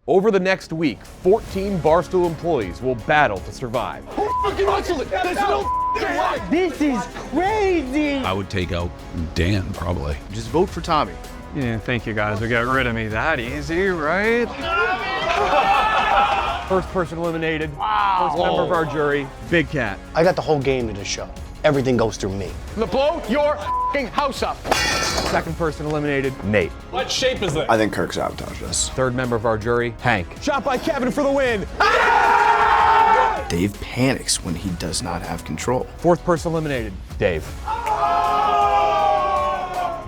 Over the next week, 14 Barstool employees will battle to survive. This is crazy! I would take out Dan, probably. Just vote for Tommy. You didn't think you guys would get rid of me that easy, right? First person eliminated. Wow. First member of our jury, Big Cat. I got the whole game to this show. Everything goes through me. Blow your house up. Second person eliminated, Nate. What shape is that? I think Kirk sabotaged us. Third member of our jury, Hank. Shot by Kevin for the win. Dave panics when he does not have control. Fourth person eliminated, Dave.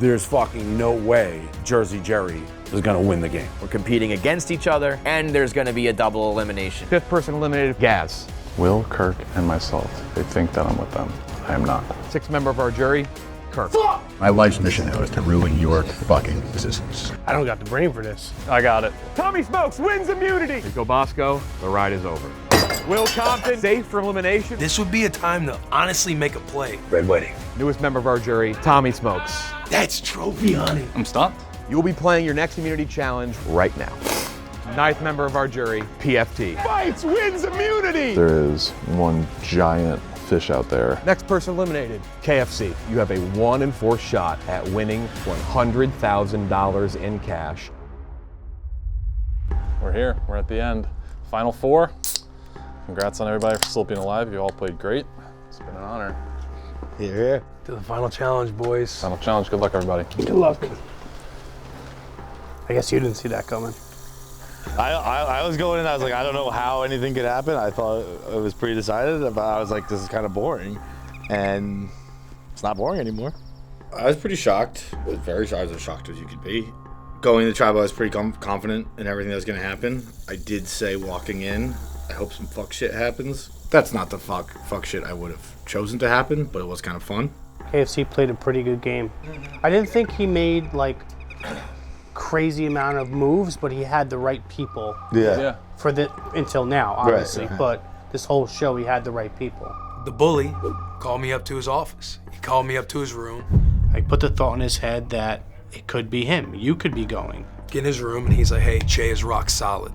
There's fucking no way Jersey Jerry is gonna win the game. We're competing against each other, and there's gonna be a double elimination. Fifth person eliminated, Gaz. Will, Kirk, and myself, they think that I'm with them. I am not. Sixth member of our jury, Kirk. My life's mission now is to ruin your fucking existence. I don't got the brain for this. I got it. Tommy Smokes wins immunity. Rico Bosco, the ride is over. Will Compton, safe from elimination. This would be a time to honestly make a play. Red Wedding. Newest member of our jury, Tommy Smokes. That's trophy hunting. I'm stumped. You will be playing your next immunity challenge right now. Ninth member of our jury, PFT. Fights, wins immunity! There is one giant fish out there. Next person eliminated, KFC. You have a 1 in 4 shot at winning $100,000 in cash. We're here. We're at the end. Final 4. Congrats on everybody for still being alive. You all played great. It's been an honor. Yeah. To the final challenge, boys. Final challenge. Good luck, everybody. Good luck. I guess you didn't see that coming. I was going in, I was like, I don't know how anything could happen. I thought it was pretty decided, but I was like, this is kind of boring. And it's not boring anymore. I was pretty shocked. I was as shocked as you could be. Going to the tribe, I was pretty confident in everything that was going to happen. I did say walking in, I hope some fuck shit happens. That's not the fuck shit I would have chosen to happen, but it was kind of fun. KFC played a pretty good game. I didn't think he made like crazy amount of moves, but he had the right people. Yeah. For the until now, obviously. Right. But this whole show, he had the right people. The bully called me up to his office. He called me up to his room. I put the thought in his head that it could be him. You could be going. Get in his room, and he's like, hey, Che is rock solid.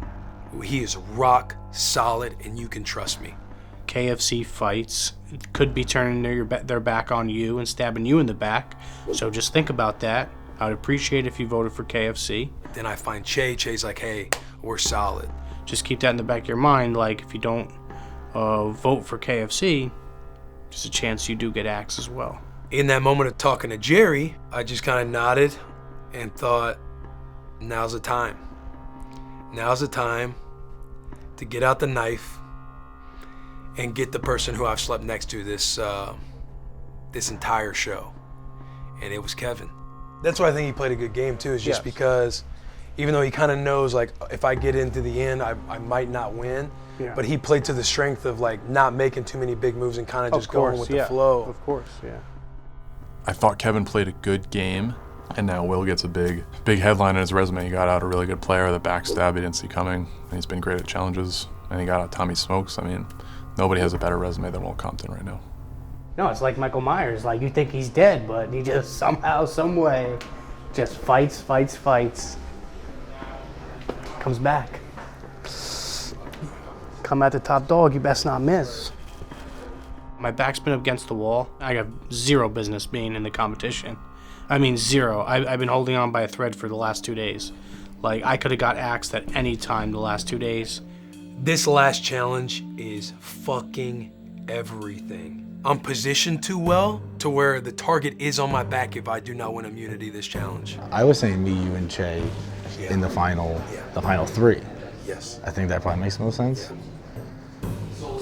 He is rock solid, and you can trust me. KFC fights could be turning their back on you and stabbing you in the back. So just think about that. I'd appreciate if you voted for KFC. Then I find Che. Che's like, hey, we're solid. Just keep that in the back of your mind. Like, if you don't vote for KFC, there's a chance you do get axed as well. In that moment of talking to Jerry, I just kind of nodded and thought, now's the time. Now's the time to get out the knife and get the person who I've slept next to this entire show. And it was Kevin. That's why I think he played a good game too, is just because even though he kind of knows, like, if I get into the end, I might not win, but he played to the strength of, like, not making too many big moves and kind of just going with the flow. Of course, yeah. I thought Kevin played a good game, and now Will gets a big headline in his resume. He got out a really good player, the backstab he didn't see coming, and he's been great at challenges, and he got out Tommy Smokes. I mean, nobody has a better resume than Will Compton right now. No, it's like Michael Myers. Like, you think he's dead, but he just somehow, some way, just fights. Comes back. Come at the top dog, you best not miss. My back's been up against the wall. I got zero business being in the competition. I mean, zero. I've been holding on by a thread for the last 2 days. Like, I could have got axed at any time the last 2 days. This last challenge is fucking everything. I'm positioned too well to where the target is on my back if I do not win immunity this challenge. I was saying me, you, and Che in the final 3. Yes. I think that probably makes the most sense.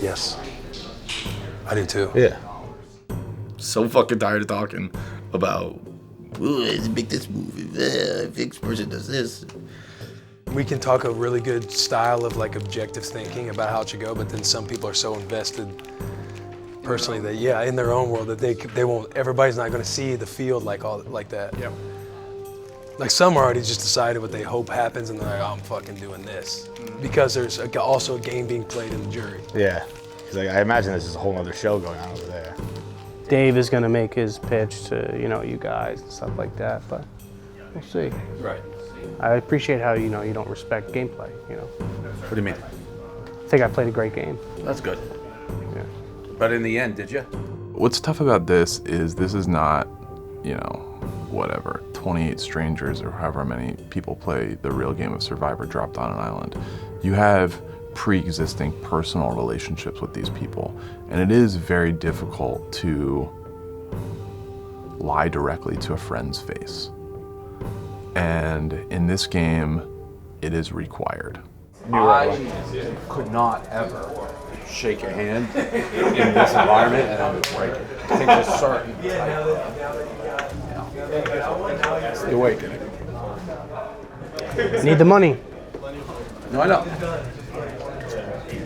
Yes. I do too. Yeah. So fucking tired of talking about, let's make this move, if this person does this. We can talk a really good style of, like, objective thinking about how it should go, but then some people are so invested personally that, in their own world, that they won't, everybody's not gonna see the field like that. Yep. Like, some already just decided what they hope happens, and they're like, oh, I'm fucking doing this. Because there's also a game being played in the jury. Yeah. Because I imagine there's just a whole other show going on over there. Dave is gonna make his pitch to, you guys and stuff like that, but we'll see. Right. I appreciate how, you don't respect gameplay, What do you mean? I think I played a great game. That's good. Yeah. But in the end, did you? What's tough about this is not, whatever, 28 strangers or however many people play the real game of Survivor dropped on an island. You have pre-existing personal relationships with these people, and it is very difficult to lie directly to a friend's face. And in this game, it is required. I could not ever shake your hand in this environment and I would break it. I think there's certain it's the awakening. Need the money. No, I know.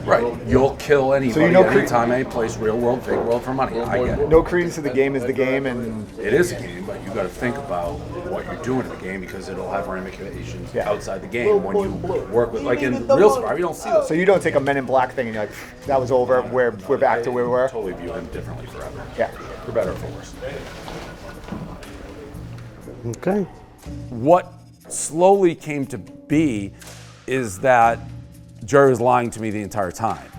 Right, you'll kill anybody anytime, any place, real world, fake world for money. I get it. No credence to the game is the game, and it is a game, but you got to think about what you're doing in the game because it'll have ramifications outside the game when you work with, like in real Survivor, you don't see those. So you don't take a Men in Black thing and you're like, that was over, we're back to where we were? Totally view him differently forever. Yeah. For better or for worse. Okay. What slowly came to be is that Jerry was lying to me the entire time.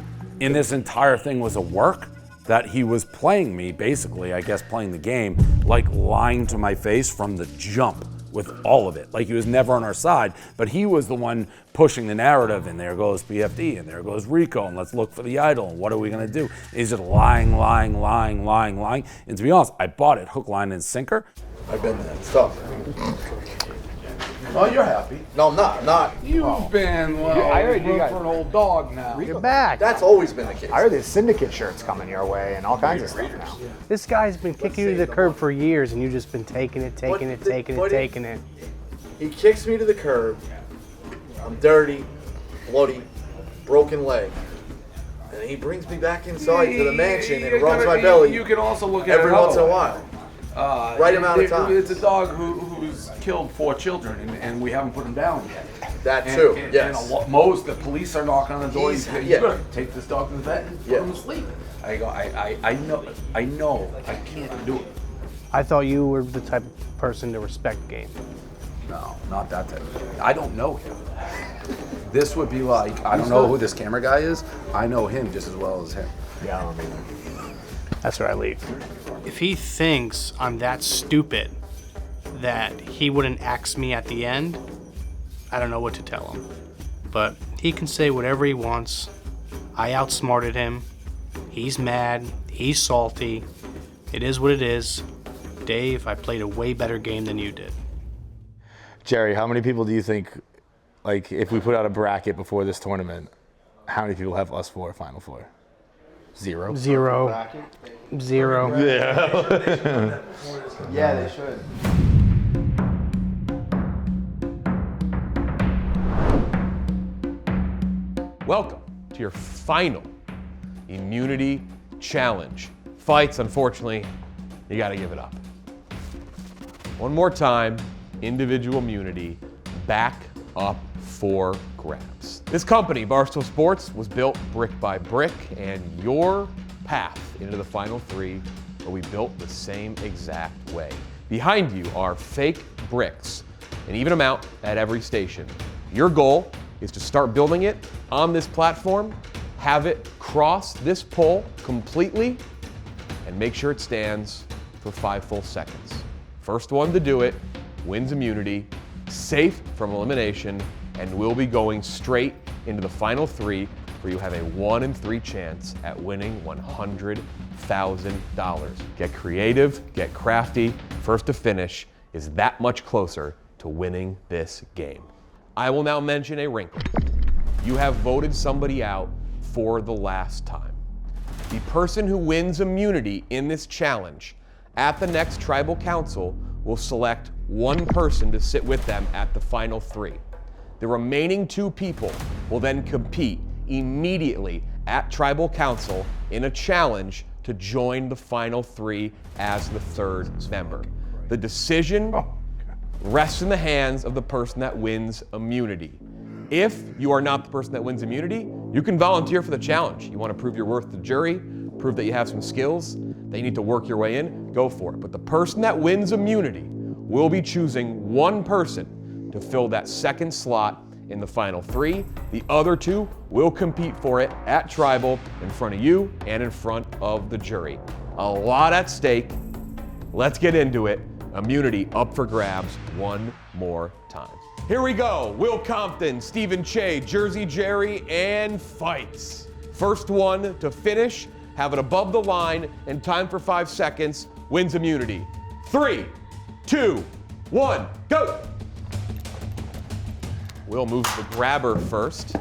And this entire thing was a work that he was playing me, basically, I guess playing the game, like lying to my face from the jump with all of it. Like he was never on our side, but he was the one pushing the narrative, and there goes PFD, and there goes Rico, and let's look for the idol, and what are we gonna do? He's just lying. And to be honest, I bought it hook, line, and sinker. I've been there. Stop. Oh, you're happy. No, I'm not. You've been, I heard you for guys- an old dog now. You're back. That's always been the case. I heard there's syndicate shirts coming your way and all kinds of stuff now. This guy's been kicking you to the curb for years, and you've just been taking it. He kicks me to the curb. I'm dirty, bloody, broken leg. And he brings me back inside to the mansion and rubs my belly You can also look at every it once in a other way. while. Right amount of time. It's a dog who's killed 4 children, and we haven't put him down yet. That too, And yes. most the police are knocking on the door. He's- You yeah. gotta take this dog to the vet and put him to sleep. I go, I know, I can't do it. I thought you were the type of person to respect game. No, not that type of thing. I don't know him. This would be like, I don't know who this camera guy is. I know him just as well as him. Yeah, I mean, That's where I leave. If he thinks I'm that stupid that he wouldn't axe me at the end, I don't know what to tell him. But he can say whatever he wants. I outsmarted him. He's mad. He's salty. It is what it is. Dave, I played a way better game than you did. Jerry, how many people do you think, like, if we put out a bracket before this tournament, how many people have us for Final Four? 0? Zero. Yeah. Yeah, they should. Welcome to your final immunity challenge. Fights, unfortunately, you gotta give it up. One more time, individual immunity back up for grabs. This company, Barstool Sports, was built brick by brick, and your path into the final 3 will be built the same exact way. Behind you are fake bricks, an even amount at every station. Your goal is to start building it on this platform, have it cross this pole completely, and make sure it stands for 5 full seconds. First one to do it wins immunity, safe from elimination, and will be going straight into the final 3, where you have a 1 in 3 chance at winning $100,000. Get creative, get crafty. First to finish is that much closer to winning this game. I will now mention a wrinkle. You have voted somebody out for the last time. The person who wins immunity in this challenge at the next tribal council will select one person to sit with them at the final 3. The remaining 2 people will then compete immediately at tribal council in a challenge to join the final 3 as the 3rd member. The decision rests in the hands of the person that wins immunity. If you are not the person that wins immunity, you can volunteer for the challenge. You want to prove your worth to the jury, prove that you have some skills, that you need to work your way in, go for it. But the person that wins immunity will be choosing one person to fill that second slot in the final 3. The other 2 will compete for it at Tribal in front of you and in front of the jury. A lot at stake. Let's get into it. Immunity up for grabs one more time. Here we go. Will Compton, Stephen Che, Jersey Jerry, and fights. First one to finish, have it above the line, and time for 5 seconds, wins immunity. 3, 2, 1, go! Will moves the grabber first.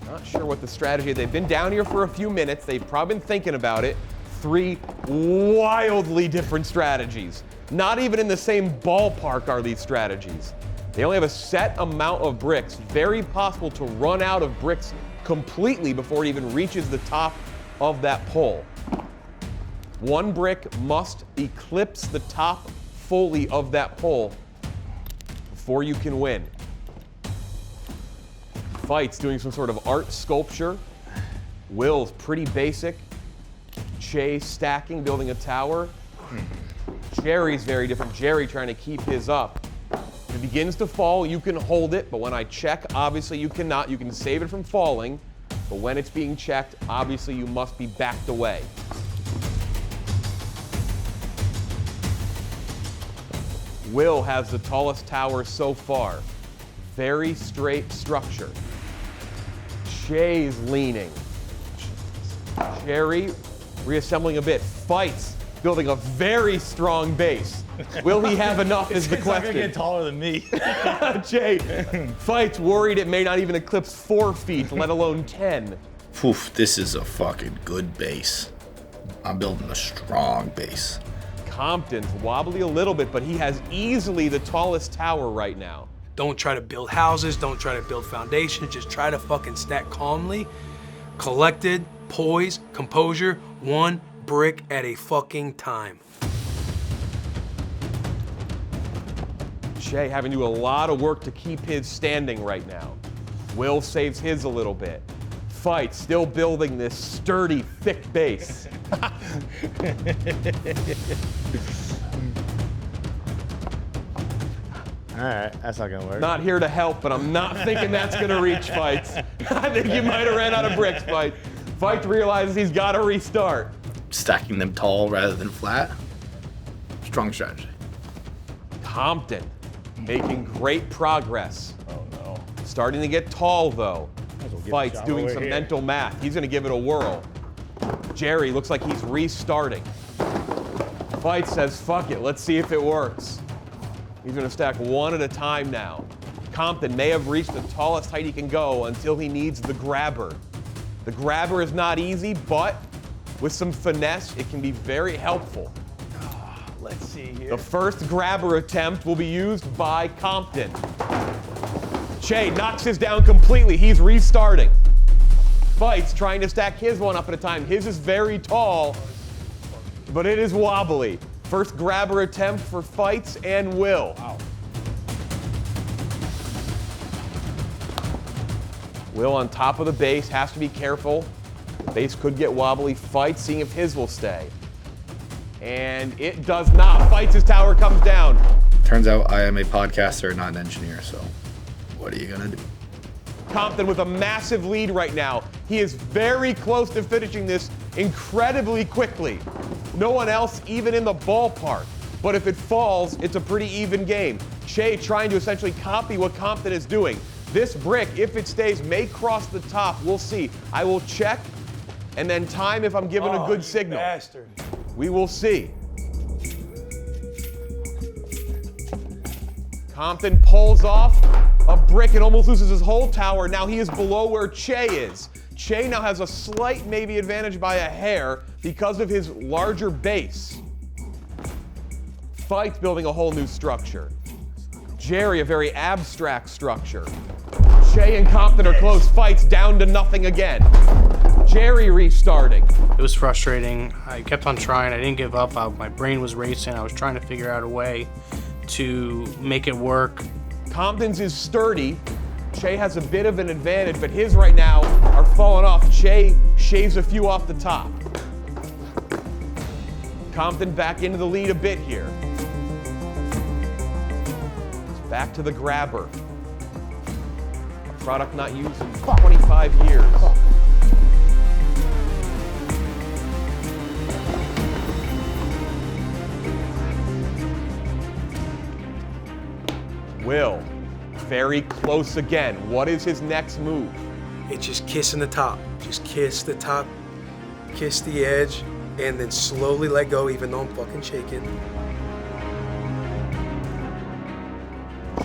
Not sure what the strategy is. They've been down here for a few minutes. They've probably been thinking about it. 3 wildly different strategies. Not even in the same ballpark are these strategies. They only have a set amount of bricks. Very possible to run out of bricks completely before it even reaches the top of that pole. 1 brick must eclipse the top fully of that pole before you can win. Fight's doing some sort of art sculpture. Will's pretty basic. Che stacking, building a tower. Jerry's very different. Jerry trying to keep his up. If it begins to fall, you can hold it, but when I check, obviously you cannot. You can save it from falling, but when it's being checked, obviously you must be backed away. Will has the tallest tower so far. Very straight structure. Che's leaning. Jerry reassembling a bit. Fights, building a very strong base. Will he have enough is the question. He's not gonna get taller than me. Che, Fights worried it may not even eclipse 4 feet, let alone 10. Poof, this is a fucking good base. I'm building a strong base. Compton's wobbly a little bit, but he has easily the tallest tower right now. Don't try to build houses, don't try to build foundations, just try to fucking stack calmly, collected, poise, composure, 1 brick at a fucking time. Che having to do a lot of work to keep his standing right now. Will saves his a little bit. Fight still building this sturdy, thick base. All right, that's not gonna work. Not here to help, but I'm not thinking that's gonna reach Fights. I think you might have ran out of bricks, Fight. Fight realizes he's gotta restart. Stacking them tall rather than flat. Strong strategy. Compton making great progress. Oh no. Starting to get tall though. Fights John doing over some here. mental math. He's gonna give it a whirl. Jerry looks like he's restarting. Fight says, fuck it, let's see if it works. He's gonna stack 1 at a time now. Compton may have reached the tallest height he can go until he needs the grabber. The grabber is not easy, but with some finesse, it can be very helpful. Let's see here. The first grabber attempt will be used by Compton. Che knocks his down completely. He's restarting. Fights trying to stack his one up at a time. His is very tall, but it is wobbly. First grabber attempt for Fights and Will. Wow. Will on top of the base, has to be careful. The base could get wobbly. Fights seeing if his will stay. And it does not. Fights' tower comes down. Turns out I am a podcaster, not an engineer, so what are you gonna do? Compton with a massive lead right now. He is very close to finishing this incredibly quickly. No one else even in the ballpark. But if it falls, it's a pretty even game. Che trying to essentially copy what Compton is doing. This brick, if it stays, may cross the top. We'll see. I will check and then time if I'm given a good signal. Bastard. We will see. Compton pulls off a brick and almost loses his whole tower. Now he is below where Che is. Che now has a slight maybe advantage by a hair because of his larger base. Fight's building a whole new structure. Jerry, a very abstract structure. Che and Compton are close. Fight's down to nothing again. Jerry restarting. It was frustrating. I kept on trying. I didn't give up. My brain was racing. I was trying to figure out a way to make it work. Compton's is sturdy. Che has a bit of an advantage, but his right now are falling off. Che shaves a few off the top. Compton back into the lead a bit here. back to the grabber. A product not used in 25 years. Will, very close again. What is his next move? It's just kissing the top. Just kiss the top, kiss the edge, and then slowly let go, even though I'm fucking shaking.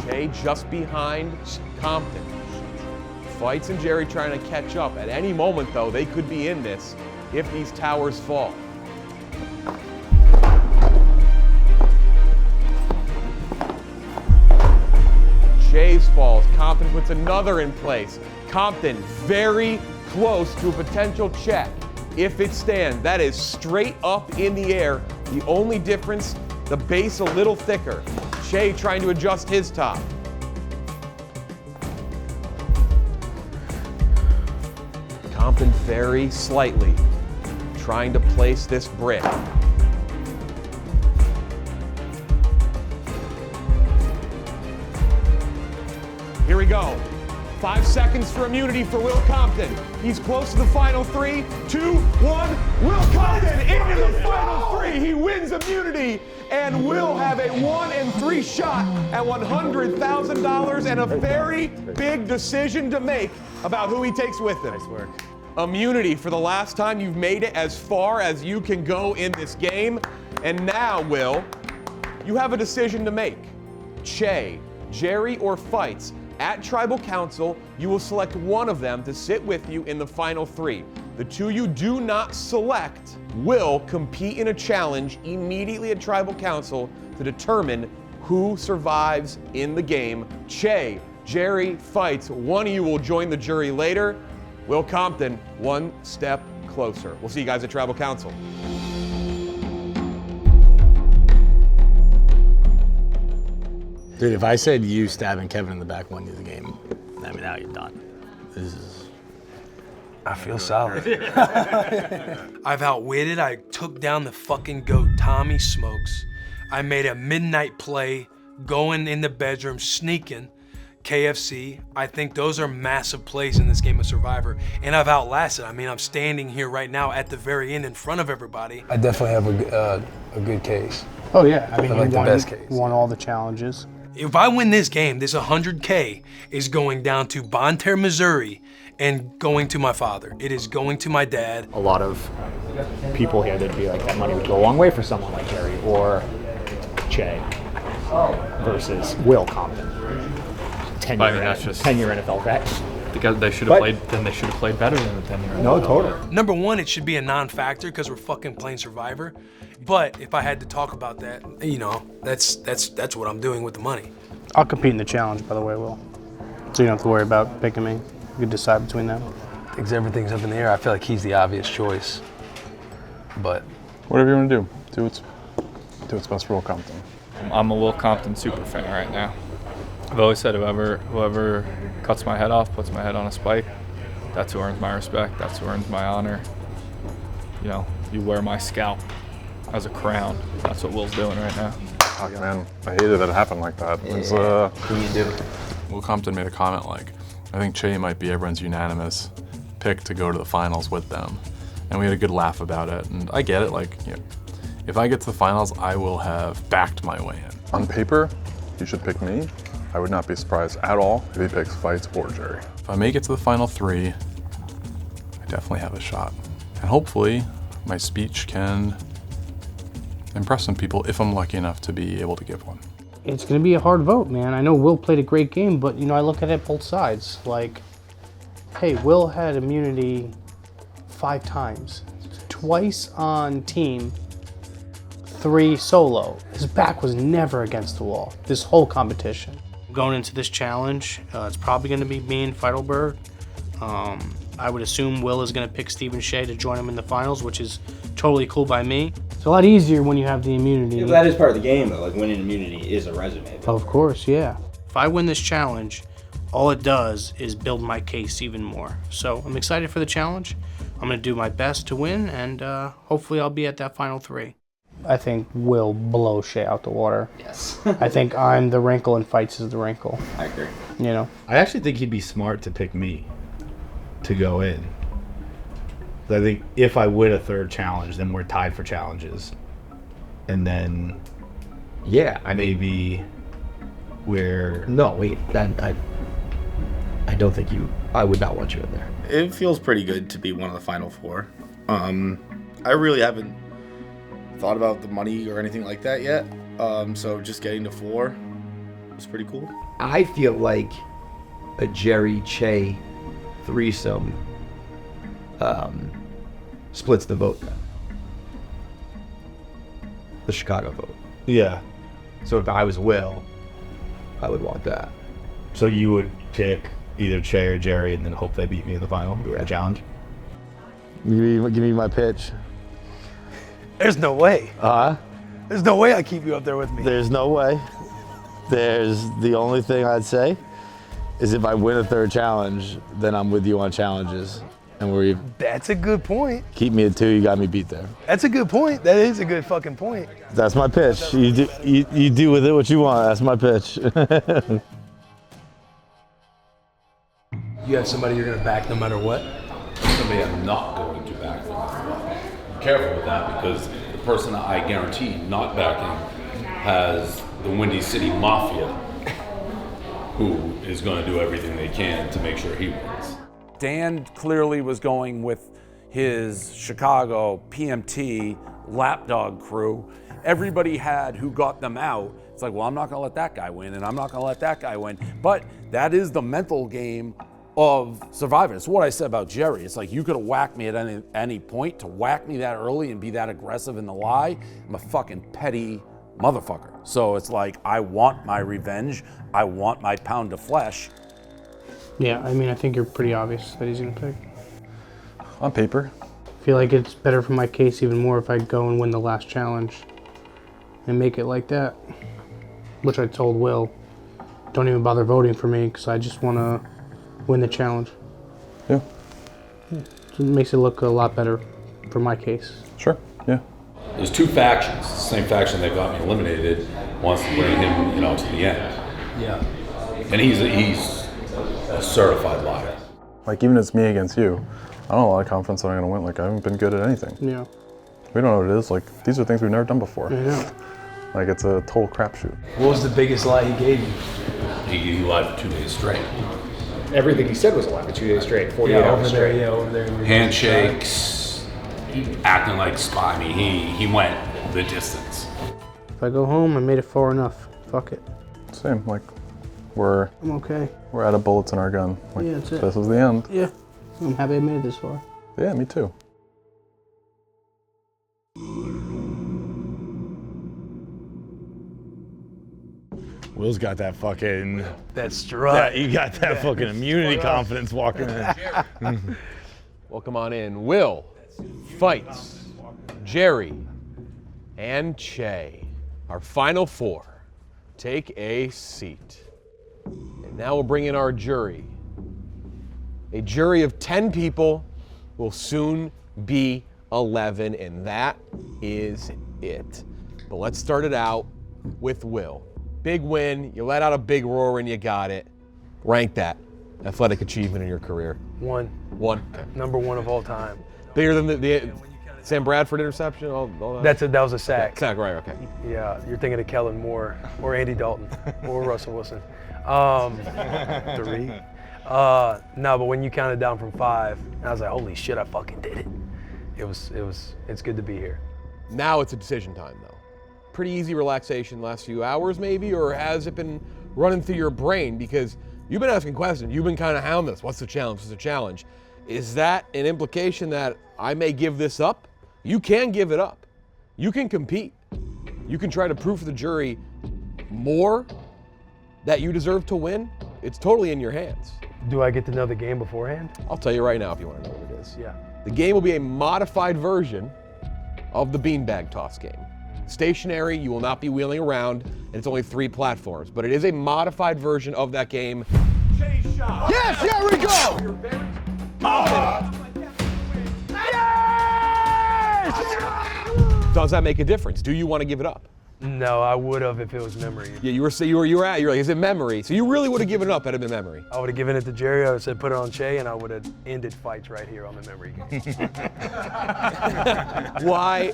Jay just behind Compton. Fights and Jerry trying to catch up. At any moment, though, they could be in this if these towers fall. Jay's falls. Compton puts another in place. Compton very close to a potential check. If it stands, that is straight up in the air. The only difference, the base a little thicker. Jay trying to adjust his top. Compton very slightly trying to place this brick. Here we go. 5 seconds for immunity for Will Compton. He's close to the final 3, 2, 1. Will Compton into the final 3. He wins immunity and will have a 1 in 3 shot at $100,000 and a very big decision to make about who he takes with him. Nice work. Immunity for the last time. You've made it as far as you can go in this game. And now, Will, you have a decision to make. Che, Jerry, or Fights. At Tribal Council, you will select one of them to sit with you in the final 3. The 2 you do not select will compete in a challenge immediately at Tribal Council to determine who survives in the game. Che, Jerry, Fights, one of you will join the jury later. Will Compton, one step closer. We'll see you guys at Tribal Council. Dude, if I said you stabbing Kevin in the back won you the game, I mean, now you're done. This is... I feel solid. I've outwitted. I took down the fucking goat, Tommy Smokes. I made a midnight play, going in the bedroom, sneaking KFC. I think those are massive plays in this game of Survivor, and I've outlasted. I mean, I'm standing here right now at the very end in front of everybody. I definitely have a good case. Oh yeah, I mean, like the best case. Won all the challenges. If I win this game, this 100K is going down to Bonne Terre, Missouri, and going to my father. It is going to my dad. A lot of people here that'd be like, that money would go a long way for someone like Jerry or Che versus Will Compton. 10-year NFL vet. They should have played. Then they should have played better than the 10-year. No, totally. Number one, it should be a non-factor because we're fucking playing Survivor. But if I had to talk about that, you know, that's what I'm doing with the money. I'll compete in the challenge, by the way, Will. So you don't have to worry about picking me. You can decide between them. Because everything's up in the air. I feel like he's the obvious choice. But whatever you want to do what's best for Will Compton. I'm a Will Compton super fan right now. I've always said whoever cuts my head off, puts my head on a spike, that's who earns my respect. That's who earns my honor. You know, you wear my scalp as a crown. That's what Will's doing right now. Fuck, man, I hated that it happened like that. Who you do? Will Compton made a comment like, I think Che might be everyone's unanimous pick to go to the finals with them. And we had a good laugh about it. And I get it, like, you know, if I get to the finals, I will have backed my way in. On paper, you should pick me. I would not be surprised at all if he picks Fights or Jerry. If I make it to the final 3, I definitely have a shot. And hopefully, my speech can impress some people if I'm lucky enough to be able to give one. It's going to be a hard vote, man. I know Will played a great game, but, you know, I look at it both sides. Like, hey, Will had immunity 5 times. Twice on team, 3 solo. His back was never against the wall, this whole competition. Going into this challenge, it's probably going to be me and Feidelberg. I would assume Will is going to pick Stephen Shea to join him in the finals, which is totally cool by me. It's a lot easier when you have the immunity. Yeah, that is part of the game, though. Like, winning immunity is a resume. Of course, yeah. If I win this challenge, all it does is build my case even more. So I'm excited for the challenge. I'm going to do my best to win, and hopefully I'll be at that final 3. I think Will blow Shea out the water. Yes. I think I'm the wrinkle and Fights is the wrinkle. I agree. You know? I actually think he'd be smart to pick me to go in. I think if I win a third challenge, then we're tied for challenges. And then, Yeah, maybe we're... No, wait. I don't think you... I would not want you in there. It feels pretty good to be one of the final four. I really haven't thought about the money or anything like that yet. So just getting to 4 is pretty cool. I feel like a Jerry Che threesome splits the vote. The Chicago vote. Yeah. So if I was Will, I would want that. So you would pick either Che or Jerry and then hope they beat me in the final, the challenge? Give me my pitch. There's no way. Uh-huh. There's no way I keep you up there with me. There's no way. The only thing I'd say is if I win a third challenge, then I'm with you on challenges. And That's a good point. keep me at 2, you got me beat there. That's a good point. That is a good fucking point. That's my pitch. You do with it what you want. That's my pitch. You have somebody you're gonna back no matter what? Somebody I'm not going to back from. Be careful with that because the person I guarantee not backing has the Windy City Mafia, who is going to do everything they can to make sure he wins. Dan clearly was going with his Chicago PMT lapdog crew. Everybody had who got them out. It's like, well, I'm not going to let that guy win, and I'm not going to let that guy win. But that is the mental game of surviving. It's what I said about Jerry. It's like you could have whacked me at any point. To whack me that early and be that aggressive in the lie, I'm a fucking petty motherfucker. So it's like, I want my revenge. I want my pound of flesh. Yeah, I mean, I think you're pretty obvious that he's gonna pick. On paper. I feel like it's better for my case even more if I go and win the last challenge and make it like that. Which I told Will, don't even bother voting for me because I just want to win the challenge. Yeah. So it makes it look a lot better for my case. Sure, yeah. There's 2 factions. The same faction that got me eliminated wants to bring him, to the end. Yeah. And he's a certified liar. Like, even it's me against you, I don't have a lot of confidence that I'm going to win. Like, I haven't been good at anything. Yeah. We don't know what it is. Like, these are things we've never done before. I know. Like, it's a total crapshoot. What was the biggest lie he gave you? He lied for 2 days straight. Everything he said was a lie for 2 days straight, 48 hours straight. Over there. Handshakes, acting like spy. I mean, he went the distance. If I go home, I made it far enough. Fuck it. Same, like, we're okay. We're out of bullets in our gun. Like, Yeah, that's it. This is the end. Yeah. I'm happy I made it this far. Yeah, me too. Will's got that fucking... That strut. You got that fucking immunity confidence walking in. Welcome on in. Will, Fights, Jerry, and Che. Our final 4. Take a seat. And now we'll bring in our jury. A jury of 10 people will soon be 11, and that is it. But let's start it out with Will. Big win, you let out a big roar and you got it. Rank that athletic achievement in your career. 1. 1. Okay. Number 1 of all time. Bigger than the Sam Bradford interception? All that? That was a sack. Sack, right, okay. Yeah, you're thinking of Kellen Moore or Andy Dalton or Russell Wilson. 3. No, but when you counted down from 5, I was like, holy shit, I fucking did it. It's good to be here. Now it's a decision time, though. Pretty easy relaxation last few hours, maybe, or has it been running through your brain? Because you've been asking questions, you've been kind of hounding us. What's the challenge? What's the challenge? Is that an implication that I may give this up? You can give it up. You can compete. You can try to prove to the jury more that you deserve to win. It's totally in your hands. Do I get to know the game beforehand? I'll tell you right now if you want to know what it is. Yeah. The game will be a modified version of the beanbag toss game. Stationary, you will not be wheeling around, and it's only 3 platforms, but it is a modified version of that game. Chase shot. Yes, here we go! Yes! Does that make a difference? Do you want to give it up? No, I would have if it was memory. Yeah, you're like, is it memory? So you really would have given it up had it been memory. I would have given it to Jerry. I would have said put it on Che, and I would have ended fights right here on the memory game. Why?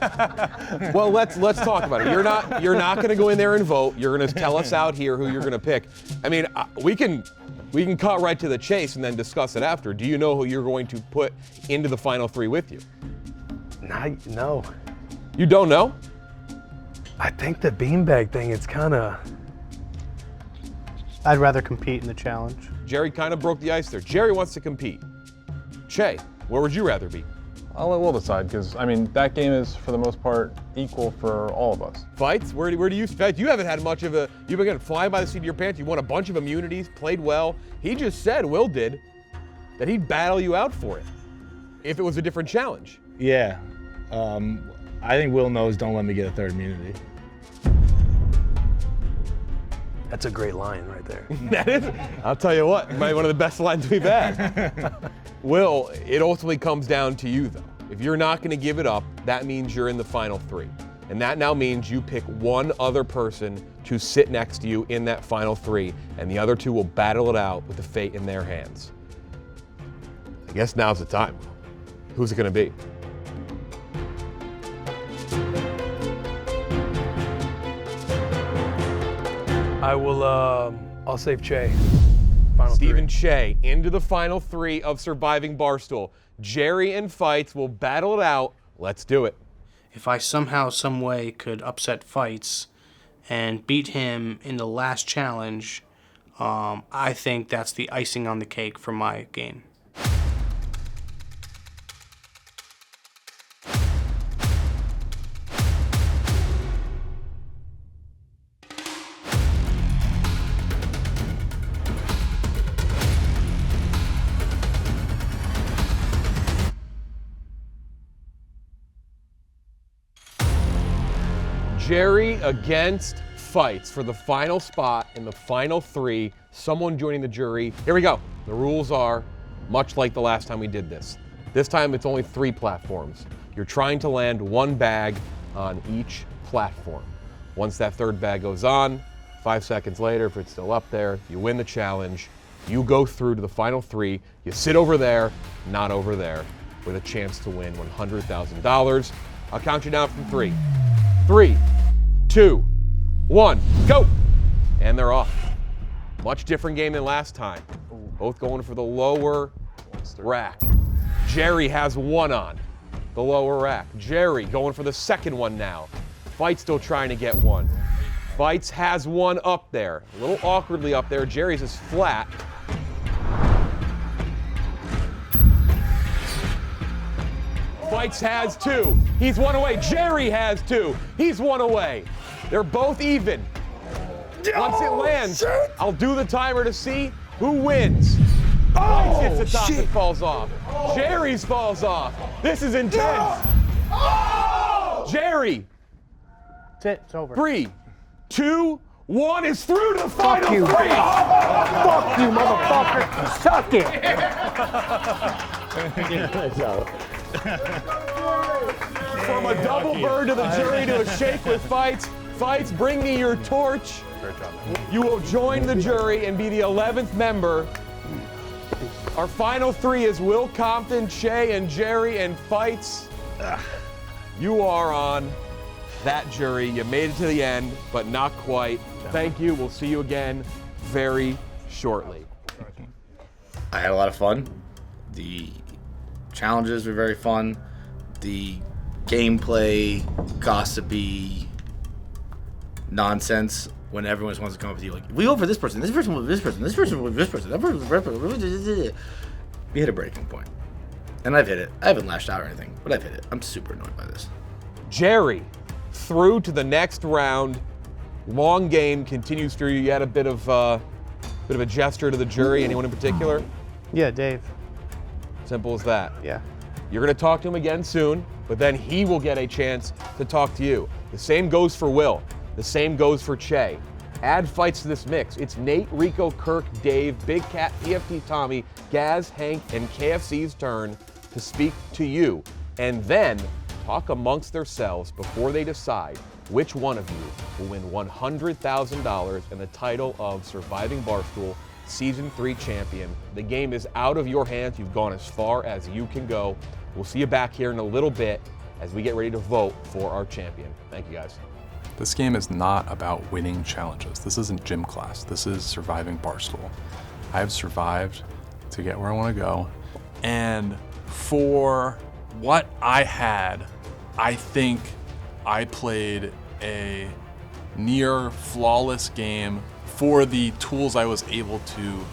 Well, let's talk about it. You're not going to go in there and vote. You're going to tell us out here who you're going to pick. I mean, we can cut right to the chase and then discuss it after. Do you know who you're going to put into the final 3 with you? No. You don't know? I think the beanbag thing, it's kind of... I'd rather compete in the challenge. Jerry kind of broke the ice there. Jerry wants to compete. Che, where would you rather be? I'll let Will decide, because, I mean, that game is, for the most part, equal for all of us. Fights? Where do you fight? You haven't had much of a... You've been getting flying by the seat of your pants. You won a bunch of immunities, played well. He just said, Will did, that he'd battle you out for it if it was a different challenge. Yeah. I think Will knows don't let me get a 3rd immunity. That's a great line right there. That is, I'll tell you what, might be one of the best lines we've had. Will, it ultimately comes down to you though. If you're not going to give it up, that means you're in the final 3. And that now means you pick one other person to sit next to you in that final 3, and the other 2 will battle it out with the fate in their hands. I guess now's the time. Who's it going to be? I'll save Che. Stephen Che into the final 3 of Surviving Barstool. Jerry and Fights will battle it out. Let's do it. If I somehow, some way could upset Fights and beat him in the last challenge, I think that's the icing on the cake for my game. Jerry against Fights for the final spot in the final 3. Someone joining the jury. Here we go. The rules are much like the last time we did this. This time it's only 3 platforms. You're trying to land 1 bag on each platform. Once that 3rd bag goes on, 5 seconds later, if it's still up there, you win the challenge. You go through to the final 3. You sit over there, not over there, with a chance to win $100,000. I'll count you down from 3. 3, 2, 1, go! And they're off. Much different game than last time. Both going for the lower rack. Jerry has 1 on the lower rack. Jerry going for the 2nd one now. Fights still trying to get 1. Fights has 1 up there. A little awkwardly up there. Jerry's is flat. Fights has 2. He's 1 away. Jerry has 2. He's 1 away. They're both even. Once it lands, I'll do the timer to see who wins. Fights hits the top and falls off. Jerry's falls off. This is intense. Jerry. That's it. It's over. 3, 2, 1 is through to the final 3. Fuck you, motherfucker. Suck it. From a double bird to the jury to a shake with Fights. Fights, bring me your torch. You will join the jury and be the 11th member. Our final 3 is Will Compton, Che, and Jerry, and Fights. You are on that jury. You made it to the end, but not quite. Thank you. We'll see you again very shortly. I had a lot of fun. The challenges were very fun. The gameplay, gossipy nonsense when everyone just wants to come up with you like, we go for this person with this person, this person with this person, that person with that person. We hit a breaking point. And I've hit it. I haven't lashed out or anything, but I've hit it. I'm super annoyed by this. Jerry through to the next round. Long game continues through. You had a bit of a gesture to the jury. Anyone in particular? Yeah, Dave. Simple as that. Yeah. You're going to talk to him again soon, but then he will get a chance to talk to you. The same goes for Will. The same goes for Che. Add Fights to this mix. It's Nate, Rico, Kirk, Dave, Big Cat, PFT Tommy, Gaz, Hank, and KFC's turn to speak to you. And then talk amongst themselves before they decide which one of you will win $100,000 and the title of Surviving Barstool Season 3 champion. The game is out of your hands. You've gone as far as you can go. We'll see you back here in a little bit as we get ready to vote for our champion. Thank you, guys. This game is not about winning challenges. This isn't gym class. This is Surviving Barstool. I have survived to get where I want to go. And for what I had, I think I played a near flawless game for the tools I was able to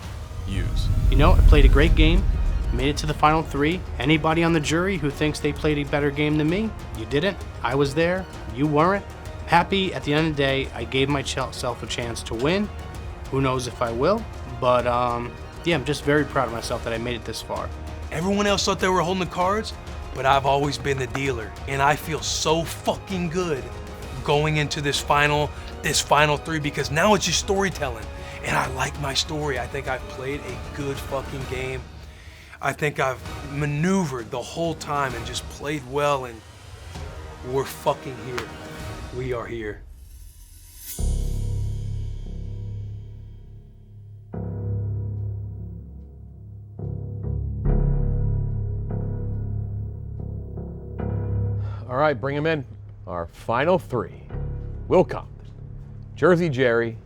use. You know, I played a great game, made it to the final 3. Anybody on the jury who thinks they played a better game than me, you didn't. I was there, you weren't. Happy at the end of the day, I gave myself a chance to win. Who knows if I will, but yeah, I'm just very proud of myself that I made it this far. Everyone else thought they were holding the cards, but I've always been the dealer, and I feel so fucking good going into this final 3 because now it's just storytelling, and I like my story. I think I've played a good fucking game. I think I've maneuvered the whole time and just played well, and we're fucking here. We are here. All right, bring him in. Our final 3. Will Compton, Jersey Jerry,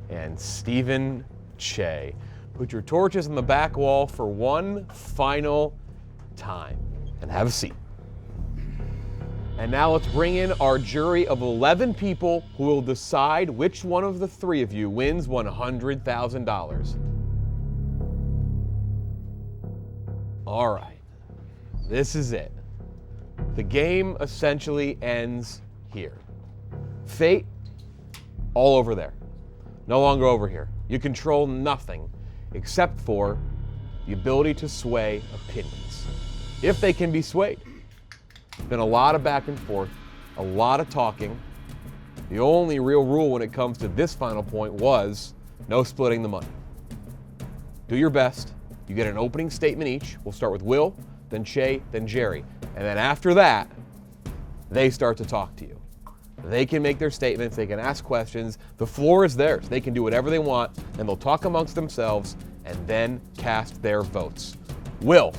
and Stephen Che. Put your torches on the back wall for one final time and have a seat. And now let's bring in our jury of 11 people who will decide which one of the 3 of you wins $100,000. All right, this is it. The game essentially ends here. Fate, all over there. No longer over here. You control nothing except for the ability to sway opinions, if they can be swayed. Been a lot of back and forth, a lot of talking. The only real rule when it comes to this final point was no splitting the money. Do your best. You get an opening statement each. We'll start with Will, then Che, then Jerry. And then after that, they start to talk to you. They can make their statements, they can ask questions. The floor is theirs. They can do whatever they want, and they'll talk amongst themselves and then cast their votes. Will,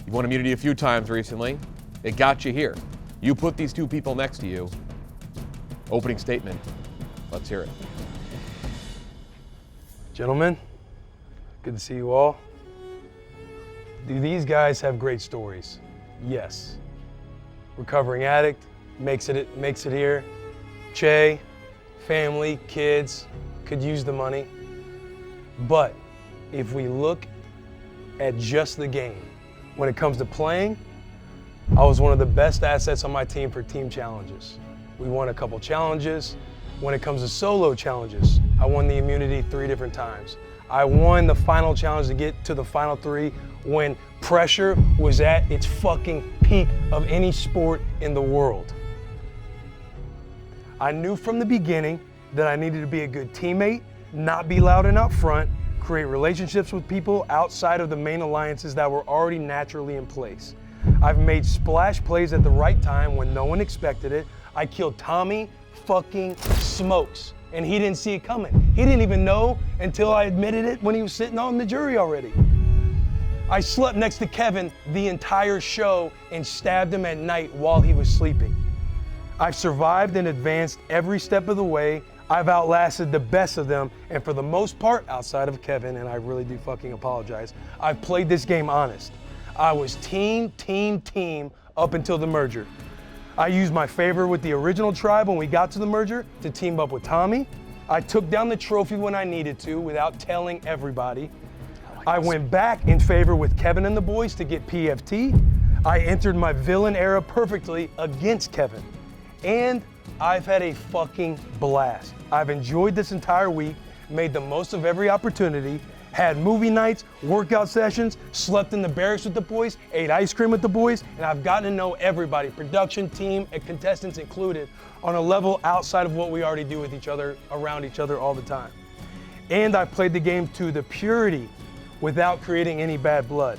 you've won immunity a few times recently. It got you here. You put these 2 people next to you. Opening statement. Let's hear it. Gentlemen, good to see you all. Do these guys have great stories? Yes. Recovering addict, makes it here. Che, family, kids, could use the money. But if we look at just the game, when it comes to playing, I was one of the best assets on my team for team challenges. We won a couple challenges. When it comes to solo challenges, I won the immunity 3 different times. I won the final challenge to get to the final 3 when pressure was at its fucking peak of any sport in the world. I knew from the beginning that I needed to be a good teammate, not be loud and up front, create relationships with people outside of the main alliances that were already naturally in place. I've made splash plays at the right time when no one expected it. I killed Tommy fucking Smokes, and he didn't see it coming. He didn't even know until I admitted it when he was sitting on the jury already. I slept next to Kevin the entire show and stabbed him at night while he was sleeping. I've survived and advanced every step of the way. I've outlasted the best of them, and for the most part, outside of Kevin, and I really do fucking apologize, I've played this game honest. I was team up until the merger. I used my favor with the original tribe when we got to the merger to team up with Tommy. I took down the trophy when I needed to without telling everybody. I went back in favor with Kevin and the boys to get PFT. I entered my villain era perfectly against Kevin. And I've had a fucking blast. I've enjoyed this entire week, made the most of every opportunity, had movie nights, workout sessions, slept in the barracks with the boys, ate ice cream with the boys, and I've gotten to know everybody, production team and contestants included, on a level outside of what we already do with each other, around each other all the time. And I played the game to the purity without creating any bad blood.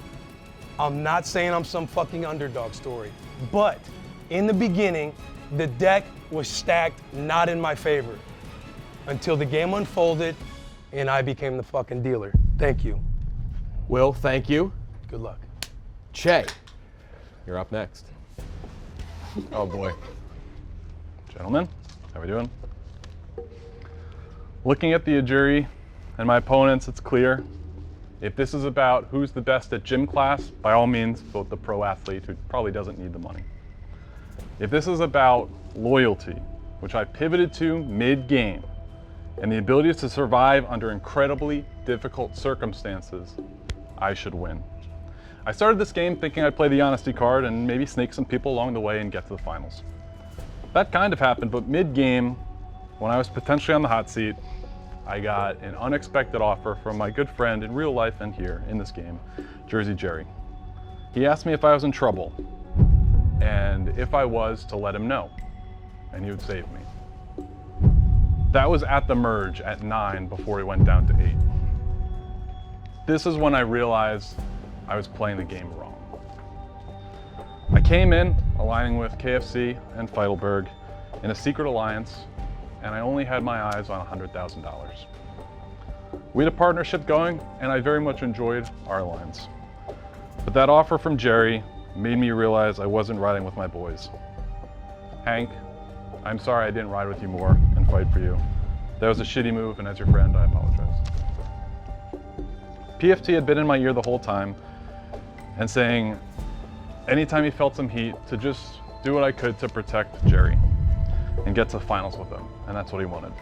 I'm not saying I'm some fucking underdog story, but In the beginning, the deck was stacked not in my favor until the game unfolded and I became the fucking dealer. Thank you. Will, thank you. Good luck. Che, you're up next. Oh boy. Gentlemen, how we doing? Looking at the jury and my opponents, it's clear. If this is about who's the best at gym class, by all means, vote the pro athlete who probably doesn't need the money. If this is about loyalty, which I pivoted to mid-game, and the ability to survive under incredibly difficult circumstances, I should win. I started this game thinking I'd play the honesty card and maybe snake some people along the way and get to the finals. That kind of happened, but mid-game, when I was potentially on the hot seat, I got an unexpected offer from my good friend in real life and here in this game, Jersey Jerry. He asked me if I was in trouble, and if I was, to let him know, and he would save me. That was at the merge at 9 before he went down to 8. This is when I realized I was playing the game wrong. I came in aligning with KFC and Feidelberg in a secret alliance, and I only had my eyes on $100,000. We had a partnership going, and I very much enjoyed our alliance. But that offer from Jerry made me realize I wasn't riding with my boys. Hank, I'm sorry I didn't ride with you more and fight for you. That was a shitty move, and as your friend, I apologize. PFT had been in my ear the whole time and saying, anytime he felt some heat, to just do what I could to protect Jerry and get to the finals with him, and that's what he wanted.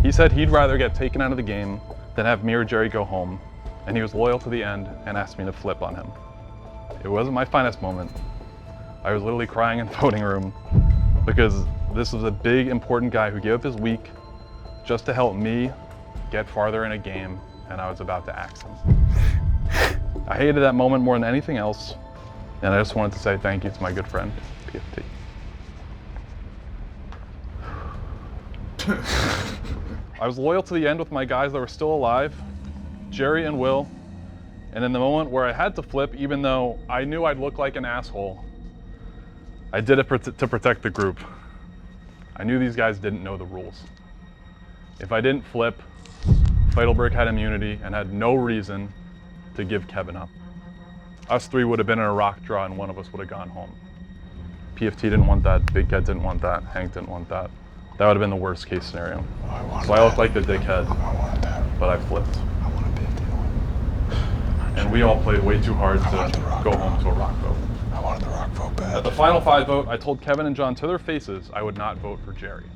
He said he'd rather get taken out of the game than have me or Jerry go home, and he was loyal to the end and asked me to flip on him. It wasn't my finest moment. I was literally crying in the voting room because this was a big, important guy who gave up his week just to help me get farther in a game, and I was about to axe him. I hated that moment more than anything else, and I just wanted to say thank you to my good friend, PFT. I was loyal to the end with my guys that were still alive, Jerry and Will, and in the moment where I had to flip, even though I knew I'd look like an asshole, I did it to protect the group. I knew these guys didn't know the rules. If I didn't flip, Feidelberg had immunity and had no reason to give Kevin up. Us three would have been in a rock draw and one of us would have gone home. PFT didn't want that, Big Cat didn't want that, Hank didn't want that. That would have been the worst case scenario. So I looked like the dickhead, but I flipped. And we all played way too hard to go home to a rock vote. I wanted the rock vote bad. At the final 5 vote, I told Kevin and John to their faces I would not vote for Jerry.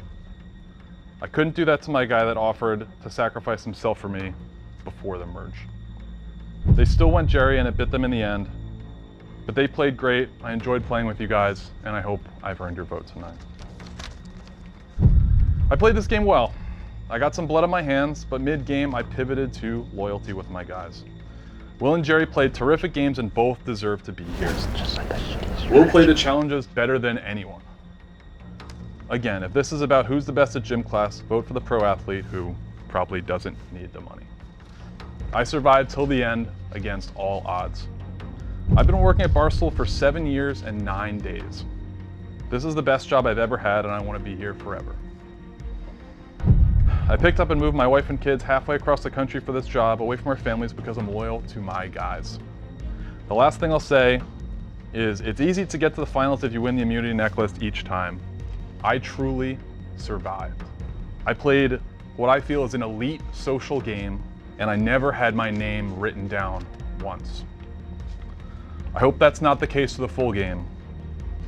I couldn't do that to my guy that offered to sacrifice himself for me before the merge. They still went Jerry and it bit them in the end, but they played great. I enjoyed playing with you guys, and I hope I've earned your vote tonight. I played this game well. I got some blood on my hands, but mid-game I pivoted to loyalty with my guys. Will and Jerry played terrific games and both deserve to be here. Will played the challenges better than anyone. Again, if this is about who's the best at gym class, vote for the pro athlete who probably doesn't need the money. I survived till the end against all odds. I've been working at Barstool for 7 years and 9 days. This is the best job I've ever had, and I want to be here forever. I picked up and moved my wife and kids halfway across the country for this job, away from our families, because I'm loyal to my guys. The last thing I'll say is it's easy to get to the finals if you win the immunity necklace each time. I truly survived. I played what I feel is an elite social game, and I never had my name written down once. I hope that's not the case for the full game,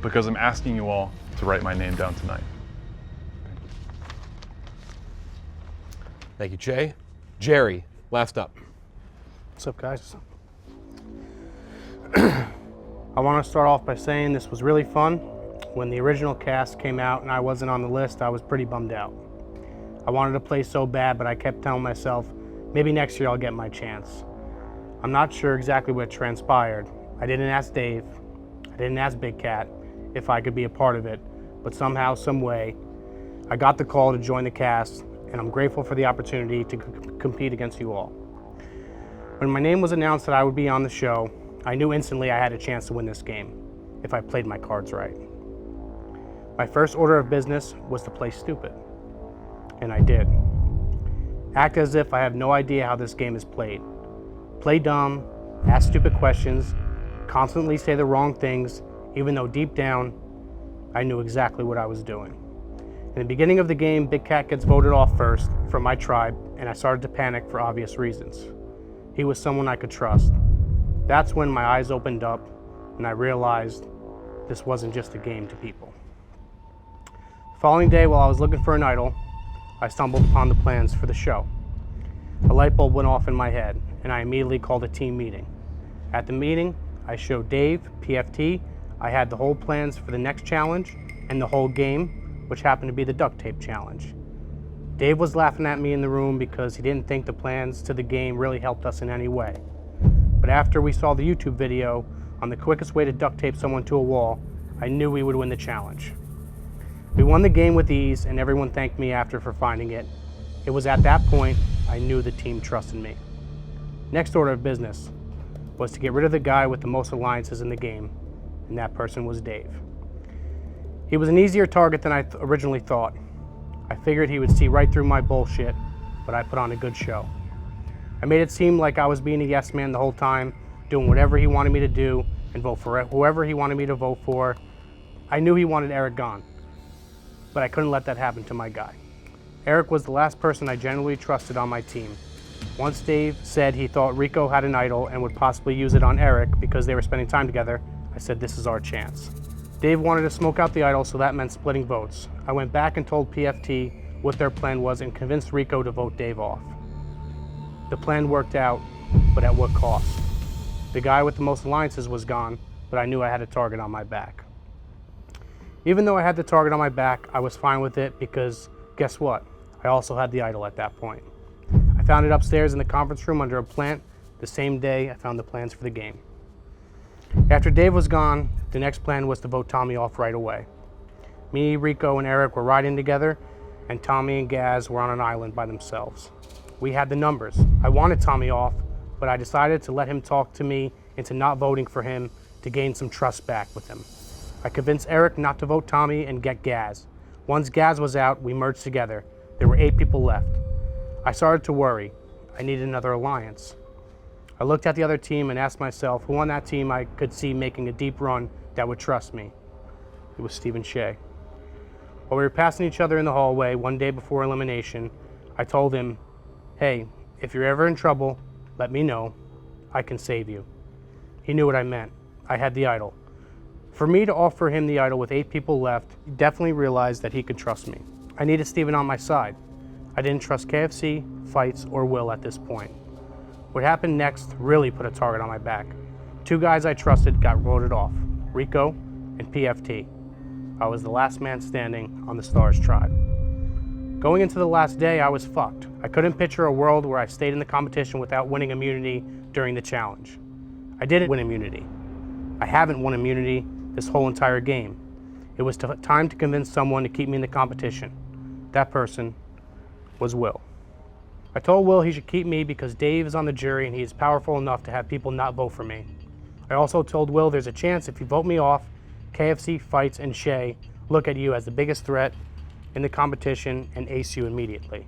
because I'm asking you all to write my name down tonight. Thank you, Che. Jerry, last up. What's up, guys? I want to start off by saying this was really fun. When the original cast came out and I wasn't on the list, I was pretty bummed out. I wanted to play so bad, but I kept telling myself, maybe next year I'll get my chance. I'm not sure exactly what transpired. I didn't ask Dave, I didn't ask Big Cat if I could be a part of it, but somehow, some way, I got the call to join the cast, and I'm grateful for the opportunity to compete against you all. When my name was announced that I would be on the show, I knew instantly I had a chance to win this game if I played my cards right. My first order of business was to play stupid. And I did. Act as if I have no idea how this game is played. Play dumb, ask stupid questions, constantly say the wrong things, even though deep down, I knew exactly what I was doing. In the beginning of the game, Big Cat gets voted off first from my tribe, and I started to panic for obvious reasons. He was someone I could trust. That's when my eyes opened up, and I realized this wasn't just a game to people. The following day, while I was looking for an idol, I stumbled upon the plans for the show. A light bulb went off in my head, and I immediately called a team meeting. At the meeting, I showed Dave, PFT, I had the whole plans for the next challenge and the whole game, which happened to be the duct tape challenge. Dave was laughing at me in the room because he didn't think the plans to the game really helped us in any way. But after we saw the YouTube video on the quickest way to duct tape someone to a wall, I knew we would win the challenge. We won the game with ease, and everyone thanked me after for finding it. It was at that point I knew the team trusted me. Next order of business was to get rid of the guy with the most alliances in the game, and that person was Dave. He was an easier target than I originally thought. I figured he would see right through my bullshit, but I put on a good show. I made it seem like I was being a yes man the whole time, doing whatever he wanted me to do and vote for whoever he wanted me to vote for. I knew he wanted Eric gone, but I couldn't let that happen to my guy. Eric was the last person I genuinely trusted on my team. Once Dave said he thought Rico had an idol and would possibly use it on Eric because they were spending time together, I said this is our chance. Dave wanted to smoke out the idol, so that meant splitting votes. I went back and told PFT what their plan was and convinced Rico to vote Dave off. The plan worked out, but at what cost? The guy with the most alliances was gone, but I knew I had a target on my back. Even though I had the target on my back, I was fine with it because guess what? I also had the idol at that point. I found it upstairs in the conference room under a plant the same day I found the plans for the game. After Dave was gone, the next plan was to vote Tommy off right away. Me, Rico, and Eric were riding together, and Tommy and Gaz were on an island by themselves. We had the numbers. I wanted Tommy off, but I decided to let him talk to me into not voting for him to gain some trust back with him. I convinced Eric not to vote Tommy and get Gaz. Once Gaz was out, we merged together. There were 8 people left. I started to worry. I needed another alliance. I looked at the other team and asked myself who on that team I could see making a deep run that would trust me. It was Steve and Shay. While we were passing each other in the hallway one day before elimination, I told him, hey, if you're ever in trouble, let me know. I can save you. He knew what I meant. I had the idol. For me to offer him the idol with 8 people left, he definitely realized that he could trust me. I needed Steven on my side. I didn't trust KFC, Fights, or Will at this point. What happened next really put a target on my back. 2 guys I trusted got voted off, Rico and PFT. I was the last man standing on the Stars tribe. Going into the last day, I was fucked. I couldn't picture a world where I stayed in the competition without winning immunity during the challenge. I didn't win immunity. I haven't won immunity this whole entire game. It was time to convince someone to keep me in the competition. That person was Will. I told Will he should keep me because Dave is on the jury and he is powerful enough to have people not vote for me. I also told Will there's a chance if you vote me off, KFC, Fights, and Shay look at you as the biggest threat in the competition and ace you immediately.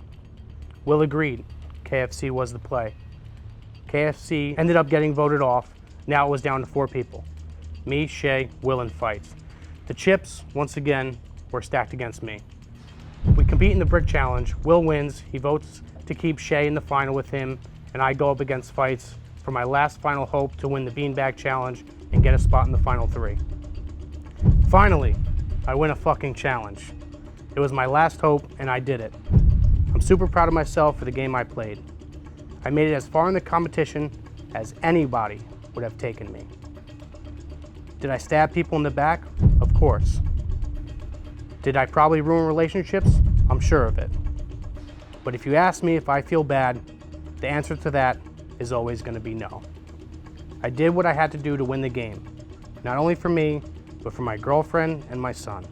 Will agreed. KFC was the play. KFC ended up getting voted off. Now it was down to 4 people. Me, Shay, Will, and Fights. The chips, once again, were stacked against me. We compete in the brick challenge. Will wins. He votes to keep Shay in the final with him, and I go up against Fights for my last final hope to win the beanbag challenge and get a spot in the final 3. Finally, I win a fucking challenge. It was my last hope, and I did it. I'm super proud of myself for the game I played. I made it as far in the competition as anybody would have taken me. Did I stab people in the back? Of course. Did I probably ruin relationships? I'm sure of it. But if you ask me if I feel bad, the answer to that is always going to be no. I did what I had to do to win the game, not only for me, but for my girlfriend and my son.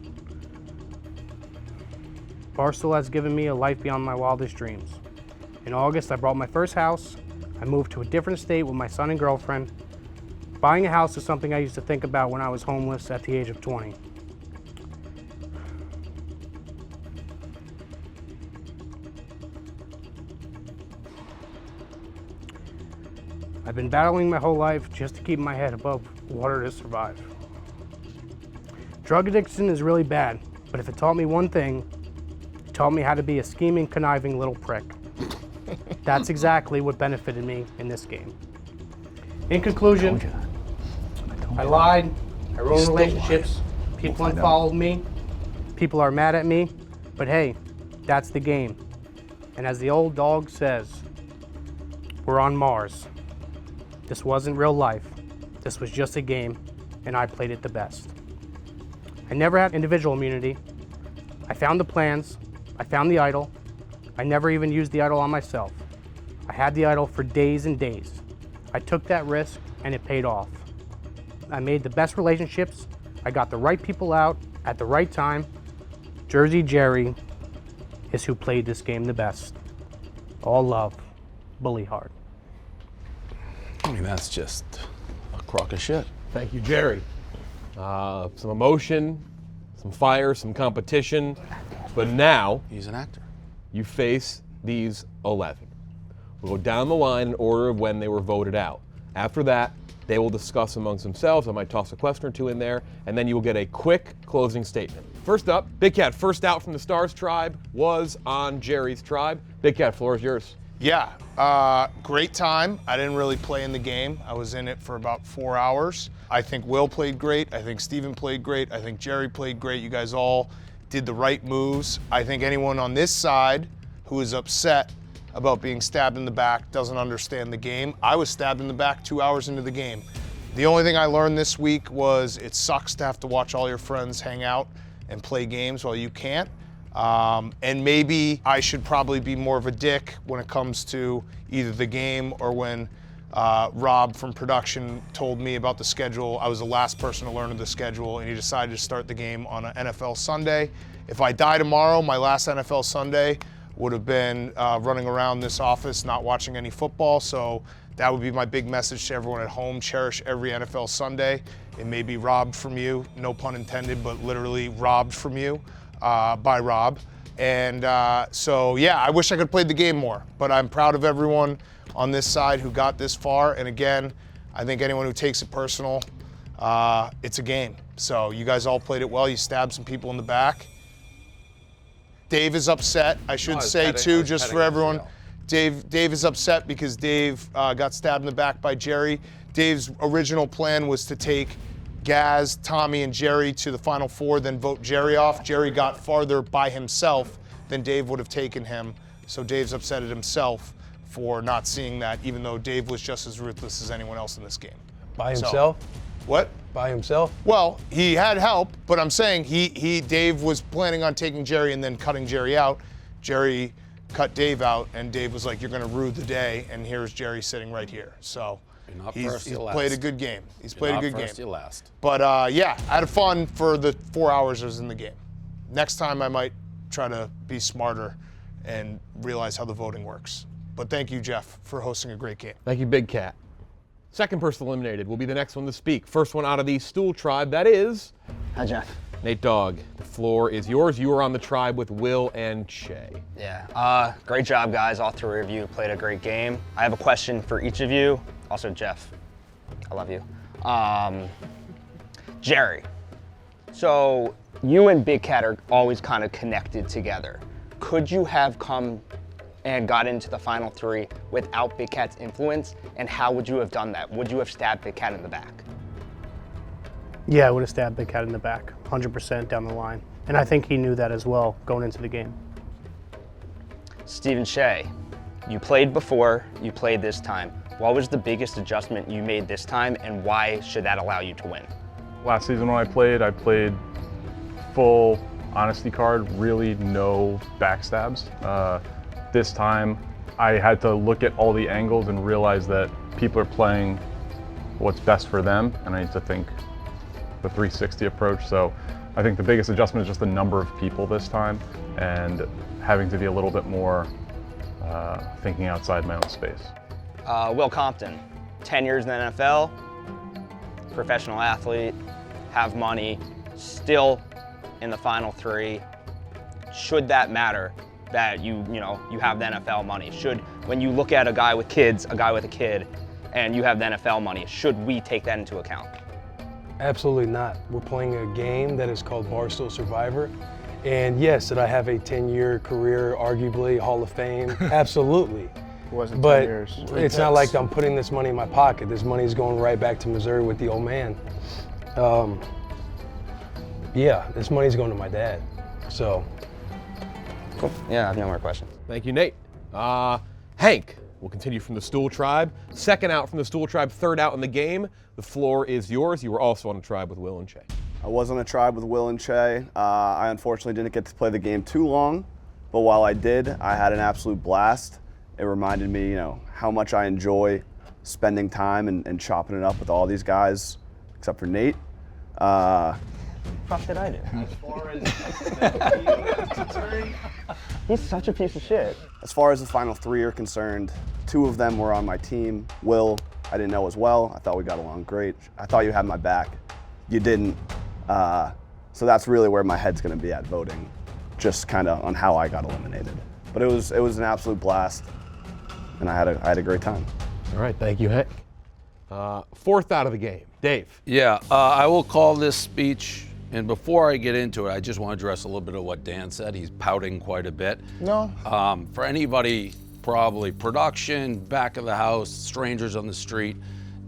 Barstool has given me a life beyond my wildest dreams. In August, I bought my first house. I moved to a different state with my son and girlfriend. Buying a house is something I used to think about when I was homeless at the age of 20. I've been battling my whole life just to keep my head above water to survive. Drug addiction is really bad, but if it taught me one thing, it taught me how to be a scheming, conniving little prick. That's exactly what benefited me in this game. In conclusion, I lied, I ruined relationships, people unfollowed me, people are mad at me, but hey, that's the game. And as the old dog says, we're on Mars. This wasn't real life. This was just a game, and I played it the best. I never had individual immunity. I found the plans, I found the idol. I never even used the idol on myself. I had the idol for days and days. I took that risk, and it paid off. I made the best relationships. I got the right people out at the right time. Jersey Jerry is who played this game the best. All love, Bully Hard. I mean, that's just a crock of shit. Thank you, Jerry. Some emotion, some fire, some competition. But now, he's an actor. You face these 11. We'll go down the line in order of when they were voted out. After that, they will discuss amongst themselves. I might toss a question or two in there, and then you will get a quick closing statement. First up, Big Cat, first out from the Stars tribe, was on Jerry's tribe. Big Cat, floor is yours. Yeah, great time. I didn't really play in the game. I was in it for about 4 hours. I think Will played great. I think Steven played great. I think Jerry played great. You guys all did the right moves. I think anyone on this side who is upset about being stabbed in the back doesn't understand the game. I was stabbed in the back 2 hours into the game. The only thing I learned this week was it sucks to have to watch all your friends hang out and play games while you can't. And maybe I should probably be more of a dick when it comes to either the game or when Rob from production told me about the schedule. I was the last person to learn of the schedule, and he decided to start the game on an NFL Sunday. If I die tomorrow, my last NFL Sunday would have been running around this office, not watching any football. So that would be my big message to everyone at home. Cherish every NFL Sunday. It may be robbed from you, no pun intended, but literally robbed from you by Rob. And so, yeah, I wish I could play the game more, but I'm proud of everyone on this side who got this far. And again, I think anyone who takes it personal, it's a game. So you guys all played it well. You stabbed some people in the back. Dave is upset. I should say too, just for everyone, Dave is upset because Dave got stabbed in the back by Jerry. Dave's original plan was to take Gaz, Tommy, and Jerry to the Final Four, then vote Jerry off. Jerry got farther by himself than Dave would have taken him. So Dave's upset at himself for not seeing that, even though Dave was just as ruthless as anyone else in this game. By himself? What? By himself? Well, he had help, but I'm saying Dave was planning on taking Jerry and then cutting Jerry out. Jerry cut Dave out, and Dave was like, "You're going to rue the day," and here's Jerry sitting right here. So he's played a good game. He's played a good game. You're last. But yeah, I had fun for the 4 hours I was in the game. Next time I might try to be smarter and realize how the voting works. But thank you, Jeff, for hosting a great game. Thank you, Big Cat. Second person eliminated will be the next one to speak. First one out of the Stool tribe, that is... Hi, Jeff. Nate Dogg, the floor is yours. You are on the tribe with Will and Che. Yeah, great job, guys. All three of you played a great game. I have a question for each of you. Also, Jeff, I love you. Jerry, so you and Big Cat are always kind of connected together. Could you have come and got into the final three without Big Cat's influence? And how would you have done that? Would you have stabbed Big Cat in the back? Yeah, I would have stabbed Big Cat in the back, 100% down the line. And I think he knew that as well going into the game. Stephen Shea, you played before, you played this time. What was the biggest adjustment you made this time, and why should that allow you to win? Last season when I played full honesty card, really no backstabs. This time, I had to look at all the angles and realize that people are playing what's best for them, and I need to think the 360 approach. So I think the biggest adjustment is just the number of people this time and having to be a little bit more thinking outside my own space. Will Compton, 10 years in the NFL, professional athlete, have money, still in the final three. Should that matter that you have the NFL money? Should, when you look at a guy with kids, a guy with a kid, and you have the NFL money. Should we take that into account? Absolutely not. We're playing a game that is called Barstool Survivor. And yes, did I have a 10-year career, arguably Hall of Fame? Absolutely. Wasn't 10 but years. It's not like I'm putting this money in my pocket. This money is going right back to Missouri with the old man. Yeah, this money's going to my dad. So. Cool. Yeah, I have no more questions. Thank you, Nate. Hank will continue from the Stool Tribe. Second out from the Stool Tribe, third out in the game. The floor is yours. You were also on a tribe with Will and Che. I was on a tribe with Will and Che. I unfortunately didn't get to play the game too long, but while I did, I had an absolute blast. It reminded me, you know, how much I enjoy spending time and chopping it up with all these guys, except for Nate. Fuck did I do? He's such a piece of shit. As far as the final three are concerned, 2 of them were on my team. Will, I didn't know as well. I thought we got along great. I thought you had my back. You didn't. So that's really where my head's going to be at voting, just kind of on how I got eliminated. But it was an absolute blast, and I had a great time. All right, thank you, Hank. Fourth out of the game, Dave. Yeah, I will call this speech, and before I get into it, I just want to address a little bit of what Dan said. He's pouting quite a bit. No. For anybody, probably production, back of the house, strangers on the street,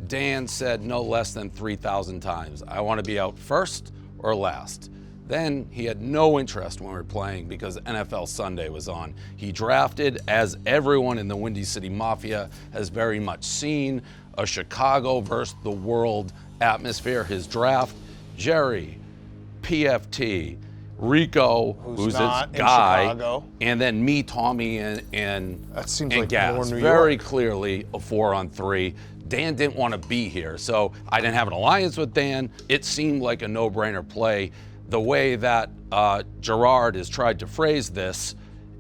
Dan said no less than 3,000 times, I want to be out first or last. Then he had no interest when we were playing because NFL Sunday was on. He drafted, as everyone in the Windy City Mafia has very much seen, a Chicago versus the world atmosphere. His draft, Jerry, PFT, Rico, who's his guy, and then me, Tommy, and that seems like Gas. more New Very York. clearly a 4-on-3. Dan didn't want to be here, so I didn't have an alliance with Dan. It seemed like a no-brainer play. The way that Gerard has tried to phrase this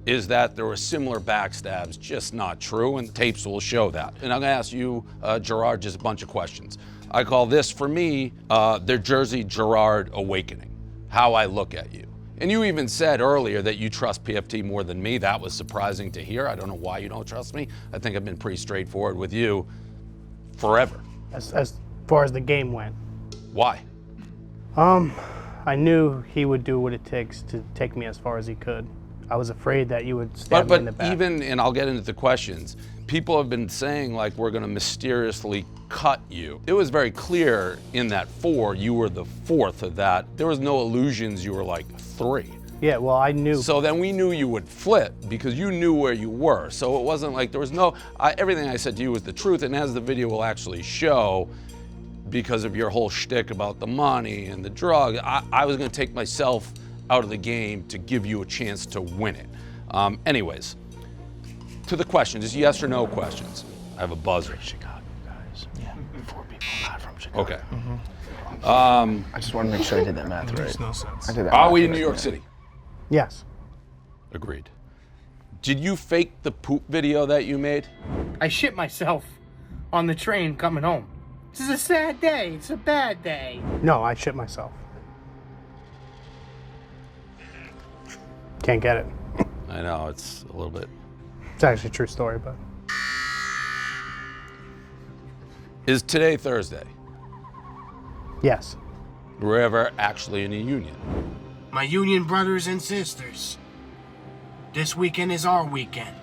is that there were similar backstabs, just not true, and the tapes will show that. And I'm gonna ask you, Gerard, just a bunch of questions. I call this, for me, the Jersey Gerard awakening, how I look at you. And you even said earlier that you trust PFT more than me. That was surprising to hear. I don't know why you don't trust me. I think I've been pretty straightforward with you forever. As far as the game went. Why? I knew he would do what it takes to take me as far as he could. I was afraid that you would stab me in the back. But even, and I'll get into the questions, people have been saying like we're gonna mysteriously cut you. It was very clear in that 4, you were the 4th of that. There was no illusions you were like 3. Yeah, well, I knew. So then we knew you would flip because you knew where you were. So it wasn't like there was no, everything I said to you was the truth, and as the video will actually show, because of your whole shtick about the money and the drug, I was gonna take myself out of the game to give you a chance to win it. Anyways, to the question, just yes or no questions. I have a buzzer. Chicago guys. Yeah, 4 people not from Chicago. Okay. I just want to make sure I did that math right. Makes no sense. I did that Are math we in right. New York City? Yes. Agreed. Did you fake the poop video that you made? I shit myself on the train coming home. This is a sad day. It's a bad day. No, I shit myself. Can't get it. I know, it's a little bit. It's actually a true story, but. Is today Thursday? Yes. We're ever actually in a union? My union brothers and sisters, this weekend is our weekend.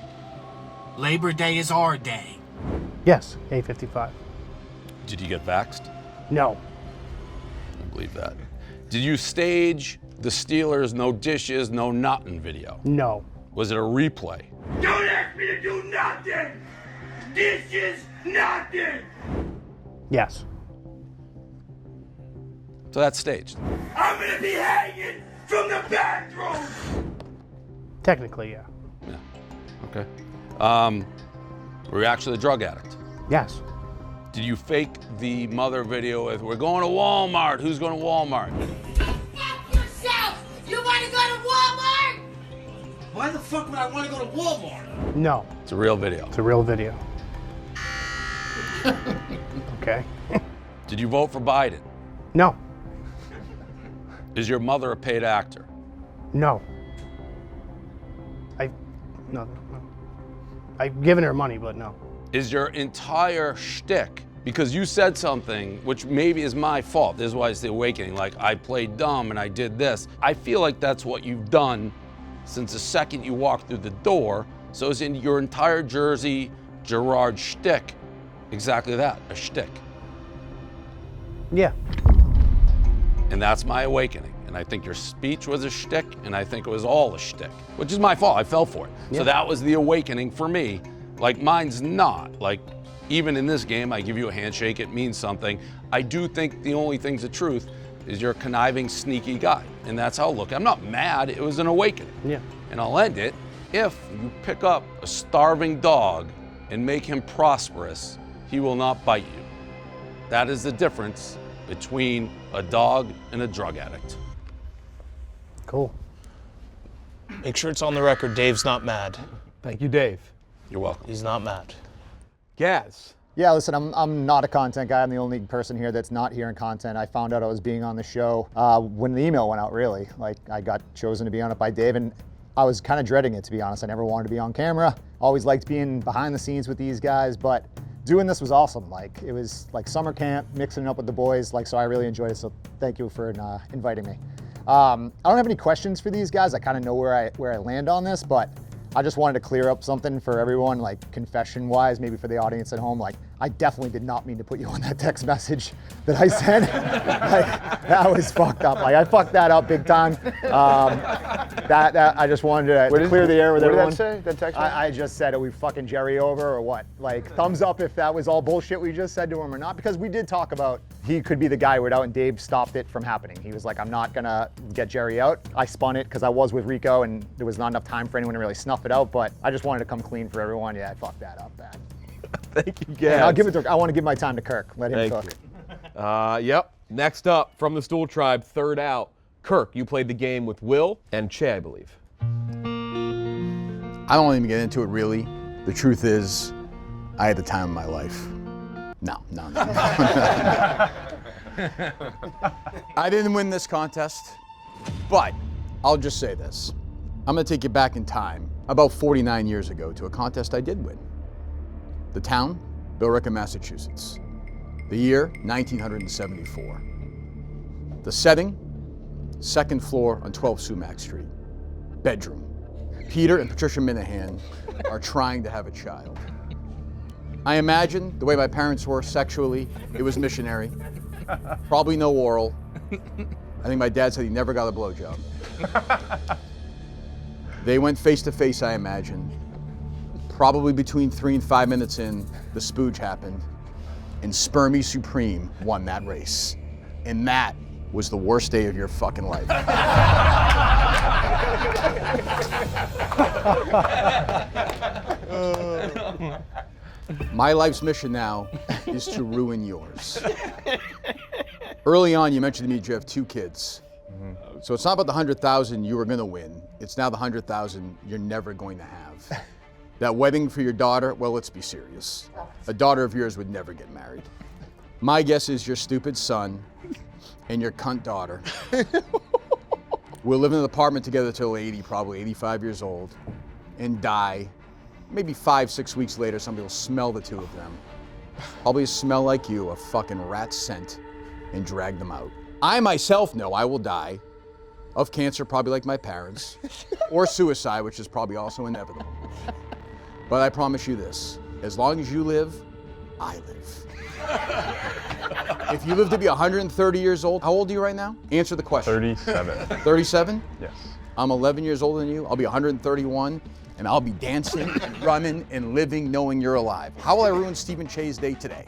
Labor Day is our day. Yes, 8:55. Did you get vaxxed? No. I believe that. Did you stage the Steelers no dishes, no nothing video? No. Was it a replay? Don't ask me to do nothing! This is nothing! Yes. So that's staged. I'm gonna be hanging from the bathroom! Technically, yeah. Okay. Were you actually a drug addict? Yes. Did you fake the mother video with, we're going to Walmart, who's going to Walmart? Yourself! You wanna go to Walmart? Why the fuck would I wanna go to Walmart? No. It's a real video. It's a real video. Okay. Did you vote for Biden? No. Is your mother a paid actor? No. No. I've given her money, but no. is your entire shtick, because you said something which maybe is my fault. This is why it's the awakening. Like, I played dumb and I did this. I feel like that's what you've done since the second you walked through the door. So it's in your entire Jersey Gerard shtick. Exactly that, a shtick. Yeah. And that's my awakening. And I think your speech was a shtick, and I think it was all a shtick, which is my fault. I fell for it. Yeah. So that was the awakening for me. Like, mine's not. Like, even in this game, I give you a handshake, it means something. I do think the only thing's the truth is you're a conniving, sneaky guy. And that's how I look. I'm not mad, it was an awakening. Yeah. And I'll end it. If you pick up a starving dog and make him prosperous, he will not bite you. That is the difference between a dog and a drug addict. Cool. Make sure it's on the record, Dave's not mad. Thank you, Dave. You're welcome. He's not mad. Gaz. Yeah, listen, I'm not a content guy. I'm the only person here that's not here in content. I found out I was being on the show when the email went out, really. Like, I got chosen to be on it by Dave, and I was kind of dreading it, to be honest. I never wanted to be on camera. Always liked being behind the scenes with these guys, but doing this was awesome. Like, it was like summer camp, mixing it up with the boys. Like, so I really enjoyed it. So thank you for inviting me. I don't have any questions for these guys. I kind of know where I land on this, but I just wanted to clear up something for everyone, like confession-wise, maybe for the audience at home. Like, I definitely did not mean to put you on that text message that I sent. Like, that was fucked up. Like, I fucked that up big time. That I just wanted to clear the air with everyone. What did that say, that text message? I just said, are we fucking Jerry over or what? Like, thumbs up if that was all bullshit we just said to him or not, because we did talk about he could be the guy who out, and Dave stopped it from happening. He was like, I'm not gonna get Jerry out. I spun it because I was with Rico and there was not enough time for anyone to really snuff it out, but I just wanted to come clean for everyone. Yeah, I fucked that up bad. Thank you, Gaz. And I'll give it to, I want to give my time to Kirk. Let him cook. Yep. Next up from the Stool Tribe, third out. Kirk, you played the game with Will and Che, I believe. I don't even get into it, really. The truth is, I had the time of my life. No. I didn't win this contest, but I'll just say this. I'm gonna take you back in time, about 49 years ago, to a contest I did win. The town, Billerica, Massachusetts. The year, 1974. The setting, second floor on 12 Sumac Street. Bedroom. Peter and Patricia Minahan are trying to have a child. I imagine the way my parents were sexually, it was missionary. Probably no oral. I think my dad said he never got a blowjob. They went face to face, I imagine. Probably between 3 and 5 minutes in, the spooge happened, and Spermy Supreme won that race. And that was the worst day of your fucking life. My life's mission now is to ruin yours. Early on, you mentioned to me you have 2 kids. So it's not about the 100,000 you were gonna win. It's now the 100,000 you're never going to have. That wedding for your daughter, well, let's be serious. A daughter of yours would never get married. My guess is your stupid son and your cunt daughter will live in an apartment together till 80, probably 85 years old, and die. Maybe 5-6 weeks later, somebody will smell the 2 of them. Probably smell like you, a fucking rat scent, and drag them out. I myself know I will die of cancer, probably like my parents, or suicide, which is probably also inevitable. But I promise you this, as long as you live, I live. If you live to be 130 years old, how old are you right now? Answer the question. 37. 37? Yes. I'm 11 years older than you. I'll be 131, and I'll be dancing and running and living knowing you're alive. How will I ruin Stephen Che's day today?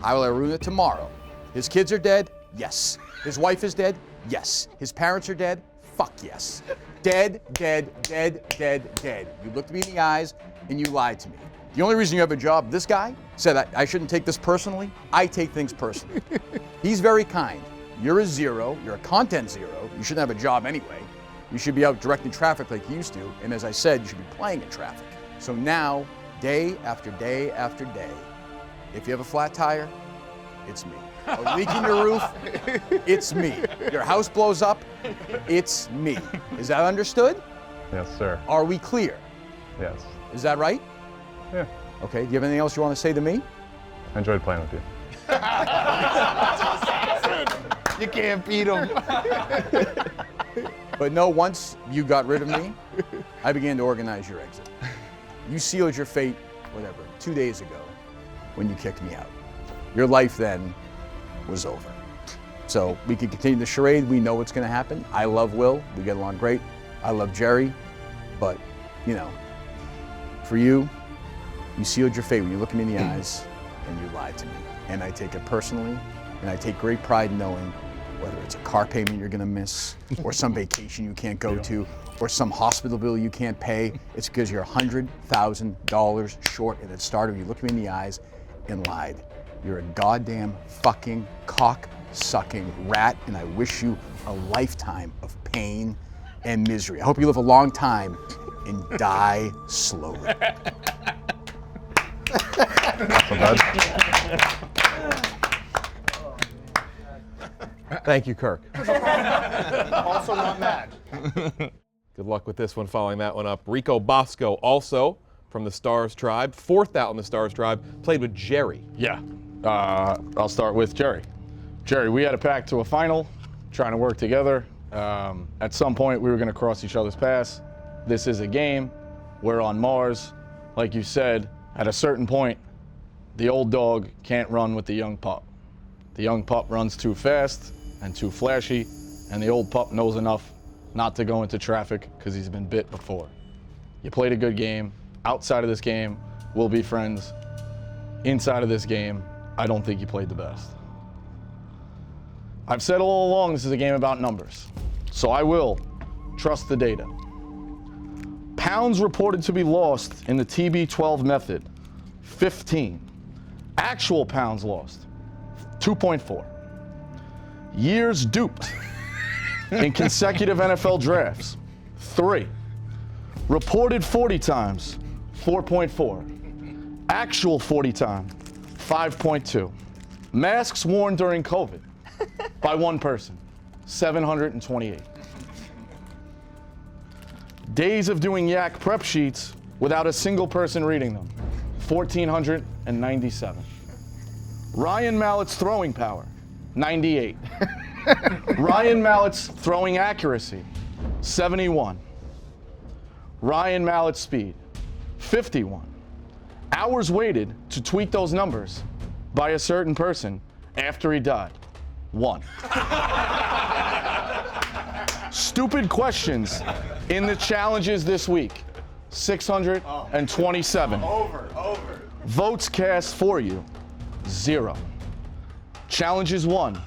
How will I ruin it tomorrow? His kids are dead? Yes. His wife is dead? Yes. His parents are dead? Fuck yes. Dead, dead, dead, dead, dead. You looked me in the eyes and you lied to me. The only reason you have a job, this guy said I shouldn't take this personally. I take things personally. He's very kind. You're a 0, you're a content 0. You shouldn't have a job anyway. You should be out directing traffic like you used to. And as I said, you should be playing in traffic. So now, day after day after day, if you have a flat tire, it's me. A leak in your roof, it's me. Your house blows up, it's me. Is that understood? Yes, sir. Are we clear? Yes. Is that right? Yeah. Okay, do you have anything else you want to say to me? I enjoyed playing with you. You can't beat him. But no, once you got rid of me, I began to organize your exit. You sealed your fate, 2 days ago when you kicked me out. Your life then was over. So we can continue the charade. We know what's going to happen. I love Will. We get along great. I love Jerry. But, for you, you sealed your fate when you look me in the eyes and you lied to me. And I take it personally, and I take great pride in knowing whether it's a car payment you're gonna miss, or some vacation you can't go to, or some hospital bill you can't pay, it's because you're $100,000 short at the start of you looked me in the eyes and lied. You're a goddamn fucking cock-sucking rat, and I wish you a lifetime of pain and misery. I hope you live a long time and die slowly. Thank you, Kirk. Also not mad. Good luck with this one, following that one up. Rico Bosco, also from the Stars Tribe, fourth out in the Stars Tribe, played with Jerry. Yeah, I'll start with Jerry. Jerry, we had a pact to a final, trying to work together. At some point, we were going to cross each other's paths. This is a game. We're on Mars. Like you said, at a certain point, the old dog can't run with the young pup. The young pup runs too fast and too flashy, and the old pup knows enough not to go into traffic because he's been bit before. You played a good game. Outside of this game, we'll be friends. Inside of this game, I don't think you played the best. I've said all along this is a game about numbers, so I will trust the data. Pounds reported to be lost in the TB12 method, 15. Actual pounds lost, 2.4. Years duped in consecutive NFL drafts, 3. Reported 40 times, 4.4. Actual 40 time, 5.2. Masks worn during COVID by one person, 728. Days of doing yak prep sheets without a single person reading them, 1,497. Ryan Mallett's throwing power, 98. Ryan Mallett's throwing accuracy, 71. Ryan Mallett's speed, 51. Hours waited to tweet those numbers by a certain person after he died, 1. Stupid questions in the challenges this week, 627. Over. Votes cast for you, 0. Challenges won,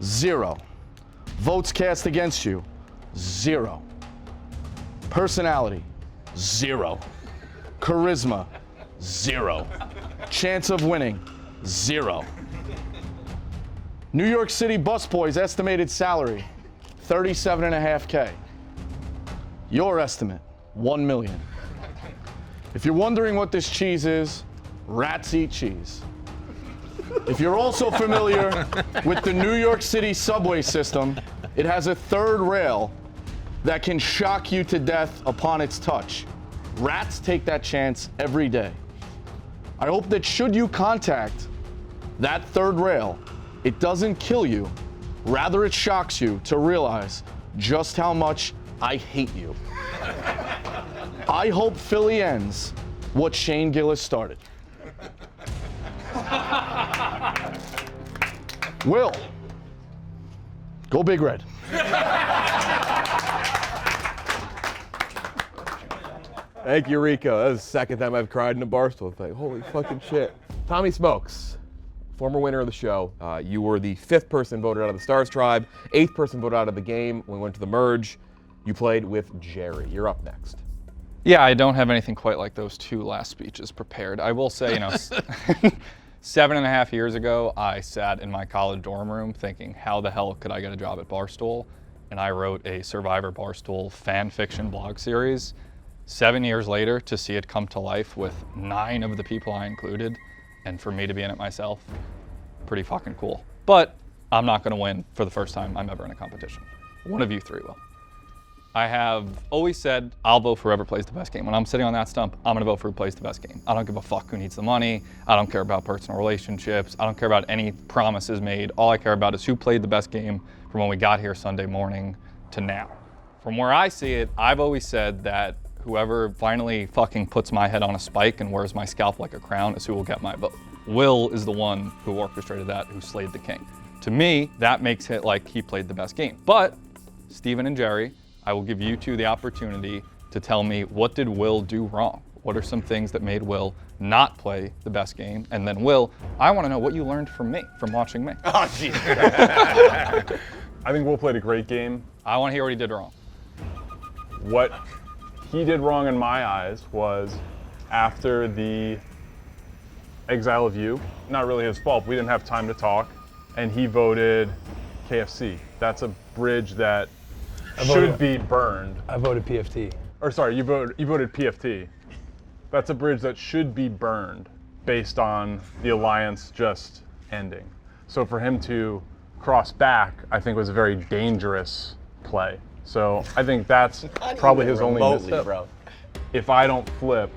0. Votes cast against you, 0. Personality, 0. Charisma, 0. Chance of winning, 0. New York City busboys' estimated salary, $37.5K. Your estimate, $1 million. If you're wondering what this cheese is, rats eat cheese. If you're also familiar with the New York City subway system, it has a third rail that can shock you to death upon its touch. Rats take that chance every day. I hope that should you contact that third rail, it doesn't kill you, rather it shocks you to realize just how much I hate you. I hope Philly ends what Shane Gillis started. Will, go Big Red. Thank you, Rico. That was the second time I've cried in a Barstool. It's like, holy fucking shit. Tommy Smokes, former winner of the show. You were the 5th person voted out of the Stars Tribe, 8th person voted out of the game when we went to the merge. You played with Jerry. You're up next. Yeah, I don't have anything quite like those 2 last speeches prepared. I will say, 7.5 years ago, I sat in my college dorm room thinking, how the hell could I get a job at Barstool? And I wrote a Survivor Barstool fan fiction blog series. 7 years later, to see it come to life with 9 of the people I included, and for me to be in it myself, pretty fucking cool. But I'm not gonna win for the first time I'm ever in a competition. One of you 3 will. I have always said I'll vote for whoever plays the best game. When I'm sitting on that stump, I'm gonna vote for who plays the best game. I don't give a fuck who needs the money. I don't care about personal relationships. I don't care about any promises made. All I care about is who played the best game from when we got here Sunday morning to now. From where I see it, I've always said that whoever finally fucking puts my head on a spike and wears my scalp like a crown is who will get my vote. Will is the one who orchestrated that, who slayed the king. To me, that makes it like he played the best game. But Steven and Jerry, I will give you two the opportunity to tell me, what did Will do wrong? What are some things that made Will not play the best game? And then Will, I want to know what you learned from me, from watching me. Oh, geez. I think Will played a great game. I want to hear what he did wrong. What he did wrong in my eyes was after the exile of you, not really his fault, we didn't have time to talk, and he voted KFC. That's a bridge that should be burned. I voted PFT. Or sorry, you voted PFT. That's a bridge that should be burned based on the alliance just ending. So for him to cross back, I think was a very dangerous play. So I think that's probably his only misstep. Bro. If I don't flip,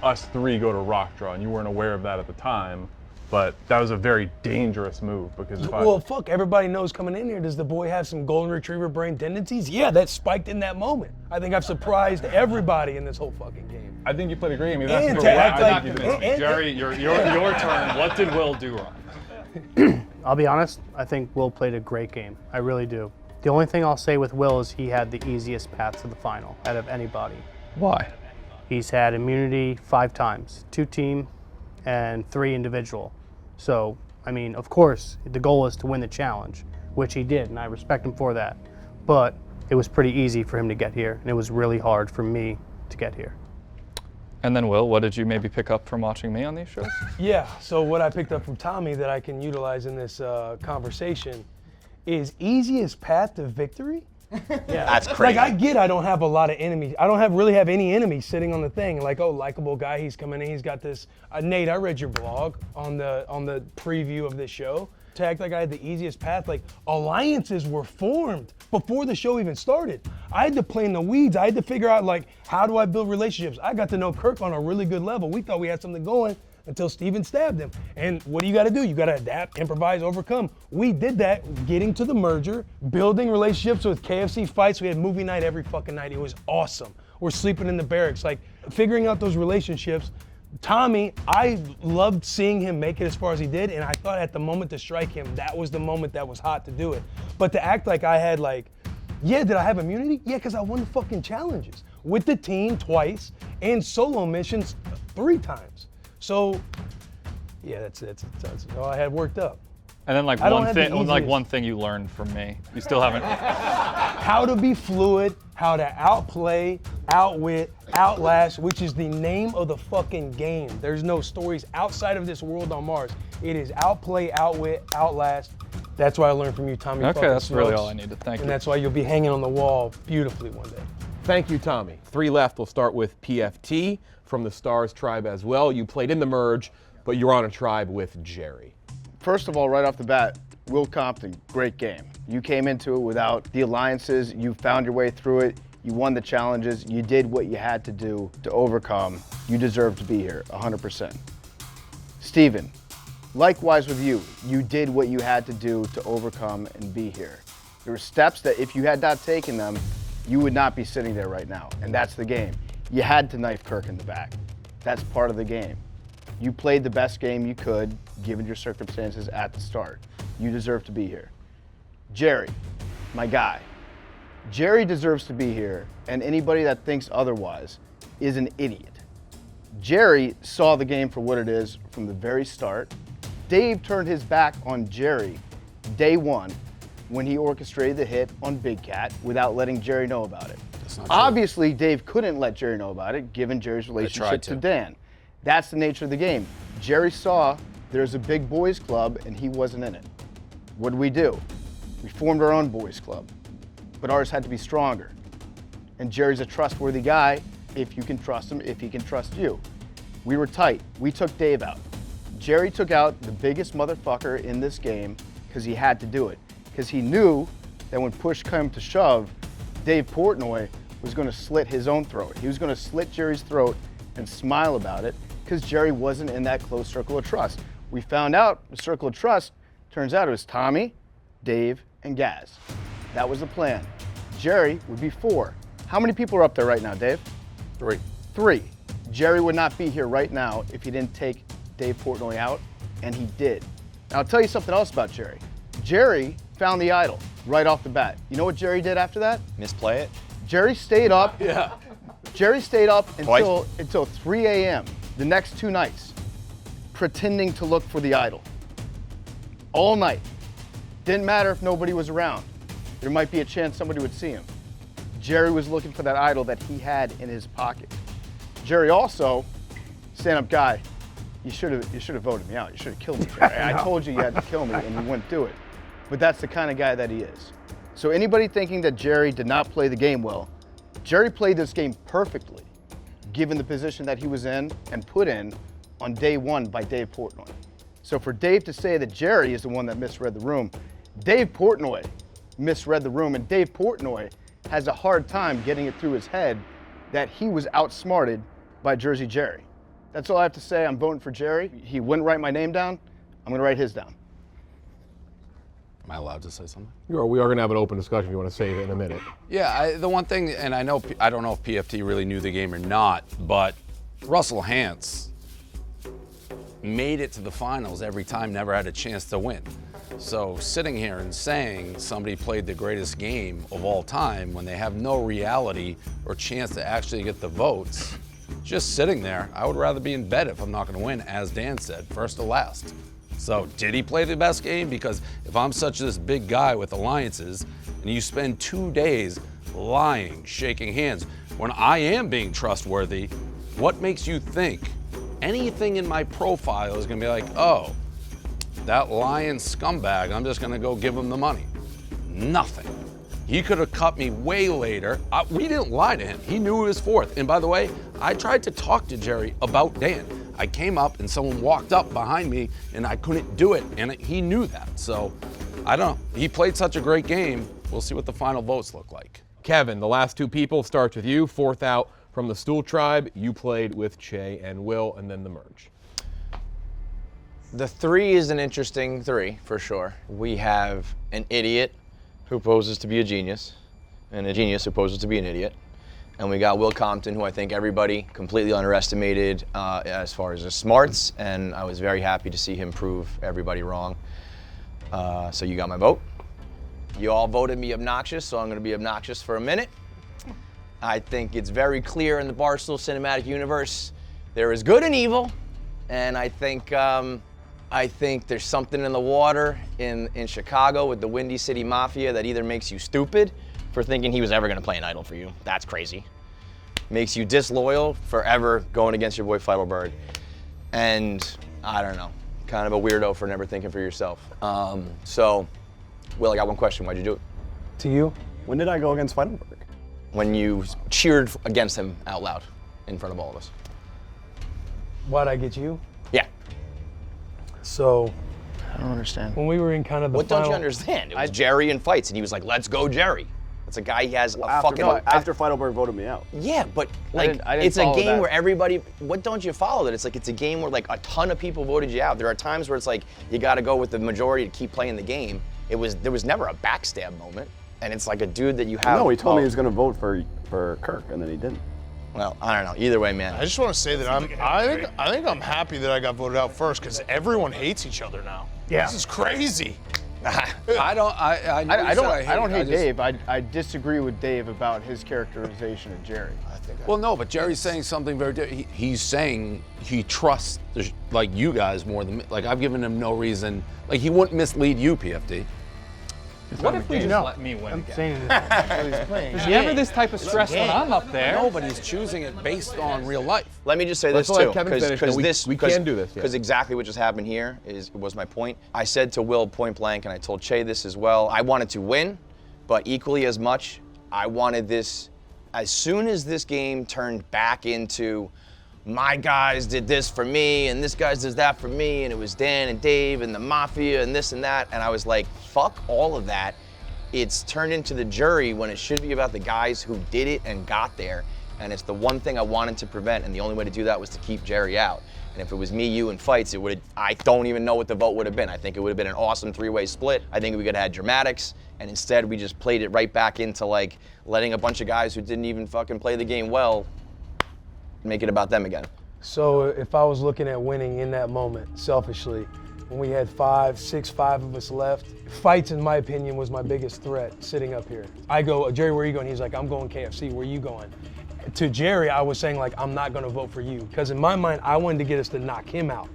us three go to rock draw, and you weren't aware of that at the time. But that was a very dangerous move because if Well, fuck, everybody knows coming in here, does the boy have some golden retriever brain tendencies? Yeah, that spiked in that moment. I think I've surprised everybody in this whole fucking game. I think you played a great game. And Jerry, your turn. What did Will do wrong? I'll be honest, I think Will played a great game. I really do. The only thing I'll say with Will is he had the easiest path to the final out of anybody. Why? He's had immunity 5 times, 2 team and 3 individual. So, I mean, of course, the goal is to win the challenge, which he did, and I respect him for that. But it was pretty easy for him to get here, and it was really hard for me to get here. And then Will, what did you maybe pick up from watching me on these shows? Yeah, so what I picked up from Tommy that I can utilize in this conversation is easiest path to victory. Yeah, that's crazy. Like I get, I don't have a lot of enemies. I don't really have any enemies sitting on the thing. Like, oh, likable guy, he's coming in, he's got this. Nate, I read your blog on the preview of this show. To act like I had the easiest path, like alliances were formed before the show even started. I had to play in the weeds. I had to figure out like, how do I build relationships? I got to know Kirk on a really good level. We thought we had something going until Steven stabbed him. And what do you gotta do? You gotta adapt, improvise, overcome. We did that, getting to the merger, building relationships with KFC fights. We had movie night every fucking night. It was awesome. We're sleeping in the barracks, like figuring out those relationships. Tommy, I loved seeing him make it as far as he did, and I thought at the moment to strike him, that was the moment that was hot to do it. But to act like I had like, yeah, did I have immunity? Yeah, because I won the fucking challenges with the team twice and solo missions 3 times. So, yeah, that's all I had worked up. And then like one thing you learned from me. You still haven't. How to be fluid, how to outplay, outwit, outlast, which is the name of the fucking game. There's no stories outside of this world on Mars. It is outplay, outwit, outlast. That's what I learned from you, Tommy. Okay, that's really all I needed. Thank you. And that's why you'll be hanging on the wall beautifully one day. Thank you, Tommy. 3 left. We'll start with PFT from the Stars tribe as well. You played in the merge, but you're on a tribe with Jerry. First of all, right off the bat, Will Compton, great game. You came into it without the alliances, you found your way through it, you won the challenges, you did what you had to do to overcome. You deserve to be here, 100%. Steven, likewise with you, you did what you had to do to overcome and be here. There were steps that if you had not taken them, you would not be sitting there right now, and that's the game. You had to knife Kirk in the back. That's part of the game. You played the best game you could, given your circumstances at the start. You deserve to be here. Jerry, my guy. Jerry deserves to be here, and anybody that thinks otherwise is an idiot. Jerry saw the game for what it is from the very start. Dave turned his back on Jerry day 1 when he orchestrated the hit on Big Cat without letting Jerry know about it. Obviously, Dave couldn't let Jerry know about it, given Jerry's relationship to Dan. That's the nature of the game. Jerry saw there's a big boys club and he wasn't in it. What did we do? We formed our own boys club, but ours had to be stronger. And Jerry's a trustworthy guy if you can trust him, if he can trust you. We were tight. We took Dave out. Jerry took out the biggest motherfucker in this game because he had to do it. Because he knew that when push came to shove, Dave Portnoy was going to slit his own throat. He was going to slit Jerry's throat and smile about it because Jerry wasn't in that close circle of trust. We found out the circle of trust, turns out it was Tommy, Dave, and Gaz. That was the plan. Jerry would be 4. How many people are up there right now, Dave? 3. 3. Jerry would not be here right now if he didn't take Dave Portnoy out, and he did. Now, I'll tell you something else about Jerry. Jerry found the idol right off the bat. You know what Jerry did after that? Misplay it? Jerry stayed up. Yeah. Jerry stayed up Twice? until 3 a.m. the next 2 nights, pretending to look for the idol. All night. Didn't matter if nobody was around. There might be a chance somebody would see him. Jerry was looking for that idol that he had in his pocket. Jerry also, stand-up guy, you should have voted me out. You should have killed me, Jerry. I told you you had to kill me, and you wouldn't do it. But that's the kind of guy that he is. So anybody thinking that Jerry did not play the game well, Jerry played this game perfectly, given the position that he was in and put in on day 1 by Dave Portnoy. So for Dave to say that Jerry is the one that misread the room, Dave Portnoy misread the room, and Dave Portnoy has a hard time getting it through his head that he was outsmarted by Jersey Jerry. That's all I have to say. I'm voting for Jerry. He wouldn't write my name down. I'm going to write his down. Am I allowed to say something? We are going to have an open discussion if you want to save it in a minute. Yeah, the one thing, and I don't know if PFT really knew the game or not, but Russell Hantz made it to the finals every time, never had a chance to win. So sitting here and saying somebody played the greatest game of all time when they have no reality or chance to actually get the votes, just sitting there, I would rather be in bed if I'm not going to win, as Dan said, first to last. So did he play the best game? Because if I'm such this big guy with alliances and you spend 2 days lying, shaking hands, when I am being trustworthy, what makes you think anything in my profile is going to be like, oh, that lying scumbag, I'm just going to go give him the money? Nothing. He could have cut me way later. We didn't lie to him. He knew he was 4th. And by the way, I tried to talk to Jerry about Dan. I came up and someone walked up behind me and I couldn't do it, and he knew that. So I don't know. He played such a great game. We'll see what the final votes look like. Kevin, the last 2 people starts with you. 4th out from the Stool Tribe. You played with Che and Will, and then the merge. The 3 is an interesting 3, for sure. We have an idiot who poses to be a genius, and a genius who poses to be an idiot. And we got Will Compton, who I think everybody completely underestimated as far as his smarts, and I was very happy to see him prove everybody wrong. So you got my vote. You all voted me obnoxious, so I'm going to be obnoxious for a minute. I think it's very clear in the Barstool cinematic universe there is good and evil, and I think there's something in the water in Chicago with the Windy City Mafia that either makes you stupid for thinking he was ever going to play an idol for you. That's crazy. Makes you disloyal forever going against your boy Feidelberg. And I don't know, kind of a weirdo for never thinking for yourself. So, Will, I got one question. Why'd you do it? To you? When did I go against Feidelberg? When you cheered against him out loud in front of all of us. Why'd I get you? Yeah. So, I don't understand. when we were in kind of the What final, don't you understand? It was Jerry in fights, and he was like, let's go, Jerry. It's a guy he has After Feidelberg voted me out. Yeah, but I like didn't it's a follow game that. where everybody. What don't you follow? That it's like it's a game where like a ton of people voted you out. There are times where it's like you got to go with the majority to keep playing the game. There was never a backstab moment, and it's like a dude that you have. No, he told me he was going to vote for Kirk, and then he didn't. Well, I don't know. Either way, man. I just want to say that I think I'm happy that I got voted out first because everyone hates each other now. Yeah. This is crazy. I don't hate Dave. I disagree with Dave about his characterization of Jerry. Well, no, but Jerry's saying something very different. He's saying he trusts like you guys more than me. Like I've given him no reason. Like he wouldn't mislead you, PFT. What if we just let me win again? There's never this type of stress when I'm up there. No, but he's choosing it based on real life. Let me just say Let's this let too, Kevin finish, then we can do this, yeah. Because exactly what just happened here was my point. I said to Will point blank, and I told Che this as well. I wanted to win, but equally as much, I wanted this. As soon as this game turned back into my guys did this for me, and this guy does that for me, and it was Dan and Dave and the Mafia and this and that, and I was like, fuck all of that. it's turned into the jury when it should be about the guys who did it and got there. And it's the one thing I wanted to prevent, and the only way to do that was to keep Jerry out. And if it was me, you, and fights, it would. I don't even know what the vote would have been. I think it would have been an awesome three-way split. I think we could have had dramatics, and instead we just played it right back into like letting a bunch of guys who didn't even fucking play the game well make it about them again. So if I was looking at winning in that moment, selfishly, when we had 5 of us left, fights, in my opinion, was my biggest threat sitting up here. I go, Jerry, where are you going? He's like, I'm going KFC. Where are you going? To Jerry, I was saying, like, I'm not going to vote for you. Because in my mind, I wanted to get us to knock him out.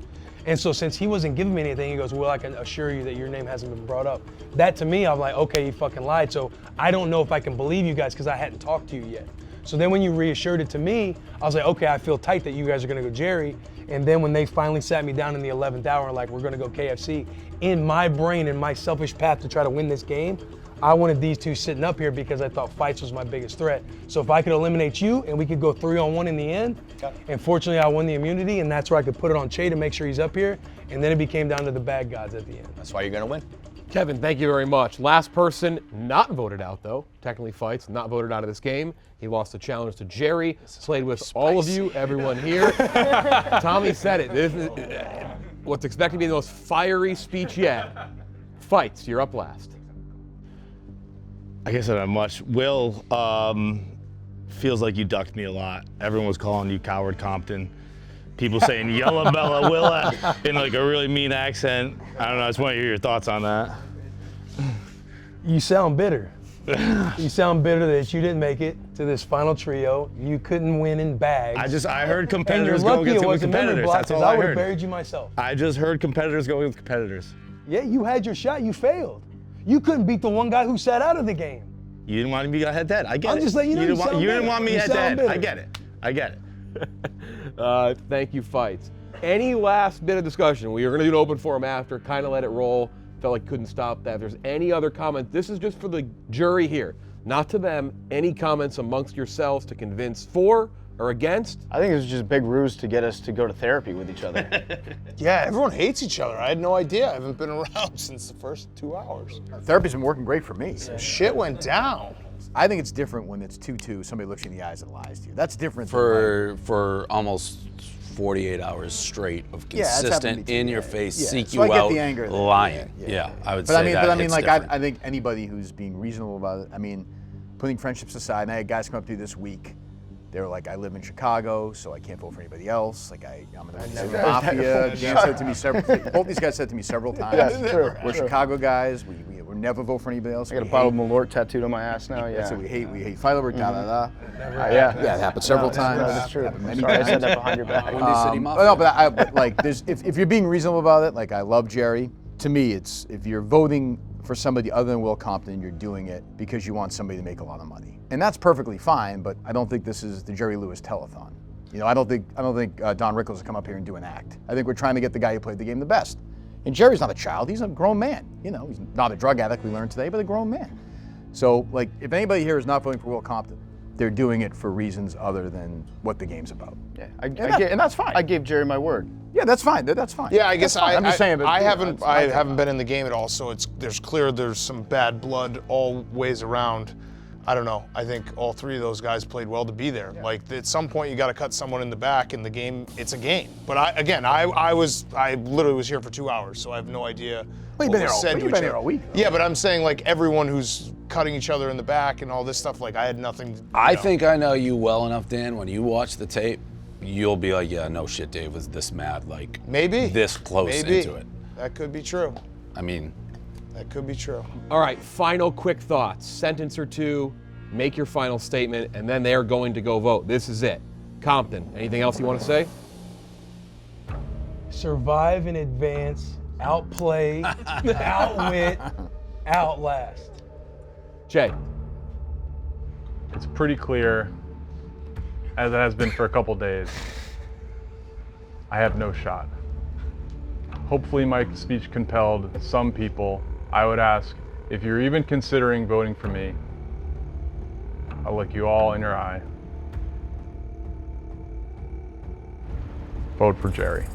And so since he wasn't giving me anything, he goes, well, I can assure you that your name hasn't been brought up. That to me, I'm like, okay, you fucking lied. So I don't know if I can believe you guys because I hadn't talked to you yet. So then when you reassured it to me, I was like, okay, I feel tight that you guys are going to go Jerry. And then when they finally sat me down in the 11th hour, like, we're going to go KFC, in my brain, in my selfish path to try to win this game, I wanted these two sitting up here because I thought fights was my biggest threat. So if I could eliminate you and we could go 3-on-1 in the end, and fortunately I won the immunity, and that's where I could put it on Che to make sure he's up here, and then it became down to the bad guys at the end. That's why you're going to win. Kevin, thank you very much. Last person not voted out, though, technically fights, not voted out of this game. He lost the challenge to Jerry, played with all of you, everyone here. Tommy said it. This is what's expected to be the most fiery speech yet. Fights, you're up last. I guess I don't have much. Will, feels like you ducked me a lot. Everyone was calling you Coward Compton. People saying Yella Bella Willa in like a really mean accent. I don't know, I just want to hear your thoughts on that. You sound bitter. You sound bitter that you didn't make it to this final trio. You couldn't win in bags. I heard competitors go against competitors. That's all I I would have heard. buried you myself. I just heard competitors going with competitors. Yeah, you had your shot, you failed. You couldn't beat the one guy who sat out of the game. You didn't want to be head-dead. I get it. I'm just letting you know You didn't want me head-dead. I get it. I get it. Thank you, fights. Any last bit of discussion? We are going to do an open forum after, kind of let it roll. Felt like couldn't stop that. If there's any other comment, this is just for the jury here, not to them. Any comments amongst yourselves to convince for or against? I think it was just a big ruse to get us to go to therapy with each other. Yeah, everyone hates each other. I had no idea. I haven't been around since the first 2 hours. Therapy's been working great for me. Shit went down. I think it's different when it's 2-2, somebody looks you in the eyes and lies to you. That's different For almost 48 hours straight of consistent, in-your-face, seek you I get out, the anger there. lying. Yeah, I would say that. But I mean, it's like, different. I think anybody who's being reasonable about it, I mean, putting friendships aside, and I had guys come up to you this week. They were like, I live in Chicago, so I can't vote for anybody else. Like, I'm in the mafia. Dan said to me both these guys said to me several times, we're Chicago guys. We'll never vote for anybody else. I got a bottle of Malort tattooed on my ass now. Yeah. That's what we hate. We hate Feidelberg. Yeah, it happened several times. That's true. Many Sorry, I times. said that behind your back. But like, if you're being reasonable about it, like I love Jerry. To me, it's if you're voting for somebody other than Will Compton, you're doing it because you want somebody to make a lot of money, and that's perfectly fine. But I don't think this is the Jerry Lewis telethon. You know, I don't think Don Rickles will come up here and do an act. I think we're trying to get the guy who played the game the best. And Jerry's not a child; he's a grown man. You know, he's not a drug addict. We learned today, but a grown man. So, like, if anybody here is not voting for Will Compton, they're doing it for reasons other than what the game's about. Yeah, and that's fine. I gave Jerry my word. Yeah, that's fine. That's fine. Yeah, I guess I'm just saying. But I haven't been in the game at all, so there's some bad blood all ways around. I don't know. I think all three of those guys played well to be there. Yeah. Like at some point, you got to cut someone in the back in the game. It's a game. But I literally was here for 2 hours, so I have no idea. Well, you've been there all week. Yeah, but I'm saying like everyone who's cutting each other in the back and all this stuff. Like I had nothing. I think I know you well enough, Dan. When you watch the tape, you'll be like, yeah, no shit, Dave was this mad, like maybe this close into it. That could be true. I mean, that could be true. All right, final quick thoughts, sentence or two, make your final statement, and then they're going to go vote. This is it. Compton, anything else you want to say? Survive in advance, outplay, outwit, outlast. Jay. It's pretty clear, as it has been for a couple days, I have no shot. Hopefully my speech compelled some people. I would ask, if you're even considering voting for me, I'll look you all in your eye. Vote for Jerry.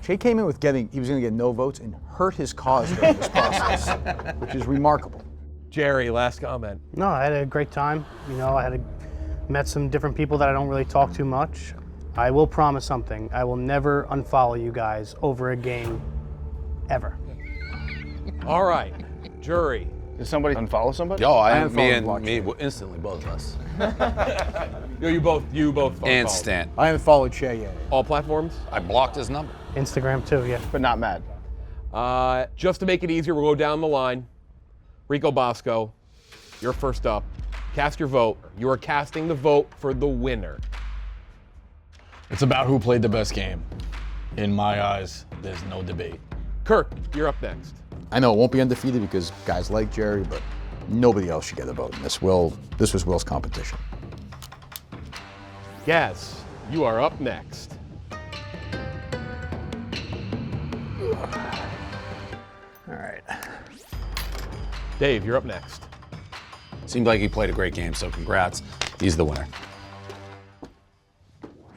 Che came in with he was going to get no votes and hurt his cause during this process, which is remarkable. Jerry, last comment. No, I had a great time. You know, met some different people that I don't really talk to much. I will promise something. I will never unfollow you guys over a game, ever. All right, jury. Did somebody unfollow somebody? Yo, me instantly, both of us. You both Instant. I haven't followed Shay yet. All platforms? I blocked his number. Instagram too, yeah. But not mad. Just to make it easier, we'll go down the line. Rico Bosco, you're first up. Cast your vote. You are casting the vote for the winner. It's about who played the best game. In my eyes, there's no debate. Kirk, you're up next. I know it won't be undefeated because guys like Jerry, but nobody else should get a vote in this. This was Will's competition. Gaz, you are up next. All right. Dave, you're up next. Seemed like he played a great game, so congrats. He's the winner.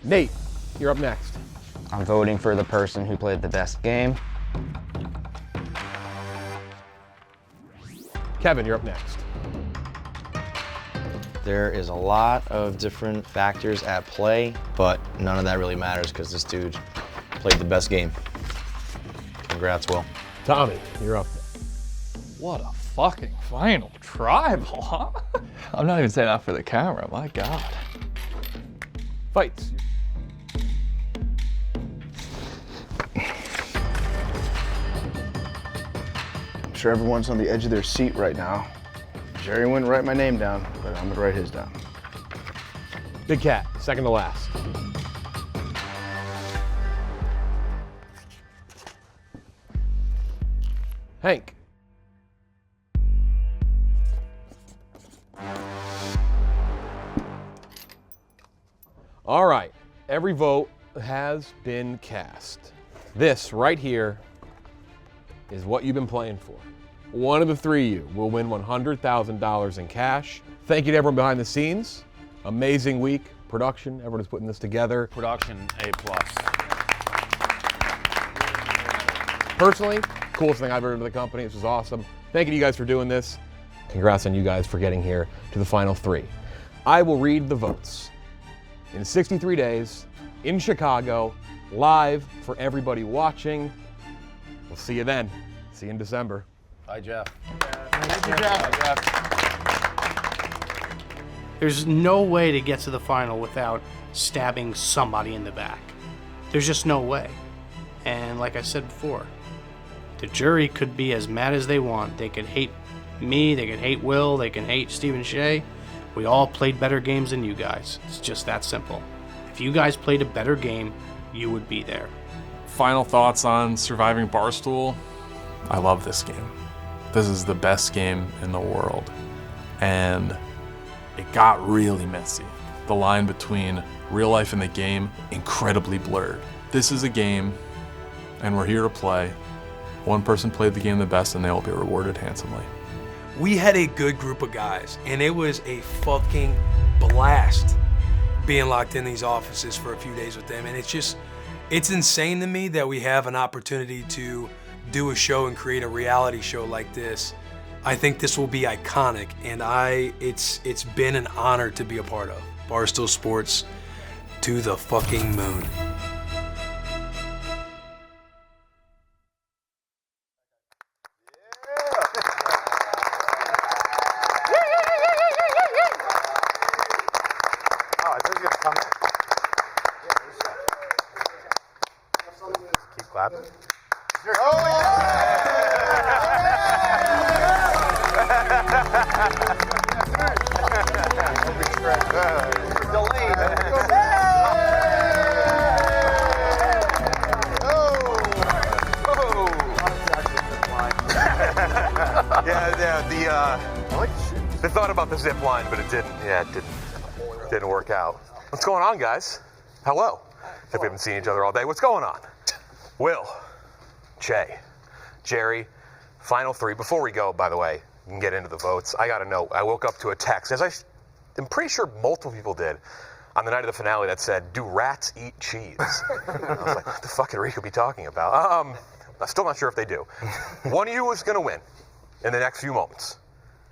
Nate, you're up next. I'm voting for the person who played the best game. Kevin, you're up next. There is a lot of different factors at play, but none of that really matters because this dude played the best game. Congrats, Will. Tommy, you're up. What a fucking final tribal, huh? I'm not even saying that for the camera, my God. Fights. I'm sure everyone's on the edge of their seat right now. Jerry wouldn't write my name down, but I'm gonna write his down. Big Cat, second to last. Hank. All right, every vote has been cast. This right here is what you've been playing for. One of the three of you will win $100,000 in cash. Thank you to everyone behind the scenes. Amazing week. Production, everyone is putting this together. Production, A+. Personally, coolest thing I've ever done to the company. This was awesome. Thank you to you guys for doing this. Congrats on you guys for getting here to the final three. I will read the votes in 63 days in Chicago, live for everybody watching. We'll see you then. See you in December. Bye, Jeff. Thank you, Jeff. There's no way to get to the final without stabbing somebody in the back. There's just no way. And like I said before, the jury could be as mad as they want. They could hate me, they could hate Will, they can hate Stephen Shea. We all played better games than you guys. It's just that simple. If you guys played a better game, you would be there. Final thoughts on Surviving Barstool. I love this game. This is the best game in the world. And it got really messy. The line between real life and the game, incredibly blurred. This is a game, and we're here to play. One person played the game the best, and they will be rewarded handsomely. We had a good group of guys, and it was a fucking blast being locked in these offices for a few days with them. And it's insane to me that we have an opportunity to do a show and create a reality show like this. I think this will be iconic, and it's been an honor to be a part of. Barstool Sports to the fucking moon. Keep clapping. They thought about the zip line, but it didn't. Yeah, it didn't work out. What's going on, guys? Hello. If we haven't seen each other all day, what's going on? Will, Che, Jerry, final three. Before we go, by the way, we can get into the votes. I got a note. I woke up to a text, as I'm pretty sure multiple people did, on the night of the finale that said, "Do rats eat cheese?" I was like, what the fuck could Rico be talking about? I'm still not sure if they do. One of you is going to win in the next few moments.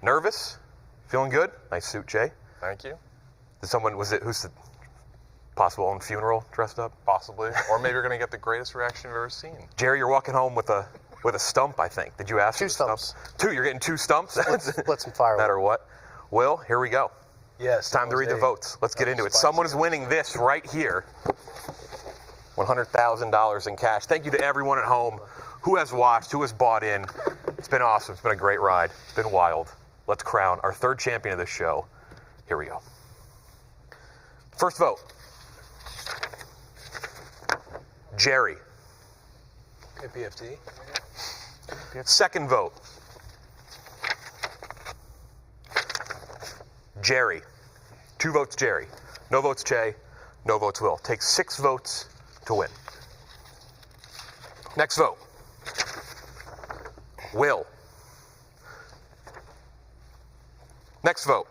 Nervous? Feeling good? Nice suit, Jay. Thank you. Did someone, who's the possible own funeral dressed up? Possibly. Or maybe you're going to get the greatest reaction you've ever seen. Jerry, you're walking home with a stump, I think. Did you ask? 2 stumps. 2, you're getting 2 stumps? Split some firewood. No matter what. Will, here we go. Yes. Time to read the votes. Let's get into it. Someone is winning this right here. $100,000 in cash. Thank you to everyone at home who has watched, who has bought in. It's been awesome. It's been a great ride. It's been wild. Let's crown our 3rd champion of this show. Here we go. First vote. Jerry. Okay, PFT. Second vote. Jerry. 2 votes Jerry. No votes Jay. No votes Will. Takes 6 votes to win. Next vote. Will. Next vote.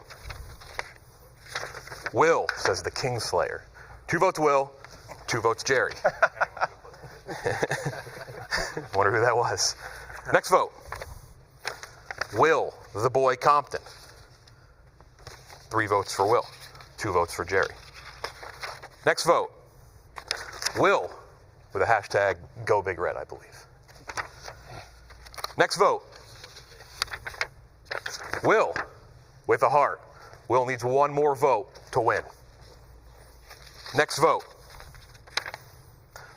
Will, says the Kingslayer. 2 votes Will, 2 votes Jerry. Wonder who that was. Next vote. Will, the boy Compton. 3 votes for Will, 2 votes for Jerry. Next vote. Will, with a hashtag #GoBigRed, I believe. Next vote. Will, with a heart. Will needs 1 more vote to win. Next vote.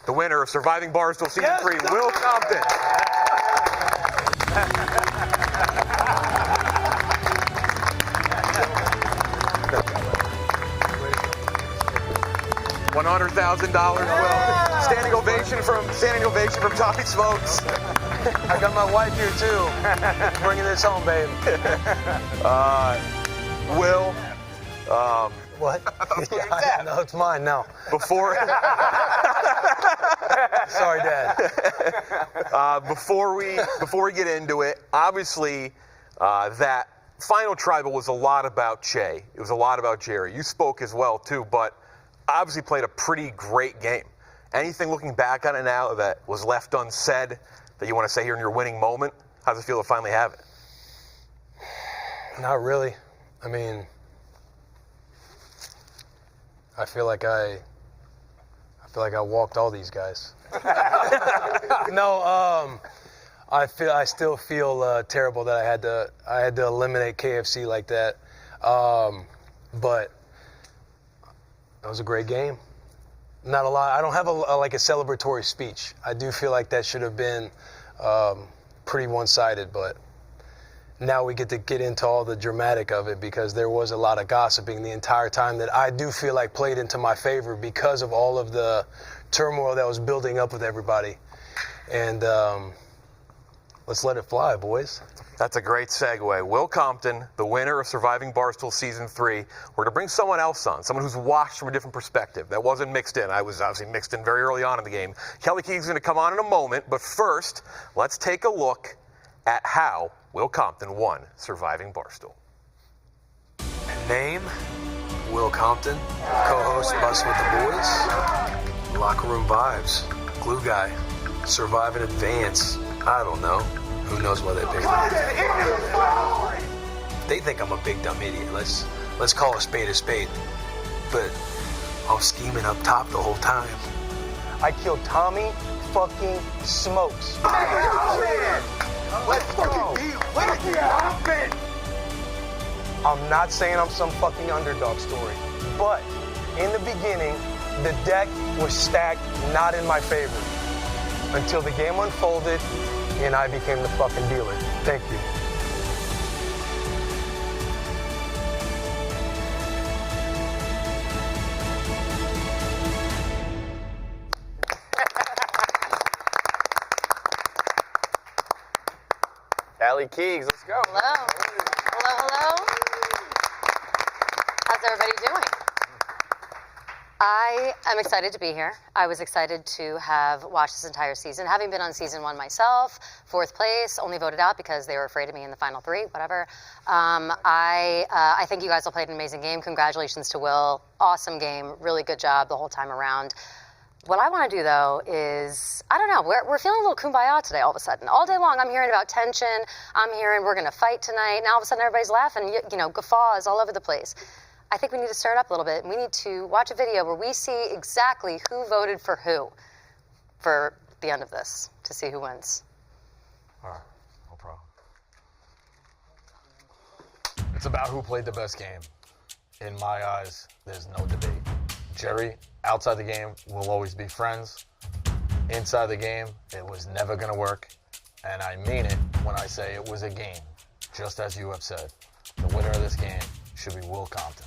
The winner of Surviving Barstool Season 3, Will Compton. $100,000, Will. Standing ovation from Tommy Smokes. I got my wife here too. Bringing this home, babe. Will. What? Yeah, no, it's mine now. Before. Sorry, Dad. Before we get into it, obviously, that final tribal was a lot about Che. It was a lot about Jerry. You spoke as well too, but obviously played a pretty great game. Anything looking back on it now that was left unsaid that you want to say here in your winning moment? How does it feel to finally have it? Not really. I mean, I feel like I walked all these guys. No, I still feel terrible that I had to eliminate KFC like that. But that was a great game. Not a lot. I don't have like a celebratory speech. I do feel like that should have been pretty one-sided, but now we get to get into all the dramatic of it because there was a lot of gossiping the entire time that I do feel like played into my favor because of all of the turmoil that was building up with everybody. And let's let it fly, boys. That's a great segue. Will Compton, the winner of Surviving Barstool Season 3. We're going to bring someone else on, someone who's watched from a different perspective. That wasn't mixed in. I was obviously mixed in very early on in the game. Kelly Keegan's going to come on in a moment, but first, let's take a look at how Will Compton won Surviving Barstool. Name, Will Compton. Co-host Bus with the Boys. Locker Room Vibes. Glue Guy. Survive and Advance. I don't know. Who knows why they picked me? They think I'm a big dumb idiot. Let's call a spade, but I was scheming up top the whole time. I killed Tommy fucking Smokes. Let's fucking beat him. Let's get it. I'm not saying I'm some fucking underdog story, but in the beginning, the deck was stacked not in my favor until the game unfolded and I became the fucking dealer. Thank you. Allie Keegs, let's go. Hello. Hello. How's everybody doing? I am excited to be here. I was excited to have watched this entire season. Having been on season 1 myself, 4th place, only voted out because they were afraid of me in the final 3, whatever. I think you guys all played an amazing game. Congratulations to Will. Awesome game. Really good job the whole time around. What I want to do, though, is, I don't know, we're feeling a little kumbaya today all of a sudden. All day long, I'm hearing about tension. I'm hearing we're going to fight tonight. Now all of a sudden, everybody's laughing, guffaws all over the place. I think we need to start up a little bit. We need to watch a video where we see exactly who voted for who for the end of this to see who wins. All right, no problem. It's about who played the best game. In my eyes, there's no debate. Jerry, outside the game, will always be friends. Inside the game, it was never going to work. And I mean it when I say it was a game, just as you have said. The winner of this game should be Will Compton.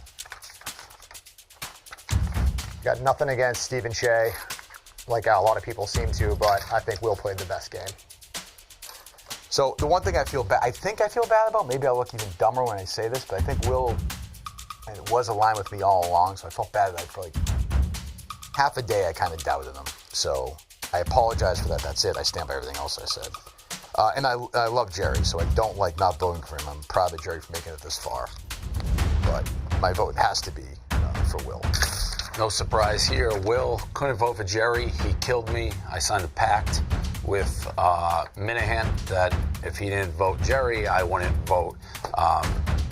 Got nothing against Stephen Shea, like a lot of people seem to, but I think Will played the best game. So the one thing I feel bad about, maybe I'll look even dumber when I say this, but I think Will, and it was aligned with me all along, so I felt bad that for like half a day I kind of doubted him. So I apologize for that. That's it. I stand by everything else I said. And I love Jerry, so I don't like not voting for him. I'm proud of Jerry for making it this far. But my vote has to be for Will. No surprise here. Will couldn't vote for Jerry. He killed me. I signed a pact with Minahan that if he didn't vote Jerry, I wouldn't vote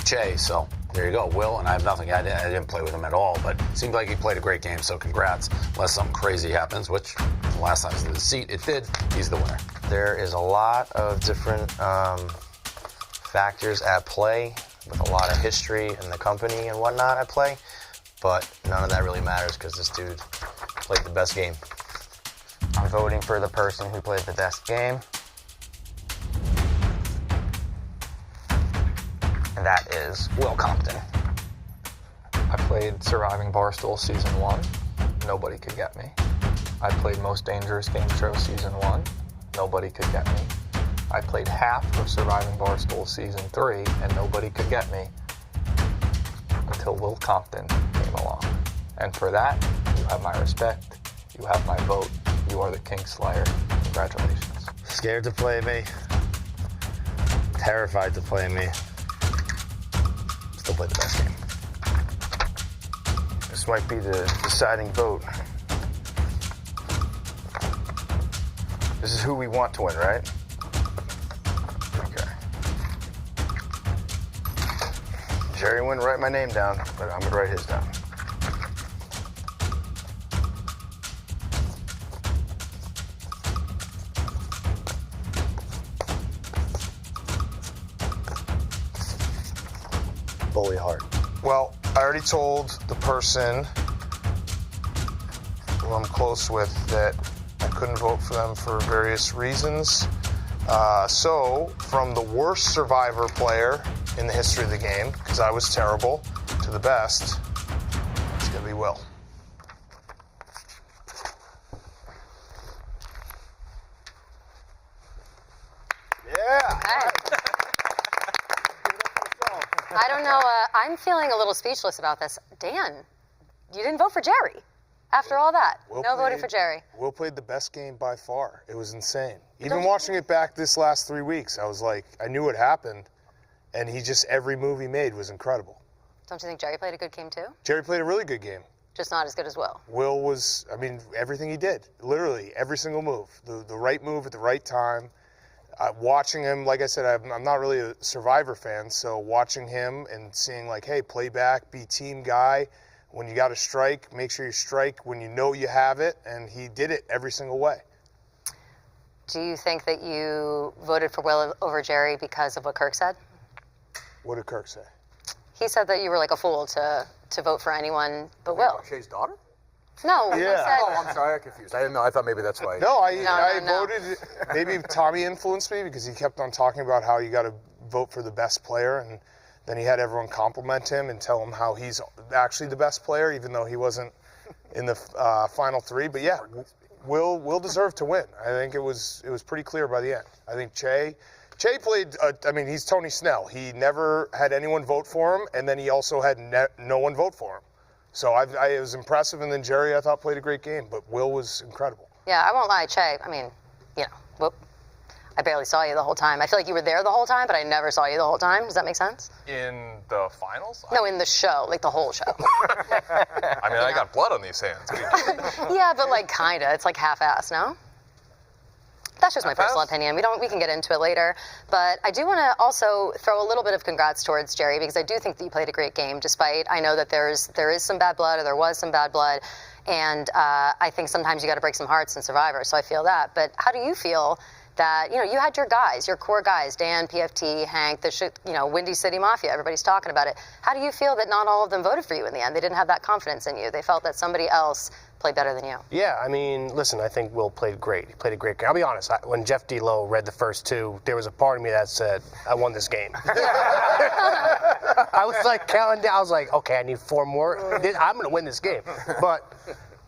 Che. So there you go, Will. And I have nothing. I didn't play with him at all, but it seemed like he played a great game. So congrats. Unless something crazy happens, which the last time I was in the seat, it did. He's the winner. There is a lot of different factors at play with a lot of history in the company and whatnot at play. But none of that really matters because this dude played the best game. I'm voting for the person who played the best game. And that is Will Compton. I played Surviving Barstool Season 1. Nobody could get me. I played Most Dangerous Game Show Season 1. Nobody could get me. I played half of Surviving Barstool Season 3, and nobody could get me until Will Compton came along. And for that, you have my respect. You have my vote. You are the King Slayer. Congratulations. Scared to play me. Terrified to play me. Still played the best game. This might be the deciding vote. This is who we want to win, right? Okay. Jerry wouldn't write my name down, but I'm gonna write his down. Bully hard. Well, I already told the person who I'm close with that I couldn't vote for them for various reasons. So, from the worst Survivor player in the history of the game, because I was terrible, to the best, it's going to be Will. Yeah. I don't know. I'm feeling a little speechless about this. Dan, you didn't vote for Jerry after all that. No voting for Jerry. Will played the best game by far. It was insane. Even watching it back this last 3 weeks, I was like, I knew what happened, and every move he made was incredible. Don't you think Jerry played a good game too? Jerry played a really good game. Just not as good as Will. Will was, everything he did, literally every single move, the right move at the right time. Watching him, like I said, I'm not really a Survivor fan, so watching him and seeing like, hey, play back, be team guy. When you got to strike, make sure you strike when you know you have it, and he did it every single way. Do you think that you voted for Will over Jerry because of what Kirk said? What did Kirk say? He said that you were like a fool to vote for anyone but Will. Shay's daughter? No, he said... Oh, I'm sorry, I'm confused. I didn't know. I thought maybe that's why. No, I voted. Maybe Tommy influenced me because he kept on talking about how you got to vote for the best player, and then he had everyone compliment him and tell him how he's actually the best player, even though he wasn't in the final three. But yeah, Will deserved to win. I think it was pretty clear by the end. I think Che played. He's Tony Snell. He never had anyone vote for him, and then he also had no one vote for him. So it was impressive, and then Jerry, I thought, played a great game, but Will was incredible. Yeah, I won't lie, Che. I I barely saw you the whole time. I feel like you were there the whole time, but I never saw you the whole time. Does that make sense? In the finals? No, in the show, like the whole show. I mean, I got blood on these hands. Yeah, but like kinda. It's like half-assed, no? That's just my personal opinion. We can get into it later. But I do want to also throw a little bit of congrats towards Jerry, because I do think that you played a great game, despite I know that there is some bad blood, or there was some bad blood. And I think sometimes you got to break some hearts in Survivor, so I feel that. But how do you feel that, you had your guys, your core guys, Dan, PFT, Hank, Windy City Mafia, everybody's talking about it. How do you feel that not all of them voted for you in the end? They didn't have that confidence in you. They felt that somebody else played better than you. Yeah, I mean, listen, I think Will played great. He played a great game. I'll be honest, when Jeff D-Lo read the first two, there was a part of me that said, I won this game. I was like counting down. I was like, okay, I need 4 more. I'm going to win this game. But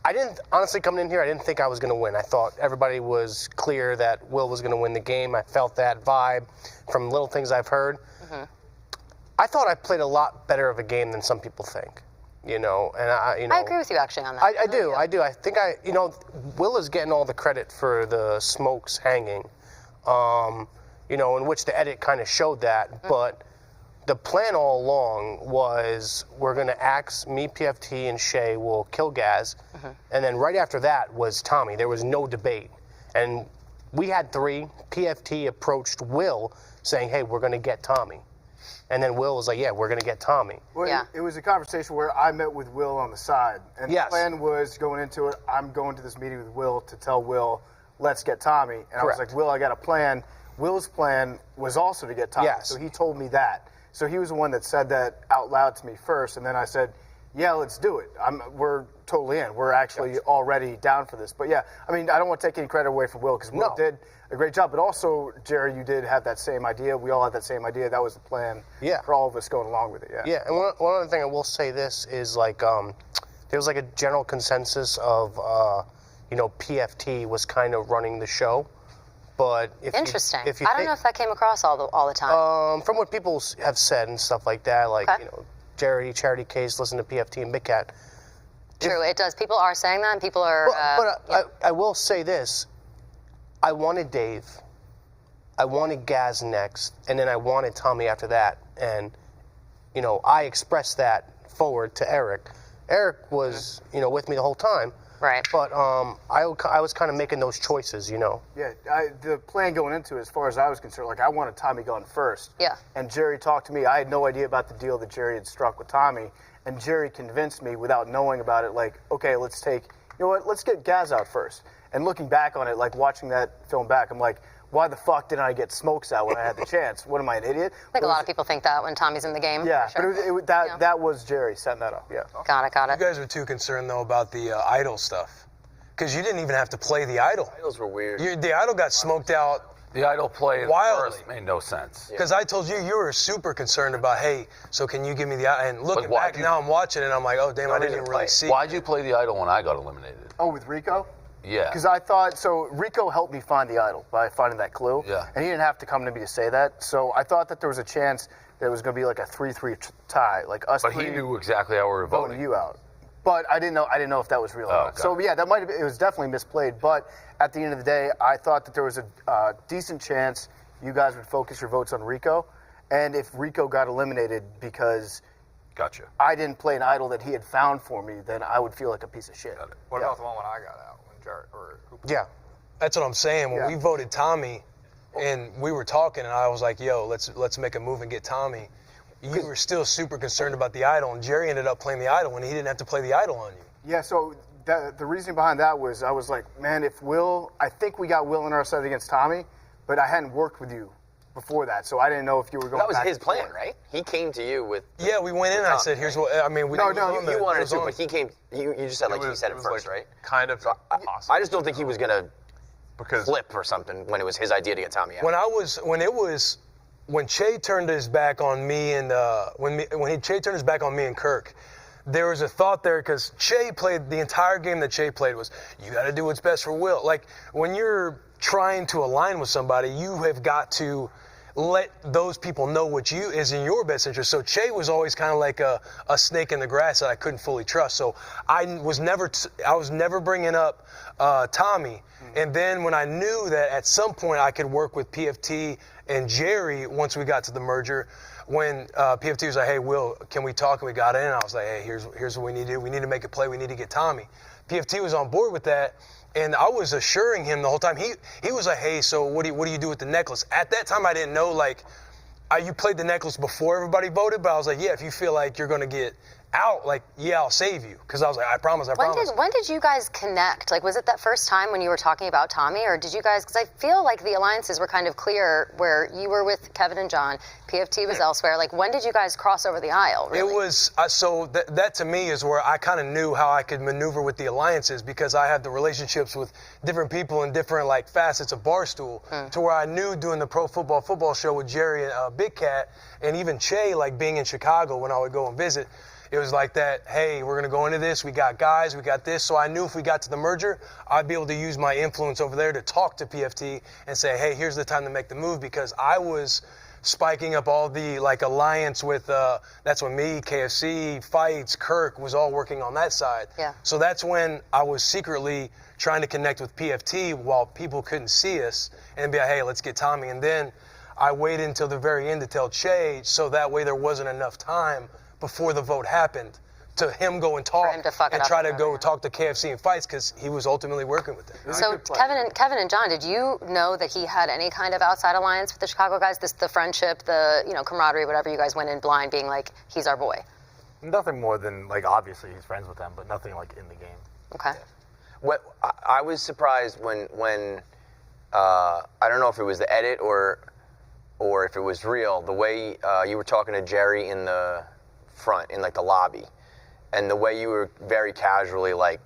I didn't, honestly, coming in here, I didn't think I was going to win. I thought everybody was clear that Will was going to win the game. I felt that vibe from little things I've heard. Mm-hmm. I thought I played a lot better of a game than some people think. And I agree with you actually on that. I do. I think Will is getting all the credit for the smokes hanging, in which the edit kind of showed that. Mm-hmm. But the plan all along was we're going to axe me, PFT, and Shay will kill Gaz. Mm-hmm. And then right after that was Tommy. There was no debate. And we had 3. PFT approached Will saying, hey, we're going to get Tommy. And then Will was like, yeah, we're going to get Tommy. Well, yeah. It was a conversation where I met with Will on the side. And the plan was going into it, I'm going to this meeting with Will to tell Will, let's get Tommy. And I was like, Will, I got a plan. Will's plan was also to get Tommy. Yes. So he told me that. So he was the one that said that out loud to me first. And then I said, yeah, let's do it. We're totally in. We're actually already down for this. But yeah, I mean, I don't want to take any credit away from Will, because Will did a great job. But also, Jerry, you did have that same idea. We all had that same idea. That was the plan for all of us going along with it. Yeah. Yeah, and one other thing I will say this is like, there was like a general consensus of, PFT was kind of running the show. But Interesting. I don't know if that came across all the time. From what people have said and stuff like that, like, Jerry, Charity Case, listen to PFT and Big Cat. True, it does. People are saying that, and people are... I will say this. I wanted Dave. I wanted Gaz next, and then I wanted Tommy after that. And, I expressed that forward to Eric. Eric was, with me the whole time. Right. But I was kind of making those choices, Yeah, the plan going into it, as far as I was concerned, like I wanted Tommy gone first. Yeah. And Jerry talked to me. I had no idea about the deal that Jerry had struck with Tommy. And Jerry convinced me without knowing about it, like, okay, let's get Gaz out first. And looking back on it, like watching that film back, I'm like, why the fuck didn't I get smokes out when I had the chance? What am I, an idiot? I think a lot of people think that when Tommy's in the game. Yeah, sure. but that was Jerry setting that up, yeah. Got it. You guys were too concerned, though, about the idol stuff. Because you didn't even have to play the idol. Idols were weird. The idol got smoked out. The idol play wildly. First made no sense. Because I told you were super concerned about, hey, so can you give me the idol? And looking back, now I'm watching it, and I'm like, oh, damn, I didn't even really see. Why'd you play the idol when I got eliminated? Oh, with Rico? Yeah. Because I thought, so Rico helped me find the idol by finding that clue. Yeah. And he didn't have to come to me to say that. So I thought that there was a chance that it was going to be like a 3-3 tie, like us. But he knew exactly how we were voting. You out. But I didn't know if that was real. Oh, okay. So yeah, that might have been, it was definitely misplayed. But at the end of the day, I thought that there was a decent chance you guys would focus your votes on Rico. And if Rico got eliminated because I didn't play an idol that he had found for me, then I would feel like a piece of shit. What about the one when I got out? Yeah. That's what I'm saying. When we voted Tommy, and we were talking, and I was like, yo, let's make a move and get Tommy. You were still super concerned about the idol, and Jerry ended up playing the idol when he didn't have to play the idol on you. Yeah, so the reason behind that was I was like, man, I think we got Will in our set against Tommy, but I hadn't worked with you before that, so I didn't know if you were going. That was back his plan, right? He came to you with. Yeah, we went in. And I said, "Here's what I mean." You wanted to, but he came. You just said he said it first, right? Kind of. So I just don't think he was gonna flip or something when it was his idea to get Tommy out. When Che turned his back on me and Che turned his back on me and Kirk, there was a thought there because Che played the entire game that Che played was you got to do what's best for Will. Like when you're trying to align with somebody, you have got to let those people know what is in your best interest. So Che was always kind of like a snake in the grass that I couldn't fully trust. So I was never bringing up Tommy. And then when I knew that at some point I could work with PFT and Jerry once we got to the merger, when PFT was like, hey, Will, can we talk? And we got in, I was like, hey, here's what we need to do. We need to make a play. We need to get Tommy. PFT was on board with that. And I was assuring him the whole time. He was like, hey, so what do you do with the necklace? At that time, I didn't know, like, you played the necklace before everybody voted, but I was like, yeah, if you feel like you're going to get out, like, yeah, I'll save you. Because I was like, I promise. When did you guys connect? Like, was it that first time when you were talking about Tommy, or did you guys, because I feel like the alliances were kind of clear where you were with Kevin and John, PFT was elsewhere. Like, when did you guys cross over the aisle, really? It was, so that to me is where I kind of knew how I could maneuver with the alliances, because I had the relationships with different people in different, like, facets of Barstool, to where I knew doing the pro football show with Jerry and Big Cat, and even Che, like, being in Chicago when I would go and visit, it was like that, hey, we're going to go into this. We got guys, we got this. So I knew if we got to the merger, I'd be able to use my influence over there to talk to PFT and say, hey, here's the time to make the move, because I was spiking up all the, like, alliance with, that's when me, KFC, Fights, Kirk was all working on that side. Yeah. So that's when I was secretly trying to connect with PFT while people couldn't see us and be like, hey, let's get Tommy. And then I waited until the very end to tell Che, so that way there wasn't enough time before the vote happened to him go and talk and try to go talk to KFC and Fights, because he was ultimately working with them. So Kevin and John, did you know that he had any kind of outside alliance with the Chicago guys? The friendship, the camaraderie, whatever, you guys went in blind being like, he's our boy? Nothing more than, like, obviously he's friends with them, but nothing, like, in the game. Okay. What I was surprised when I don't know if it was the edit or if it was real, the way you were talking to Jerry in the front, in, like, the lobby, and the way you were very casually, like,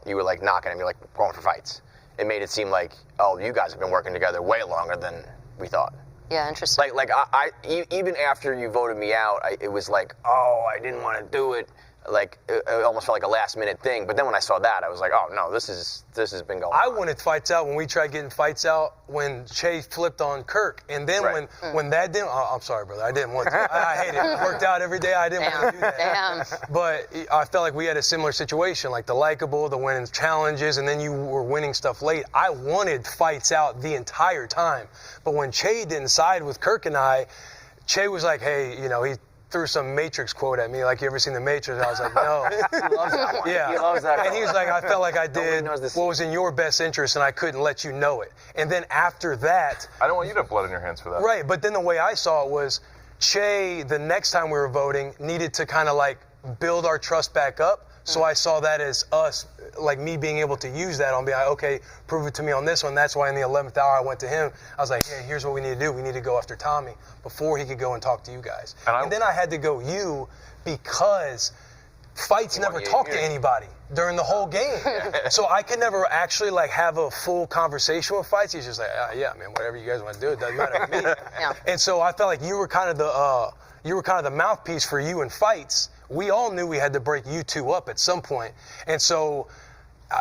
you were, like, knocking him, you're like, we're going for fights. It made it seem like, oh, you guys have been working together way longer than we thought. Yeah, interesting. Like even after you voted me out, it was like, oh, I didn't want to do it. Like, it almost felt like a last-minute thing. But then when I saw that, I was like, oh, no, this has been going on. I wanted Fights out when we tried getting Fights out when Che flipped on Kirk. And then when that didn't, I'm sorry, brother, I didn't want to. I hate it. It worked out every day. I didn't want to do that. Damn. But I felt like we had a similar situation, like the likable, the winning challenges, and then you were winning stuff late. I wanted Fights out the entire time. But when Che didn't side with Kirk and I, Che was like, hey, he threw some Matrix quote at me, like, you ever seen The Matrix? I was like, no. He loves that one. Yeah. He loves that And he was like, I felt like I did what was in your best interest, and I couldn't let you know it. And then after that... I don't want you to have blood in your hands for that. Right, but then the way I saw it was, Che, the next time we were voting, needed to kind of, like, build our trust back up. So I saw that as us, like, me being able to use that on being like, okay, prove it to me on this one. That's why in the 11th hour I went to him. I was like, hey, here's what we need to do. We need to go after Tommy before he could go and talk to you guys. And then I had to go you because Fights never talked to anybody during the whole game. So I could never actually, like, have a full conversation with Fights. He's just like, yeah, man, whatever you guys want to do, it doesn't matter to me. And so I felt like you were kind of the mouthpiece for you and Fights. We all knew we had to break you two up at some point. And so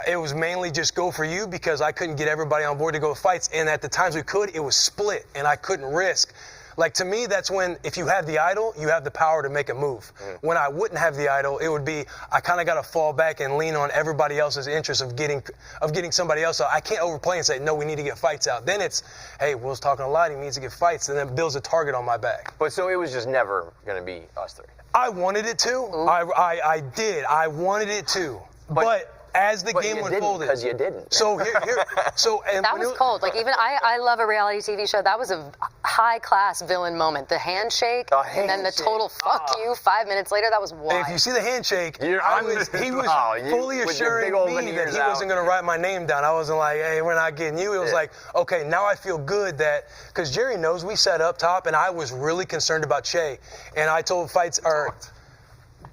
it was mainly just go for you because I couldn't get everybody on board to go with Fights. And at the times we could, it was split and I couldn't risk. Like, to me, that's when, if you have the idol, you have the power to make a move. When I wouldn't have the idol, it would be, I kind of got to fall back and lean on everybody else's interest of getting somebody else out. I can't overplay and say, no, we need to get Fights out. Then it's, hey, Will's talking a lot, he needs to get Fights, and then it builds a target on my back. But so it was just never going to be us three? I wanted it to. I did. I wanted it to. But as the game unfolded, because you didn't. So and that was cold. Like, even I love a reality TV show. That was a high class villain moment. The handshake, and then the total fuck you 5 minutes later. That was wild. And if you see the handshake, he was fully assuring me that he wasn't going to write my name down. I wasn't like, hey, we're not getting you. It was like, okay, now I feel good that, because Jerry knows we sat up top, and I was really concerned about Che, and I told Fights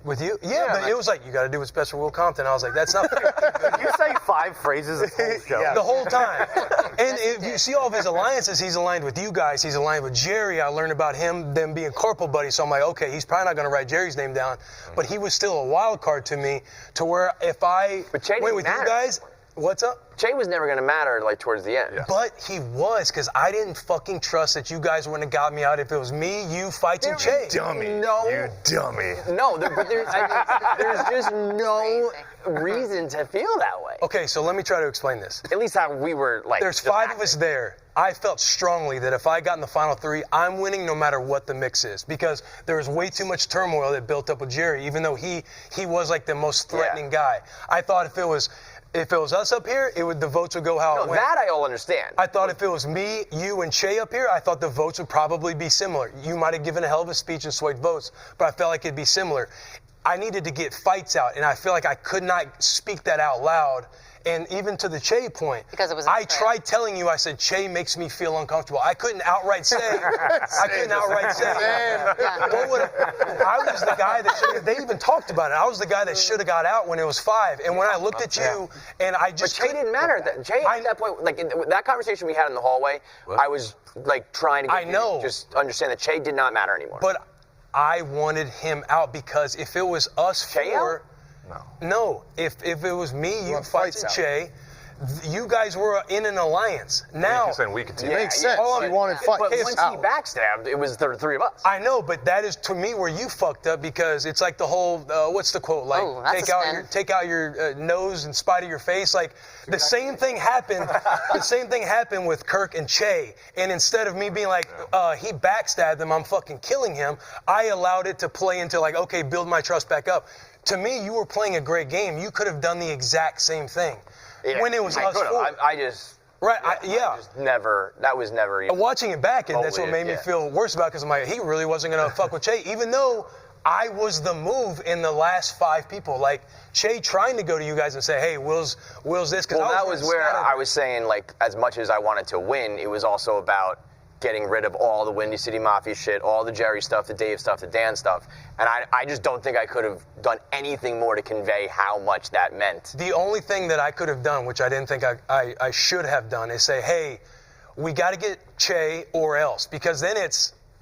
with you? Yeah, but it was like, you got to do what's best for Will Compton. I was like, that's not fair. You say 5 phrases the whole show. The whole time. And if you see all of his alliances, he's aligned with you guys. He's aligned with Jerry. I learned about them being corporal buddies. So I'm like, okay, he's probably not going to write Jerry's name down. But he was still a wild card to me, to where if I went with you guys, What's up? Che was never going to matter like towards the end. But he was, because I didn't fucking trust that you guys wouldn't have got me out if it was me, you, Fights, and Che. Dummy. No. You dummy. No, but there's just no reason to feel that way. Okay, so let me try to explain this. At least how we were like. There's 5 of us there. I felt strongly that if I got in the final 3, I'm winning no matter what the mix is, because there was way too much turmoil that built up with Jerry, even though he was like the most threatening guy. I thought if it was us up here, the votes would go how it went. That I all understand. I thought if it was me, you, and Che up here, I thought the votes would probably be similar. You might have given a hell of a speech and swayed votes, but I felt like it'd be similar. I needed to get fights out, and I feel like I could not speak that out loud. And even to the Che point, because it was I tried telling you, I said, Che makes me feel uncomfortable. I couldn't outright say, I was the guy that should have, they even talked about it. I was the guy that should have got out when it was 5. And when I looked at you, and I just. But Che didn't matter. Che at that point, like in that conversation we had in the hallway, I was like trying to get you to just understand that Che did not matter anymore. But I wanted him out because if it was us 4. No, if it was me, you, Fights, and Che, you guys were in an alliance. Now, it makes sense. You wanted Fights. But once he backstabbed, it was the 3 of us. I know, but that is to me where you fucked up, because it's like the whole what's the quote? Like take out your nose in spite of your face. Like the same thing happened. The same thing happened with Kirk and Che. And instead of me being like he backstabbed them, I'm fucking killing him, I allowed it to play into like, okay, build my trust back up. To me, you were playing a great game. You could have done the exact same thing. Yeah, when it was us 4. I just. Right, that was never even. Watching it back, and that's what made me feel worse about it, because I'm like, he really wasn't going to fuck with Che, even though I was the move in the last 5 people. Like, Che trying to go to you guys and say, hey, Will's this. Well, that was where I was saying, like, as much as I wanted to win, it was also about getting rid of all the Windy City Mafia shit, all the Jerry stuff, the Dave stuff, the Dan stuff. And I just don't think I could have done anything more to convey how much that meant. The only thing that I could have done, which I didn't think I should have done, is say, hey, we got to get Che or else. Because then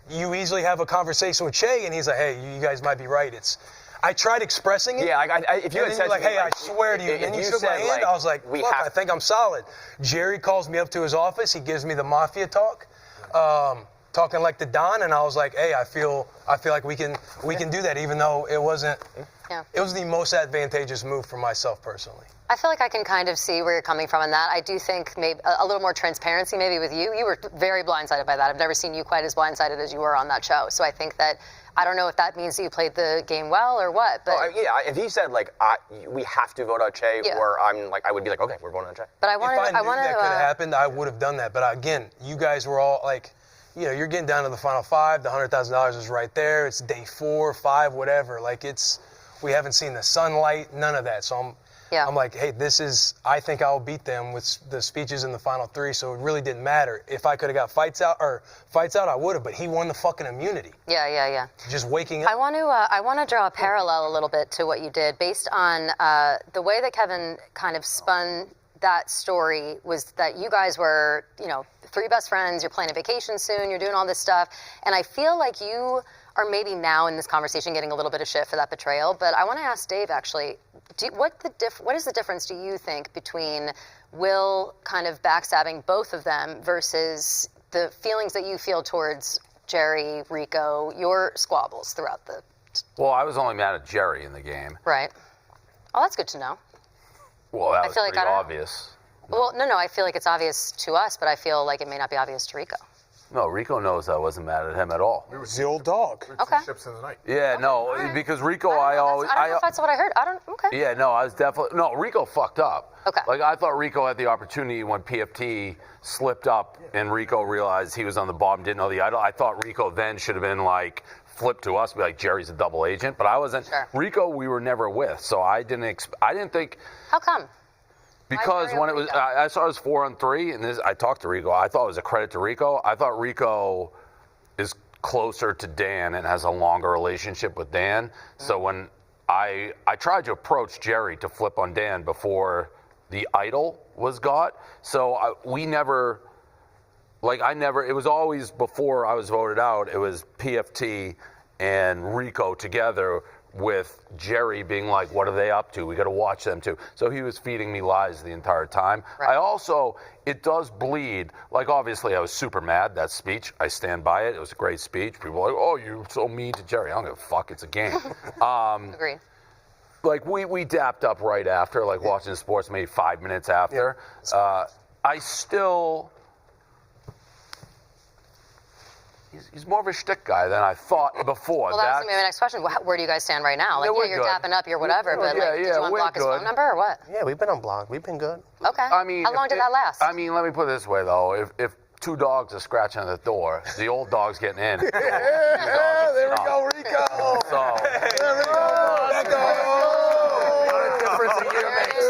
you easily have a conversation with Che, and he's like, hey, you guys might be right. I tried expressing it. Yeah, if you had said like, hey, I swear to you, and you shook my hand, I was like, fuck, I think I'm solid. Jerry calls me up to his office. He gives me the Mafia talk. Talking like the Don, and I was like, hey, I feel like we can do that, even though it wasn't. Yeah. It was the most advantageous move for myself personally. I feel like I can kind of see where you're coming from on that. I do think maybe a little more transparency maybe with you. You were very blindsided by that. I've never seen you quite as blindsided as you were on that show. So I think that, I don't know if that means that you played the game well or what. But if he said like we have to vote out Che, or I'm like, I would be like, okay, we're voting on Che. But I wanted, if I knew that could have happened, I would have done that. But again, you guys were all like, you're getting down to the final 5. The $100,000 is right there. It's day 4, 5, whatever. Like we haven't seen the sunlight, none of that. So I'm like, hey, I think I'll beat them with the speeches in the final 3. So it really didn't matter. If I could have got fights out, I would have. But he won the fucking immunity. Yeah. Just waking up. I want to draw a parallel a little bit to what you did based on the way that Kevin kind of spun that story. Was that you guys were, 3 best friends, you're planning a vacation soon, you're doing all this stuff, and I feel like you are maybe now in this conversation getting a little bit of shit for that betrayal, but I want to ask Dave actually, what is the difference, do you think, between Will kind of backstabbing both of them versus the feelings that you feel towards Jerry, Rico, your squabbles throughout the... Well, I was only mad at Jerry in the game. Right. Oh, that's good to know. Well, that was pretty obvious. Well, no, I feel like it's obvious to us, but I feel like it may not be obvious to Rico. No, Rico knows I wasn't mad at him at all. It was the old dog. Okay. Ships in the night. Yeah, no, because Rico, I don't know if that's what I heard. Okay. Yeah, no, I was definitely, Rico fucked up. Okay. Like, I thought Rico had the opportunity when PFT slipped up and Rico realized he was on the bottom, didn't know the idol. I thought Rico then should have been like, flipped to us, be like, Jerry's a double agent, but I wasn't. Sure. Rico, we were never with, so I didn't think. How come? Because when it was, I saw it was 4-on-3, and I talked to Rico. I thought it was a credit to Rico. I thought Rico is closer to Dan and has a longer relationship with Dan. So when I tried to approach Jerry to flip on Dan before the idol was got. So we never, it was always before I was voted out, it was PFT and Rico together with Jerry being like, what are they up to? We got to watch them too. So he was feeding me lies the entire time. I also, it does bleed. Like, obviously, I was super mad. That speech, I stand by it. It was a great speech. People were like, oh, you're so mean to Jerry. I don't give a fuck. It's a game. Agree. Like, we dapped up right after, like watching sports maybe 5 minutes after. I still... He's more of a shtick guy than I thought before. Well, that was my next question. Where do you guys stand right now? Like, we're you're good. dapping up, you're whatever, but like, did you unblock his phone number or what? Yeah, we've been unblocked. We've been good. Okay. I mean, how long did that last? I mean, let me put it this way, though. If two dogs are scratching at the door, the old dog's getting in. There we go, Rico. So, There we go, what a difference a year makes.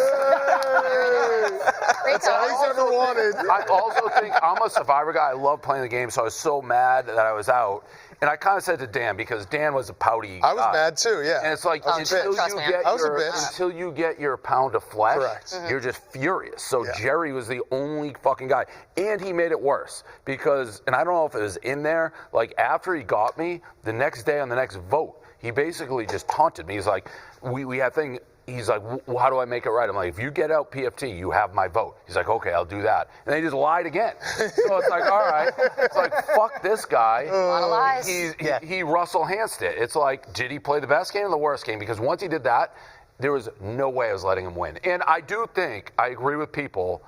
That's all he's ever wanted. I also think I'm a Survivor guy. I love playing the game, so I was so mad that I was out. And I kind of said to Dan, because Dan was a pouty guy. I was mad too, yeah. And it's like, I was until you get your pound of flesh, Correct. you're just furious. So Jerry was the only fucking guy. And he made it worse because, and I don't know if it was in there, like after he got me, the next day on the next vote, he basically just taunted me. He's like, we had thing. He's like, how do I make it right? I'm like, if you get out PFT, you have my vote. He's like, okay, I'll do that. And they just lied again. So it's like, all right. It's like, fuck this guy. A lot of lies. He Russell Hansed it. It's like, did he play the best game or the worst game? Because once he did that, there was no way I was letting him win. And I do think, I agree with people,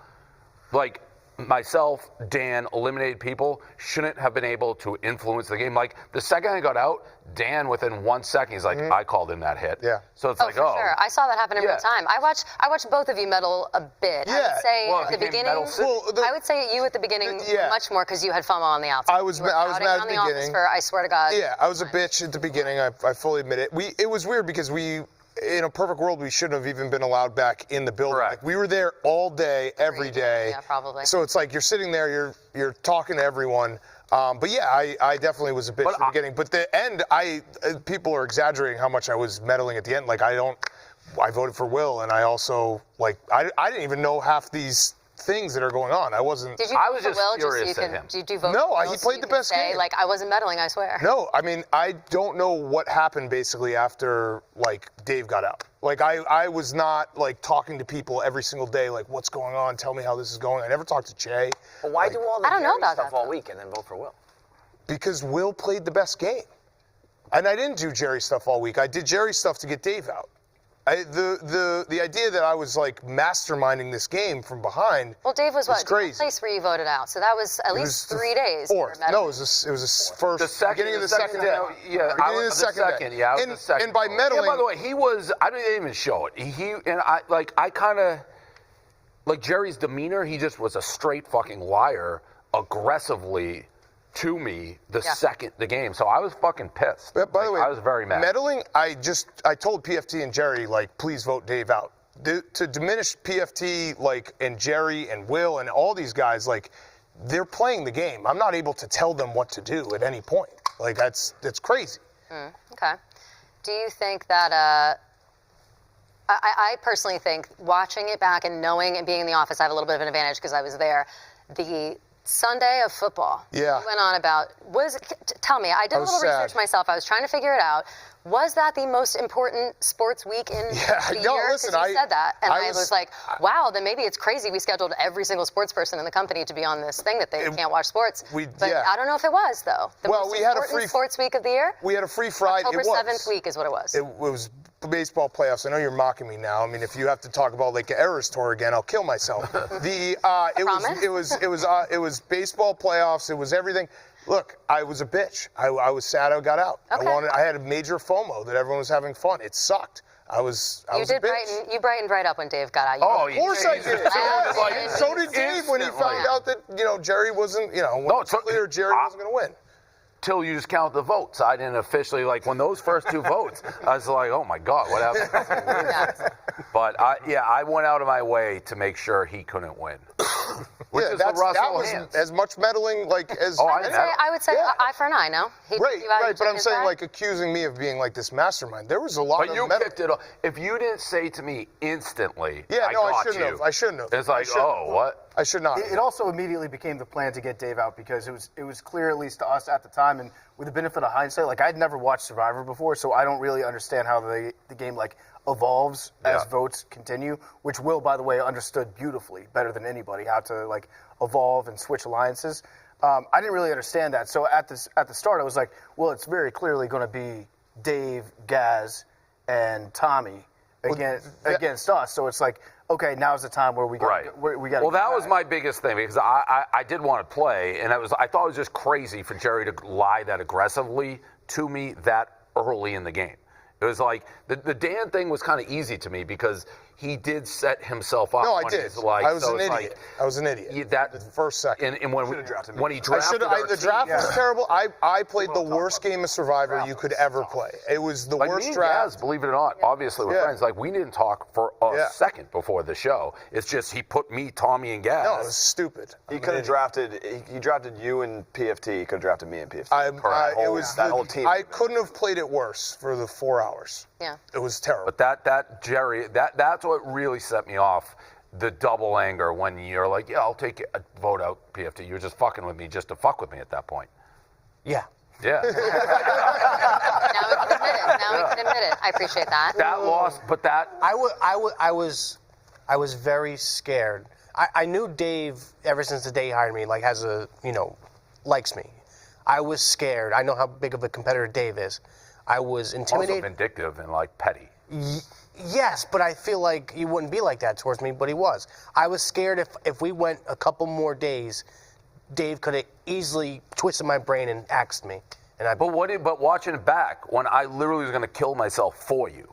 like, myself, Dan, eliminated people, shouldn't have been able to influence the game. Like, the second I got out, Dan, within 1 second, he's like, I called in that hit. Yeah. So it's for like, sure. I saw that happen in real time. I watched both of you meddle a bit. I would say at the beginning, I would say you at the beginning much more because you had FOMO on the outside. I was mad at the beginning. I swear to God. Yeah, I was a bitch at the beginning. I fully admit it. It was weird because in a perfect world, we shouldn't have even been allowed back in the building. Like, we were there all day, every day. Yeah, probably. So it's like you're sitting there, you're talking to everyone. But yeah, I definitely was a bitch at the beginning. But the end, people are exaggerating how much I was meddling at the end. Like, I voted for Will, and I also, like, I didn't even know half these things that are going on. I wasn't. Did you vote for Will just so you could? Did you vote? No, for Will he so played you the could best say, game. Like, I wasn't meddling, I swear. No, I mean, I don't know what happened basically after, like, Dave got out. Like, I was not, like, talking to people every single day, like, what's going on? Tell me how this is going. I never talked to Che. Well, why do all the I don't know Jerry about stuff that, all though. week and then vote for Will? Because Will played the best game. And I didn't do Jerry stuff all week. I did Jerry stuff to get Dave out. The idea that I was, like, masterminding this game from behind. Well, Dave was crazy. Place where you voted out, so that was at least 3 days. Fourth. No, it was the first. Beginning of the second day. Yeah, beginning of the second day. Yeah, I was the second. And by meddling. Yeah, by the way, he was. I didn't even show it. I kind of like Jerry's demeanor. He just was a straight fucking liar, aggressively to me the second the game. So I was fucking pissed. But by the way, I was very mad. Meddling. I told PFT and Jerry, like, please vote Dave out. To diminish PFT, like, and Jerry and Will and all these guys, like, they're playing the game. I'm not able to tell them what to do at any point. Like, that's crazy. Okay. Do you think that? I personally think watching it back and knowing and being in the office, I have a little bit of an advantage because I was there. The Sunday of football. Yeah. You went on about, tell me, I did a little research myself. I was trying to figure it out. Was that the most important sports week in the year? Listen, you said that. And I was like, wow, then maybe it's crazy we scheduled every single sports person in the company to be on this thing that they can't watch sports. But I don't know if it was, though. The most important sports week of the year? We had a free Friday. October 7th week is what it was. It was baseball playoffs. I know you're mocking me now. I mean, if you have to talk about like the Eras tour again, I'll kill myself. It was baseball playoffs. It was everything. Look, I was a bitch. I was sad I got out. Okay. I had a major FOMO that everyone was having fun. It sucked. I was a bitch. You brightened right up when Dave got out. Of course I did. So did Dave when he found out that Jerry wasn't. When it was clear Jerry wasn't going to win. Till you just count the votes. I didn't officially, like, when those first two votes, I was like, oh my God, what happened? But I went out of my way to make sure he couldn't win. Which is that was as much meddling as. I would say eye for an eye. No, right. But I'm saying like accusing me of being like this mastermind. There was a lot of. But you picked it up. If you didn't say to me instantly, I shouldn't have. It's like, oh, what? I should not. It also immediately became the plan to get Dave out because it was clear, at least to us at the time, and with the benefit of hindsight, like I'd never watched Survivor before, so I don't really understand how the game like evolves as votes continue, which Will, by the way, understood beautifully, better than anybody, how to like evolve and switch alliances. I didn't really understand that, so at the start I was like, well, it's very clearly going to be Dave, Gaz, and Tommy against us. So it's like, okay, now's the time where we got Well, that was my biggest thing because I did want to play, and I thought it was just crazy for Jerry to lie that aggressively to me that early in the game. It was like the Dan thing was kind of easy to me because he did set himself up. No, I did. Like, I was so an idiot. like, I was an idiot. The first second. And when he drafted the draft was terrible. I played the worst game of Survivor you could ever play. It was the worst draft. Gaz, believe it or not, obviously we're friends. Like we didn't talk for a second before the show. It's just he put me, Tommy, and Gaz. No, it was stupid. He could have drafted. He drafted you and PFT. He could have drafted me and PFT. That whole team. I couldn't have played it worse for the 4 hours. Yeah. It was terrible. But that Jerry, that's what really set me off. The double anger when you're like, yeah, I'll take a vote out, PFT. You're just fucking with me just to fuck with me at that point. Yeah. Yeah. Now we can admit it. I appreciate that. That loss, but that I was very scared. I knew Dave ever since the day he hired me, like likes me. I was scared. I know how big of a competitor Dave is. I was intimidated. Also vindictive and like petty. Yes, but I feel like he wouldn't be like that towards me, but he was. I was scared if we went a couple more days, Dave could have easily twisted my brain and axed me. But watching it back, when I literally was going to kill myself for you.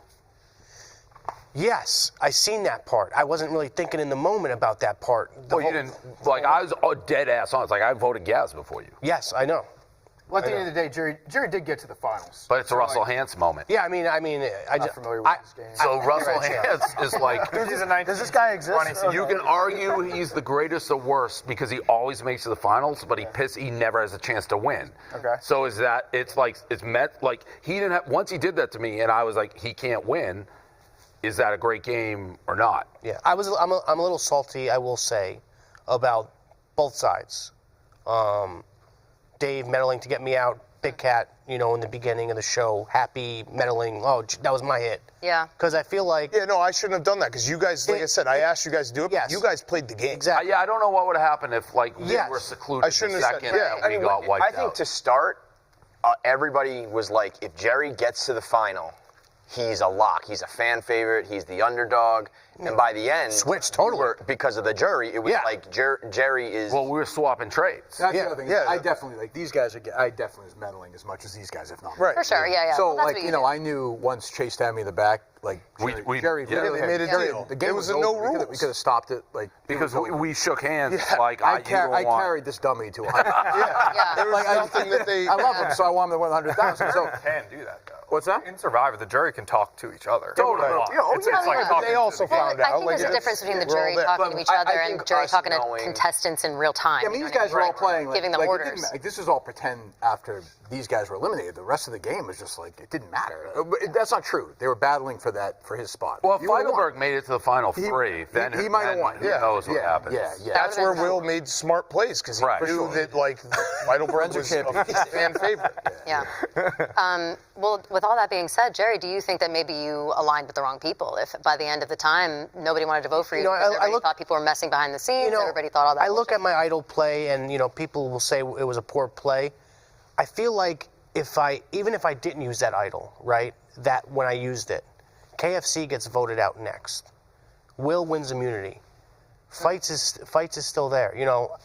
Yes, I seen that part. I wasn't really thinking in the moment about that part. You didn't, like I was dead ass on. It's like I voted Gaz before you. Yes, I know. Well, at the end of the day, Jerry did get to the finals. But it's a Russell Hantz moment. Yeah, I mean, I not familiar with this game. So Russell Hantz is like, does this guy exist? You can argue he's the greatest or worst because he always makes it to the finals, but he never has a chance to win. Okay. So it's met like he didn't have, once he did that to me and I was like, he can't win. Is that a great game or not? Yeah, I'm a little salty, I will say, about both sides. Dave meddling to get me out, Big Cat, in the beginning of the show, happy meddling. Oh, that was my hit. Yeah. Because I feel like. Yeah, no, I shouldn't have done that because you guys, like I said, I asked you guys to do it. Yes. But you guys played the game. Exactly. I don't know what would have happened if we were secluded. I shouldn't the have second said. Yeah. and we got wiped out. I think to start, everybody was like, if Jerry gets to the final, he's a lock. He's a fan favorite. He's the underdog. And by the end, switch totally because of the jury. It was like Jerry is. Well, we were swapping trades. That's the other thing. I definitely these guys I definitely was meddling as much as these guys, if not. Right. For sure. Yeah. So Well, that's what I knew once Chase stabbed me in the back, Jerry they made a deal. The game it was a no rules. We could have stopped it, because we shook hands. Yeah. Like I carried this dummy to 100. There was nothing that they. I love him, so I want him to win 100,000. So Can do that though. what's that? In Survivor, the jury can talk to each other. Totally. It's like talking They also found I out. think there's a difference between the jury talking to each other and jury talking to contestants in real time. Yeah, I mean, these guys were all playing, giving them orders. This is all pretend after these guys were eliminated. The rest of the game was just like, it didn't matter. That's not true. They were battling for his spot. Well, if Feidelberg made it to the final three, then he might have won. Who knows what happens. Yeah. That's where Will made smart plays because he knew that Feidelberg was a fan favorite. Yeah. Well, with all that being said, Jerry, do you think that maybe you aligned with the wrong people? If by the end of the time nobody wanted to vote for you, because everybody thought people were messing behind the scenes, everybody thought all that. I look at my idol play, and people will say it was a poor play. I feel like even if I didn't use that idol, right, that when I used it, KFC gets voted out next. Will wins immunity. Fights is still there,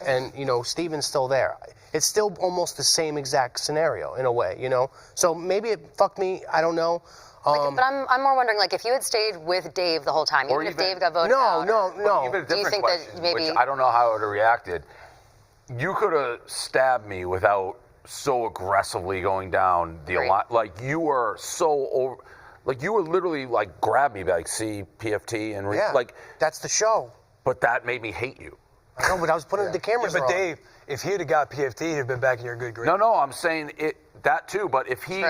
and Steven's still there. It's still almost the same exact scenario in a way, So maybe it fucked me. I don't know. But I'm more wondering, if you had stayed with Dave the whole time, even if Dave got voted out. No. Even a do you different think question, that maybe? which I don't know how I would have reacted. You could have stabbed me without so aggressively going down the line. Like you were so over. Like you were literally grab me see PFT and that's the show. But that made me hate you. I know, but I was putting the cameras But wrong. Dave, if he'd have got PFT, he'd have been back in your good grace. No, I'm saying that too. But if he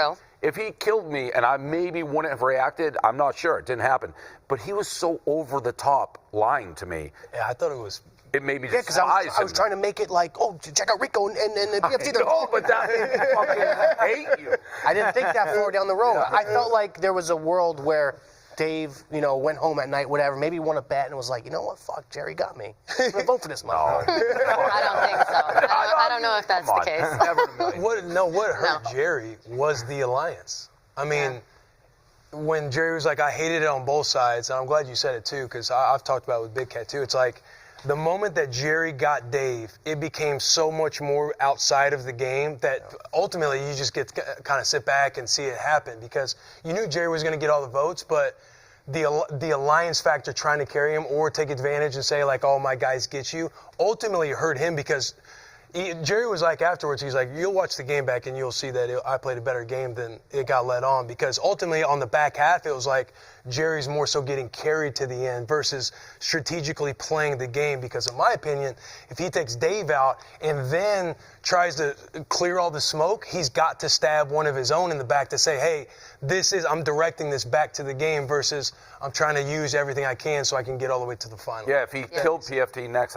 killed me and I maybe wouldn't have reacted, I'm not sure. It didn't happen. But he was so over the top lying to me. Yeah, I thought it was It made me Yeah, because I was trying to make it like, oh, check out Rico and the PFT. No, but that fucking hate you. I didn't think that far down the road. I felt like there was a world where Dave, went home at night, whatever, maybe won a bet and was like, you know what, fuck, Jerry got me. I'm gonna vote for this motherfucker. I don't think so. I don't know if that's the case. What hurt Jerry was the alliance. I mean, when Jerry was like, I hated it on both sides, and I'm glad you said it too, because I've talked about it with Big Cat too. It's like, the moment that Jerry got Dave, it became so much more outside of the game that ultimately you just get to kind of sit back and see it happen, because you knew Jerry was going to get all the votes, but the alliance factor trying to carry him or take advantage and say like, oh, my guys get you, ultimately hurt him, because Jerry was like afterwards, he's like, you'll watch the game back and you'll see that I played a better game than it got let on, because ultimately on the back half it was like Jerry's more so getting carried to the end versus strategically playing the game, because in my opinion, if he takes Dave out and then tries to clear all the smoke, he's got to stab one of his own in the back to say, hey, I'm directing this back to the game versus I'm trying to use everything I can so I can get all the way to the final. Yeah, if he killed PFT next,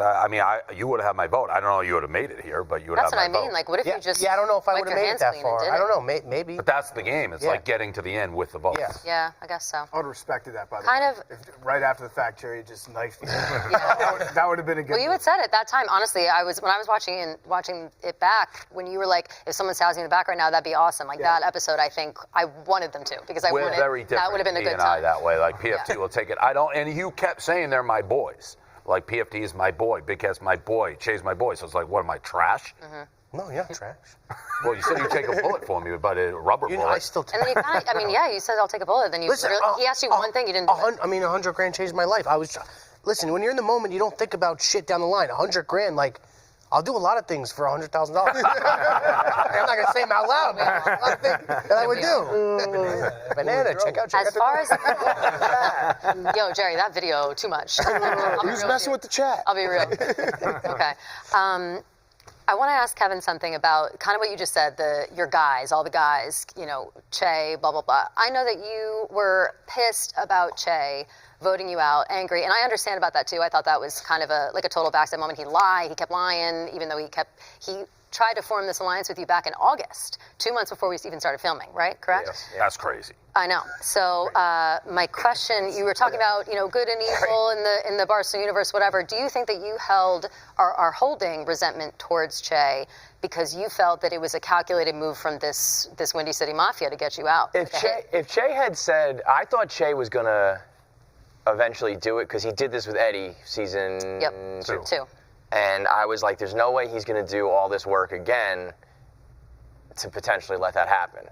you would have had my vote. I don't know if you would have made it here, but you would That's have my vote. what I mean. Like, what if you just I don't know if I would have your made it hands that clean far. and did I don't it? know, maybe. But that's the game. It's like getting to the end with the votes. Yeah, I guess so. I would have respected that, by the Kind way. If right after the fact, Jerry just knifed you. That would have been a good Well, you had said at that time, honestly, when I was watching it back, when you were like, if someone's housing in the back right now, that'd be awesome. Like that episode, I think I wanted them to, because I We're wanted very different. that would have been a he good and time. I that way. Like PFT will take it. And you kept saying they're my boys. Like PFT is my boy, Big Cat's my boy, Che's my boy. So it's like, what am I, trash? No, yeah, trash. Well, you said you'd take a bullet for me, but a rubber bullet. I still take And then you kind of, you said I'll take a bullet. Then you he asked you one thing, you didn't. $100 grand changed my life. Listen, when you're in the moment, you don't think about shit down the line. $100 grand, like, I'll do a lot of things for $100,000. I'm not gonna say them out loud, man. A lot of things that I would do. Banana, check out. As far as yo, Jerry, that video too much. Who's messing with the chat? I'll be real. Okay. I want to ask Kevin something about kind of what you just said, your guys, all the guys, Che, blah, blah, blah. I know that you were pissed about Che voting you out, angry, and I understand about that too. I thought that was kind of a total backstab moment. He kept lying, even though he tried to form this alliance with you back in August, 2 months before we even started filming, right? Correct? Yes. That's crazy. I know. So my question, you were talking about, good and evil in the Barstool universe, whatever. Do you think that you are holding resentment towards Che because you felt that it was a calculated move from this Windy City Mafia to get you out? If Che had said, I thought Che was gonna eventually do it because he did this with Eddie season 2. And I was like, there's no way he's going to do all this work again to potentially let that happen.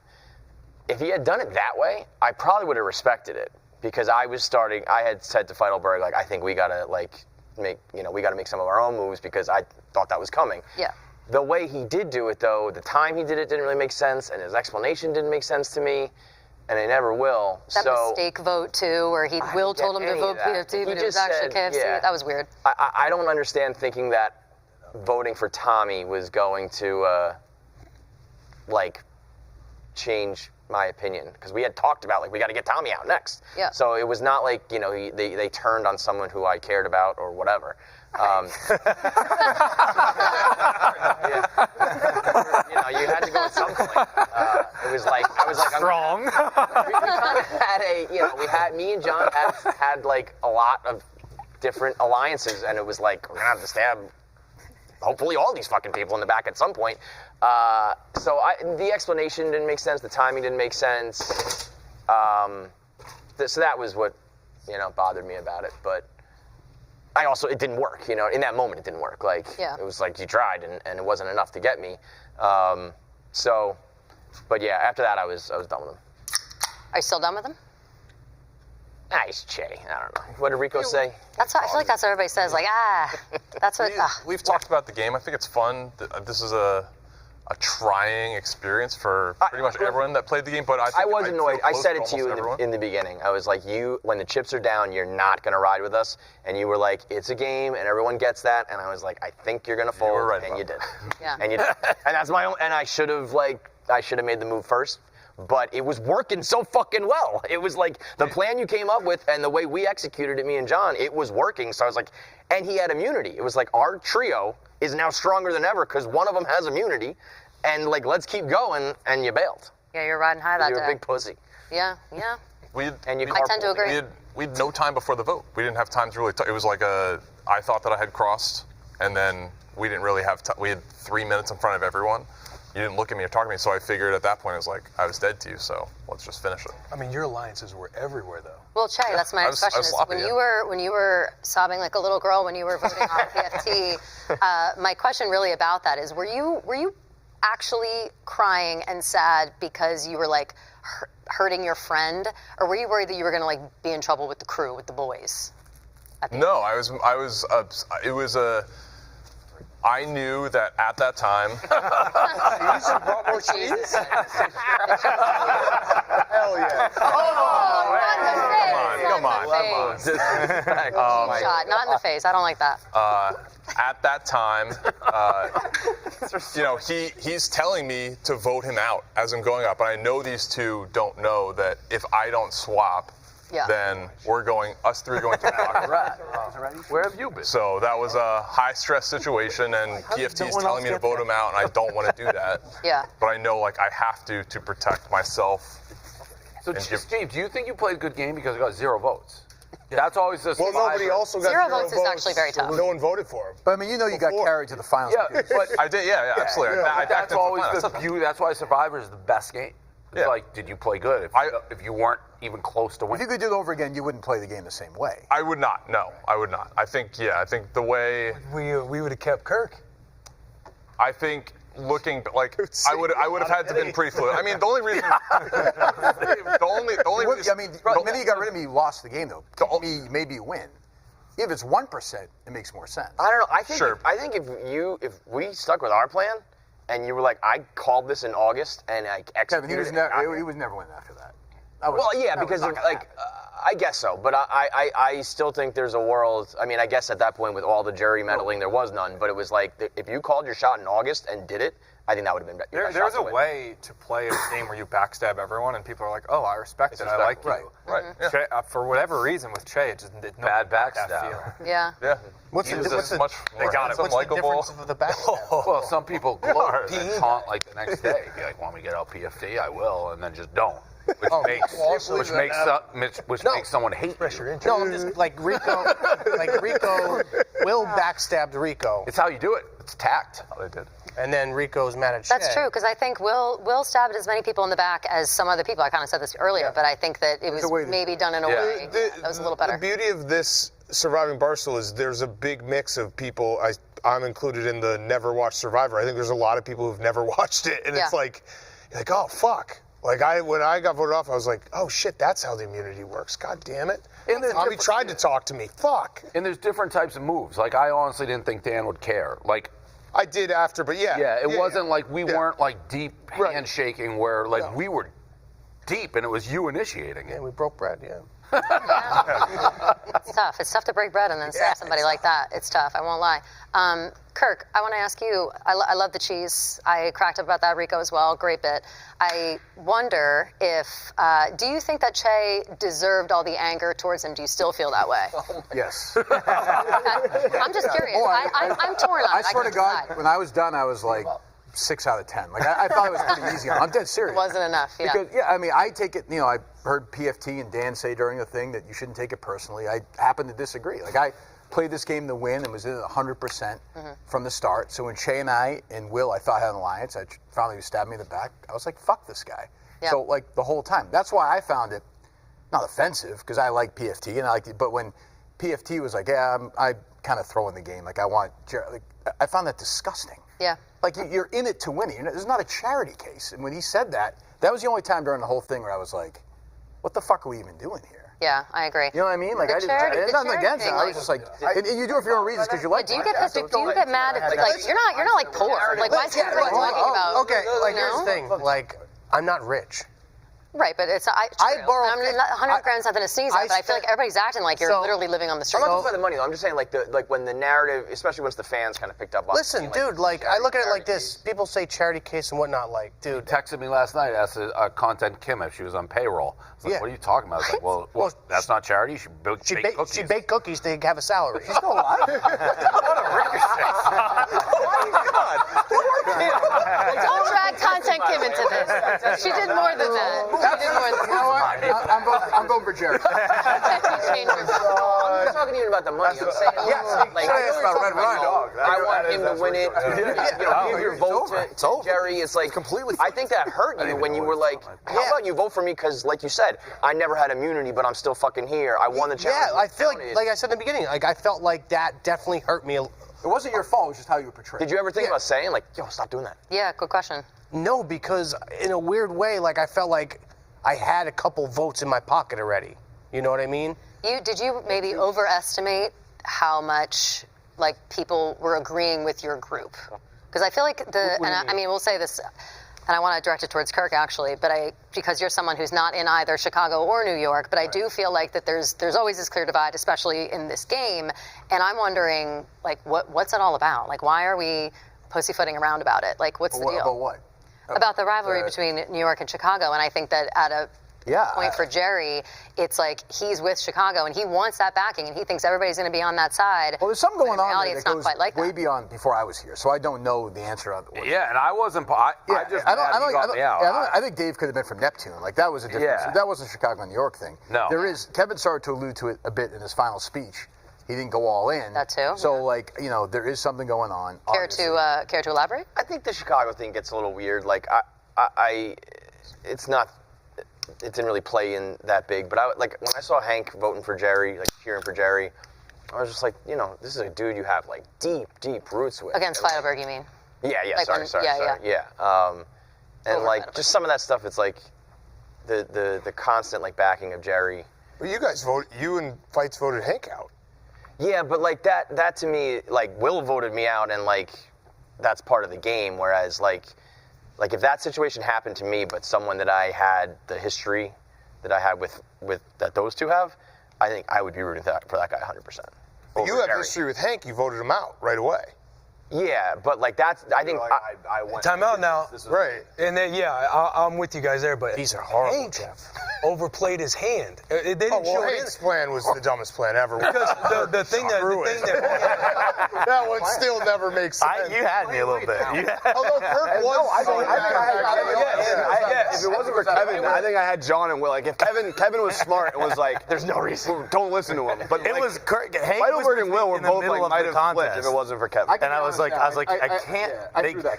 If he had done it that way, I probably would have respected it, because I had said to Feidelberg, like, I think we got to make some of our own moves, because I thought that was coming. Yeah. The way he did do it, though, the time he did it didn't really make sense, and his explanation didn't make sense to me, and it never will. That mistake vote, too, where Will told him to vote PFT, but it was actually KFC. Yeah. That was weird. I don't understand thinking that voting for Tommy was going to, change my opinion. Because we had talked about, we got to get Tommy out next. Yeah. So it was not like, they turned on someone who I cared about or whatever. You had to go at some point. It was like, I was like, strong. We kind of had me and John had a lot of different alliances, and it was like, we're gonna have to stab hopefully all these fucking people in the back at some point. So the explanation didn't make sense. The timing didn't make sense. So that was what bothered me about it. But it didn't work. In that moment, it didn't work. It was like you tried, and it wasn't enough to get me. But yeah, after that, I was done with him. Are you still done with him? He's Che. I don't know. What did Rico say? I feel like that's what everybody says. That's what. We've talked about the game. I think it's fun. This is a trying experience for pretty much everyone that played the game. But I was annoyed. I said it to you in the beginning. I was like, when the chips are down, you're not going to ride with us. And you were like, it's a game, and everyone gets that. And I was like, I think you're going to fold, and you did. Yeah. And you did. And that's my own. And I should have made the move first. but it was working so fucking well. It was like the plan you came up with and the way we executed it, me and John, it was working. So I was like, and he had immunity. It was like our trio is now stronger than ever because one of them has immunity, and like let's keep going. And you bailed. Yeah, you're riding high that day. You're a big pussy. Yeah. I tend to agree. We had no time before the vote. We didn't have time to really. It was like I thought that I had crossed, and then we didn't really have time. We had 3 minutes in front of everyone. You didn't look at me or talk to me, so I figured at that point it was like I was dead to you. So let's just finish it. I mean, your alliances were everywhere, though. Well, Che, that's my next question. When you were sobbing like a little girl when you were voting on PFT, my question really about that is, were you actually crying and sad because you were like hurting your friend, or were you worried that you were going to like be in trouble with the crew, with the boys? No, I knew that at that time. Hell yeah. Come on. Shot, not in the face. I don't like that. At that time, he's telling me to vote him out as I'm going up. And I know these two don't know that if I don't swap, then us three are going to the Where have you been? So that was a high stress situation, and PFT is telling me to vote him out, and I don't want to do that. Yeah. But I know, like, I have to protect myself. So, Steve, do you think you played a good game because you got 0 votes? That's always the Well, nobody also got 0 votes is actually very tough. No one voted for him. But I mean, you got carried to the finals. Yeah, but I did. Yeah, absolutely. Yeah, that's always the beauty. That's why Survivor is the best game. It's like, did you play good? If you weren't even close to winning. If you could do it over again, you wouldn't play the game the same way. I would not. No, I would not. I think the way we would have kept Kirk. I think looking like I would have had to been pretty fluid. I mean, the only reason. the only reason. I mean, the minute you got rid of me, you lost the game though. Maybe you win. If it's 1%, it makes more sense. I don't know. I think if we stuck with our plan, and you were like, I called this in August, and I executed Kevin, he was never winning after that. Because I guess so, but I still think there's a world. I mean, I guess at that point with all the jury meddling, there was none. But it was like if you called your shot in August and did it, I think that would have been better. There's a way to play a game where you backstab everyone, and people are like, "Oh, I respect it. I like you." Right. Yeah. Che, for whatever reason, with Che, it just did not bad backstab. That feel. Yeah. Yeah. What's the difference of the backstab? Well, some people gloat and taunt like the next day. Be like, "Want me to get out PFT? I will," and then just don't. Which makes someone hate you. No, I'm just like Rico. Will backstabbed Rico. It's how you do it. It's tact. How they did. And then Rico's mad at That's Che. true, because I think Will stabbed as many people in the back as some other people. I kind of said this earlier, but I think that it was maybe done in a way that was a little better. The beauty of this Surviving Barstool is there's a big mix of people. I'm included in the never watched Survivor. I think there's a lot of people who've never watched it, and it's like, you're like, oh fuck. Like when I got voted off, I was like, oh shit, that's how the immunity works. God damn it. And then Tommy tried to talk to me. Fuck. And there's different types of moves. Like I honestly didn't think Dan would care. Like I did after, but it wasn't like we weren't like deep handshaking where like we were deep and it was you initiating it. Yeah, we broke bread, It's tough. It's tough to break bread and then stab somebody like that. It's tough. I won't lie. Kirk, I want to ask you. I love the cheese. I cracked up about that, Rico, as well. Great bit. I wonder if do you think that Che deserved all the anger towards him? Do you still feel that way? Yes. I'm just curious. I'm torn on it. I swear to God, when I was done, I was like 6 out of 10. Like I thought it was pretty easy. I'm dead serious. It wasn't enough. Yeah. Because I mean, I take it. I heard PFT and Dan say during the thing that you shouldn't take it personally. I happen to disagree. Like I played this game to win and was in it 100% from the start. So when Che and I and Will, I thought had an alliance, I found he was stabbing me in the back. I was like, fuck this guy. Yeah. So like the whole time. That's why I found it not offensive because I like PFT and I liked it. But when PFT was like, I kind of throw in the game. Like I want, like, I found that disgusting. Yeah. Like you're in it to win it. This is not a charity case. And when he said that, that was the only time during the whole thing where I was like, what the fuck are we even doing here? Yeah, I agree. You know what I mean? Like there's nothing against it. I was just like, and you do it for your own reasons because you like. Do you get mad at like you're not like poor? Like why is everybody talking about? Okay, like here's the thing. Like I'm not rich. Right, but it's true. I borrow. I'm not 100 grand's nothing to sneeze at, but I feel like everybody's acting like you're literally living on the street. I'm not talking about the money though. I'm just saying like when the narrative, especially once the fans kind of picked up on. Listen, dude, like I look at it like this. People say charity case and whatnot. Like, dude, He texted me last night, asked Content Kim if she was on payroll. I was like, Yeah. what are you talking about? I was like, well, that's not charity. She baked cookies. She baked cookies to have a salary. She's still alive? What a ricochet. Don't drag Content Kim into this. She did more than that. She did more than that. I'm voting for Jerry. She changed her vote. I'm not talking even about the money. I'm saying I want him to win it. Give your vote to Jerry. It's like completely. I think that hurt you when you were like, how about you vote for me? Because like you said, I never had immunity, but I'm still fucking here. I won the challenge. Yeah, I feel like I said in the beginning, like I felt like that definitely hurt me. It wasn't your fault. It was just how you were portrayed. Did you ever think about saying like, yo, stop doing that? Yeah, good question. No, because in a weird way, like I felt like I had a couple votes in my pocket already. You know what I mean? Did you maybe overestimate how much like people were agreeing with your group? Because I feel like I mean, we'll say this, and I want to direct it towards Kirk actually, but because you're someone who's not in either Chicago or New York, but I do feel like that there's always this clear divide, especially in this game, and I'm wondering like what's it all about? Like why are we pussyfooting around about it? Like what's the deal? About what? About the rivalry between New York and Chicago, and I think that at a point for Jerry, it's like he's with Chicago and he wants that backing and he thinks everybody's going to be on that side. Well, there's something going on reality, there it's that not goes quite like way that. beyond before I was here, so I don't know the answer of it. Yeah, and I wasn't. I think Dave could have been from Neptune. Like that was a difference. Yeah. That wasn't a Chicago, New York thing. No. Kevin started to allude to it a bit in his final speech. He didn't go all in. That too. So there is something going on. Care to elaborate? I think the Chicago thing gets a little weird. Like it's not. It didn't really play in that big, but when I saw Hank voting for Jerry, like cheering for Jerry, I was just like, this is a dude you have like deep roots with. Against Feidelberg, you mean? Yeah. Like Sorry. And like just some of that stuff, it's like the constant like backing of Jerry. Well, you and Fights voted Hank out. Yeah, but like that to me, like Will voted me out, and like that's part of the game. Whereas like if that situation happened to me, but someone that I had the history that I had with that those two have, I think I would be rooting for that guy 100%. But you have history with Hank. You voted him out right away. Yeah, but like that's I think I went. Time out now. Right. And then I'm with you guys there, but these are horrible, Hank Jeff. overplayed his hand. They didn't show it. Hank's plan was the dumbest plan ever. Because the thing that that one still never makes sense. You had me a little bit. Although Kirk was if it wasn't for Kevin, I think I had John and Will. Like if Kevin was smart and was like, "There's no reason, don't listen to him." But it was Kirk. Hank Heidelberg and Will were in the both middle like of might the have flipped contest. if it wasn't for Kevin. And I was like, I can't,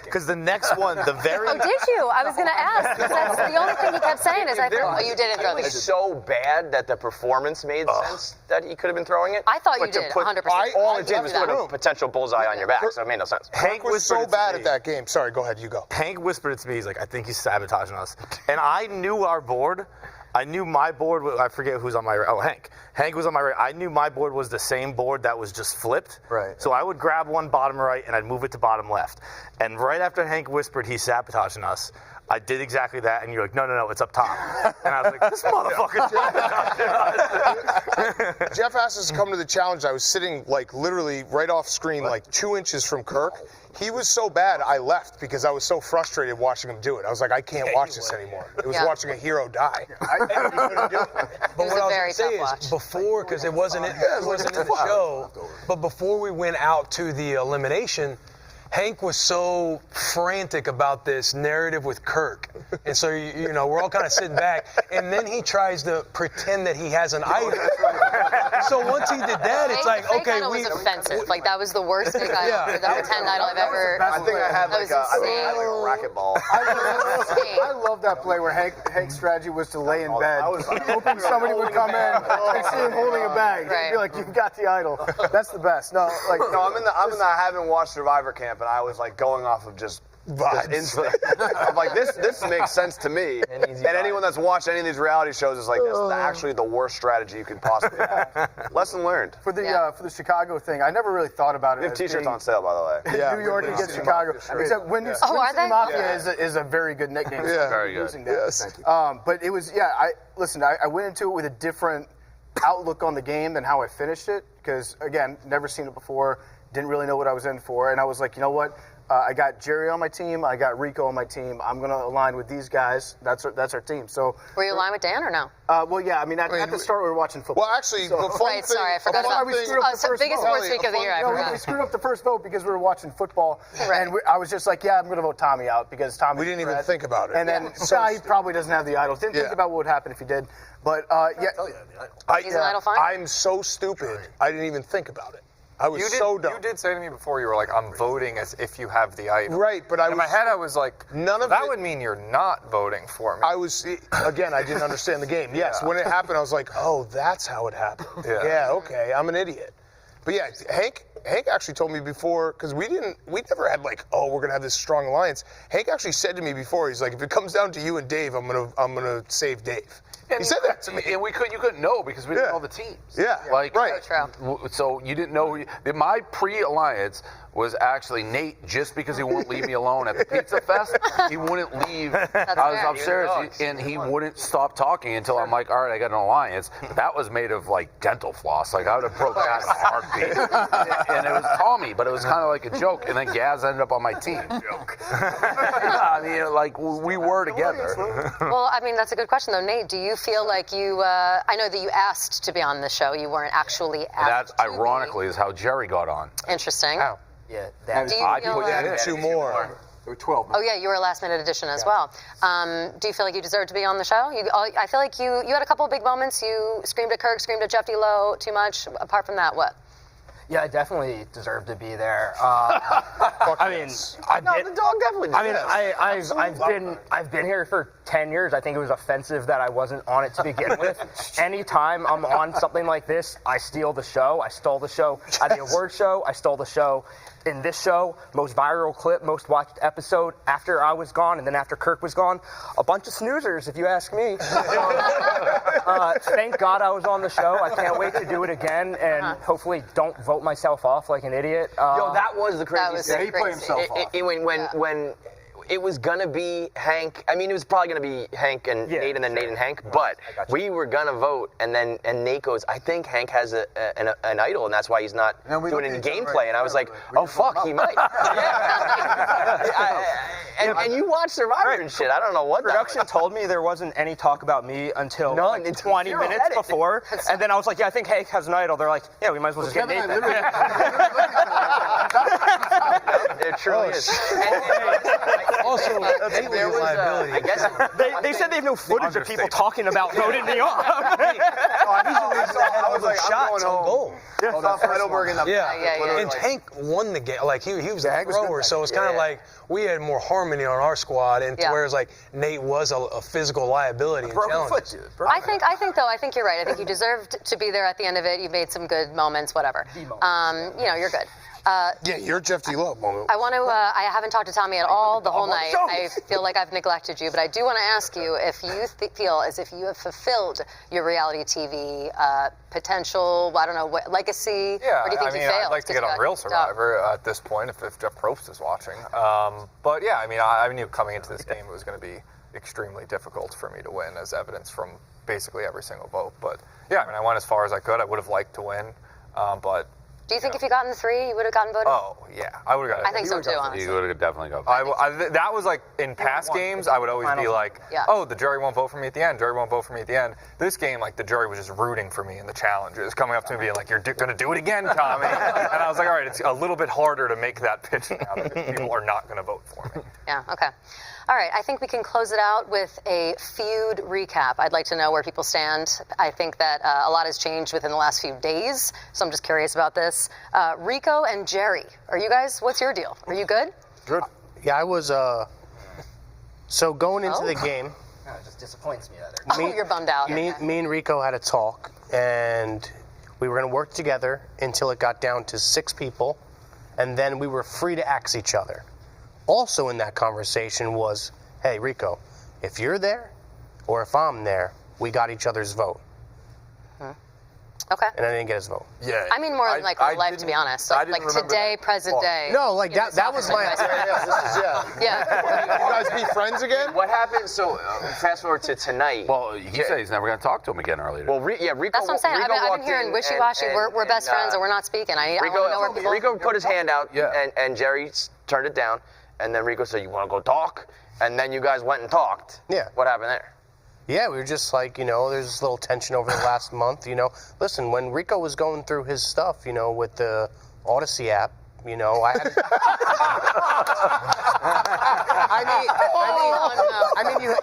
because the next one, the very. Oh, did you? I was going to ask. Because that's the only thing he kept saying is I thought, you didn't throw It the was so bad that the performance made sense that he could have been throwing it. I thought you But to did, put- 100%. All it did was I put a potential bullseye on your back, so it made no sense. Hank was so bad at that game. Sorry, go ahead. You go. Hank whispered it to me. He's like, I think he's sabotaging us. And I knew our board. I knew my board. I forget who's on my right. Oh, Hank. Hank was on my right. I knew my board was the same board that was just flipped. Right. So I would grab one bottom right and I'd move it to bottom left. And right after Hank whispered he's sabotaging us, I did exactly that, and you're like, no, it's up top. And I was like, this motherfucker's sabotaging us. Jeff asked us to come to the challenge. I was sitting like literally right off screen, like 2 inches from Kirk. He was so bad, I left because I was so frustrated watching him do it. I was like, I can't watch this anymore. It was watching a hero die. But what I was going to say is before, because it wasn't in the show, but before we went out to the elimination, Hank was so frantic about this narrative with Kirk. And so, we're all kind of sitting back. And then he tries to pretend that he has an idol. So once he did that, it's like, okay, That was offensive. Like, that was the worst thing the pretend idol I've ever. I think I had like a racquetball. I love that play where Hank's strategy was to lay in bed, hoping somebody would come in and see him holding a bag. Be like, you got the idol. That's the best. I'm in the I haven't watched Survivor Camp, and I was like going off of just vibes. I'm like, this makes sense to me. And anyone that's watched any of these reality shows is like, this is actually the worst strategy you could possibly have. Lesson learned. For the Chicago thing, I never really thought about it. We have T-shirts on sale, by the way. Yeah, New York against Chicago. Except Windy City Mafia is a very good nickname. Yeah, very good. Yes. But it was, I went into it with a different outlook on the game than how I finished it, because, again, never seen it before, didn't really know what I was in for, and I was like, you know what? I got Jerry on my team. I got Rico on my team. I'm going to align with these guys. That's our team. So were you aligned with Dan or no? Well, yeah. I mean, at the start we were watching football. Well, actually, the fun right. thing. Sorry, I forgot about. We screwed up the first biggest vote. sports week of the year. I forgot. We screwed up the first vote because we were watching football, and I was just like, I'm going to vote Tommy out because Tommy. We didn't even think about it. And then he probably doesn't have the idol. Didn't think about what would happen if he did. But he's an idol fine. I'm so stupid. I didn't even think about it. I was so dumb. You did say to me before, you were like, I'm voting as if you have the idol. Right, but in my head I was like, that would mean you're not voting for me. I didn't understand the game. Yes, when it happened, I was like, oh, that's how it happened. Yeah, okay, I'm an idiot. But yeah, Hank actually told me before, because we never had like, oh, we're gonna have this strong alliance. Hank actually said to me before, he's like, if it comes down to you and Dave, I'm gonna save Dave. He said that to me. And you couldn't know because we didn't know the teams. Yeah, like, right. So you didn't know. My pre-alliance was actually Nate, just because he wouldn't leave me alone at the Pizza Fest. He wouldn't leave. I was upstairs, and he wouldn't stop talking until I'm like, all right, I got an alliance. But that was made of like dental floss. Like I would have broke that in a heartbeat. And it was Tommy, but it was kind of like a joke. And then Gaz ended up on my team. Joke. I mean, like we were together. Well, I mean, that's a good question though, Nate. Do you feel like you? I know that you asked to be on the show. You weren't actually asked. That, ironically, is how Jerry got on. Interesting. How? Yeah, Do you feel, two more. There were 12. Oh yeah, you were a last-minute addition as well. Do you feel like you deserve to be on the show? I feel like you had a couple of big moments. You screamed at Kirk, screamed at Jeff D-Lo too much. Apart from that, what? Yeah, I definitely deserve to be there. I mean, the dog definitely. I mean, I've been here for 10 years. I think it was offensive that I wasn't on it to begin with. Anytime I'm on something like this, I steal the show. I stole the show at the award show. I stole the show in this show. Most viral clip, most watched episode after I was gone, and then after Kirk was gone. A bunch of snoozers, if you ask me. Thank God I was on the show. I can't wait to do it again, and hopefully don't vote myself off like an idiot. Yo, that was the craziest thing. He played himself off. When it was gonna be Hank. I mean, it was probably gonna be Hank and Nate, and then Nate and Hank. But we were gonna vote, and Nate goes, "I think Hank has an idol, and that's why he's not doing any gameplay." And I was like, "Oh fuck, he might." And you watch Survivor and shit. I don't know what production told me there wasn't any talk about me until 20 minutes before, and then I was like, "Yeah, I think Hank has an idol." They're like, "Yeah, we might as well just get Nate." It truly is. Also, there was I guess they said they have no footage of people talking about voting me off. I was like, I'm going home. Goal. Yeah. And Hank won the game. Like he was the thrower, so it's kind of like we had more harmony on our squad, and whereas like Nate was a physical liability and challenge. I think you're right. I think you deserved to be there at the end of it. You made some good moments, whatever. You're good. Yeah, you're Jeff D-Lo moment. I want to. I haven't talked to Tommy at all the whole night. I feel like I've neglected you, but I do want to ask you if you feel as if you have fulfilled your reality TV potential. I don't know what legacy. Yeah, or do you think you failed? I'd like to get on Real Survivor at this point if Jeff Probst is watching. But yeah, I knew coming into this game it was going to be extremely difficult for me to win, as evidenced from basically every single vote. But yeah, I went as far as I could. I would have liked to win, but. Do you think if you gotten 3, you would have gotten voted? Oh, yeah. I would have gotten I think so, too, honestly. You would have definitely got voted. That was like, in past games, I would always be like, oh, the jury won't vote for me at the end. Jury won't vote for me at the end. This game, like, the jury was just rooting for me in the challenges, coming up to me being like, you're going to do it again, Tommy. And I was like, all right, it's a little bit harder to make that pitch now that people are not going to vote for me. Yeah, okay. All right, I think we can close it out with a feud recap. I'd like to know where people stand. I think that a lot has changed within the last few days, so I'm just curious about this. Rico and Jerry, what's your deal? Are you good? Good. Yeah, I was, so going into the game. No, it just disappoints me that you're bummed out. Me and Rico had a talk, and we were going to work together until it got down to 6 people, and then we were free to axe each other. also in that conversation was, hey, Rico, if you're there or if I'm there, we got each other's vote. Okay. And I didn't get his vote. Yeah. I mean more than like real life, to be honest. Like today, present day. No, like that was my. Yeah. You guys be friends again? What happened? So fast forward to tonight. Well, he said he's never going to talk to him again earlier. Well, Rico. That's what I'm saying. I've been hearing wishy-washy. We're best friends, and we're not speaking. I want to know where people. Rico put his hand out, and Jerry turned it down, and then Rico said, "You want to go talk?" And then you guys went and talked. Yeah. What happened there? Yeah, we were just like, there's this little tension over the last month, Listen, when Rico was going through his stuff, with the Odyssey app, I had... I mean, you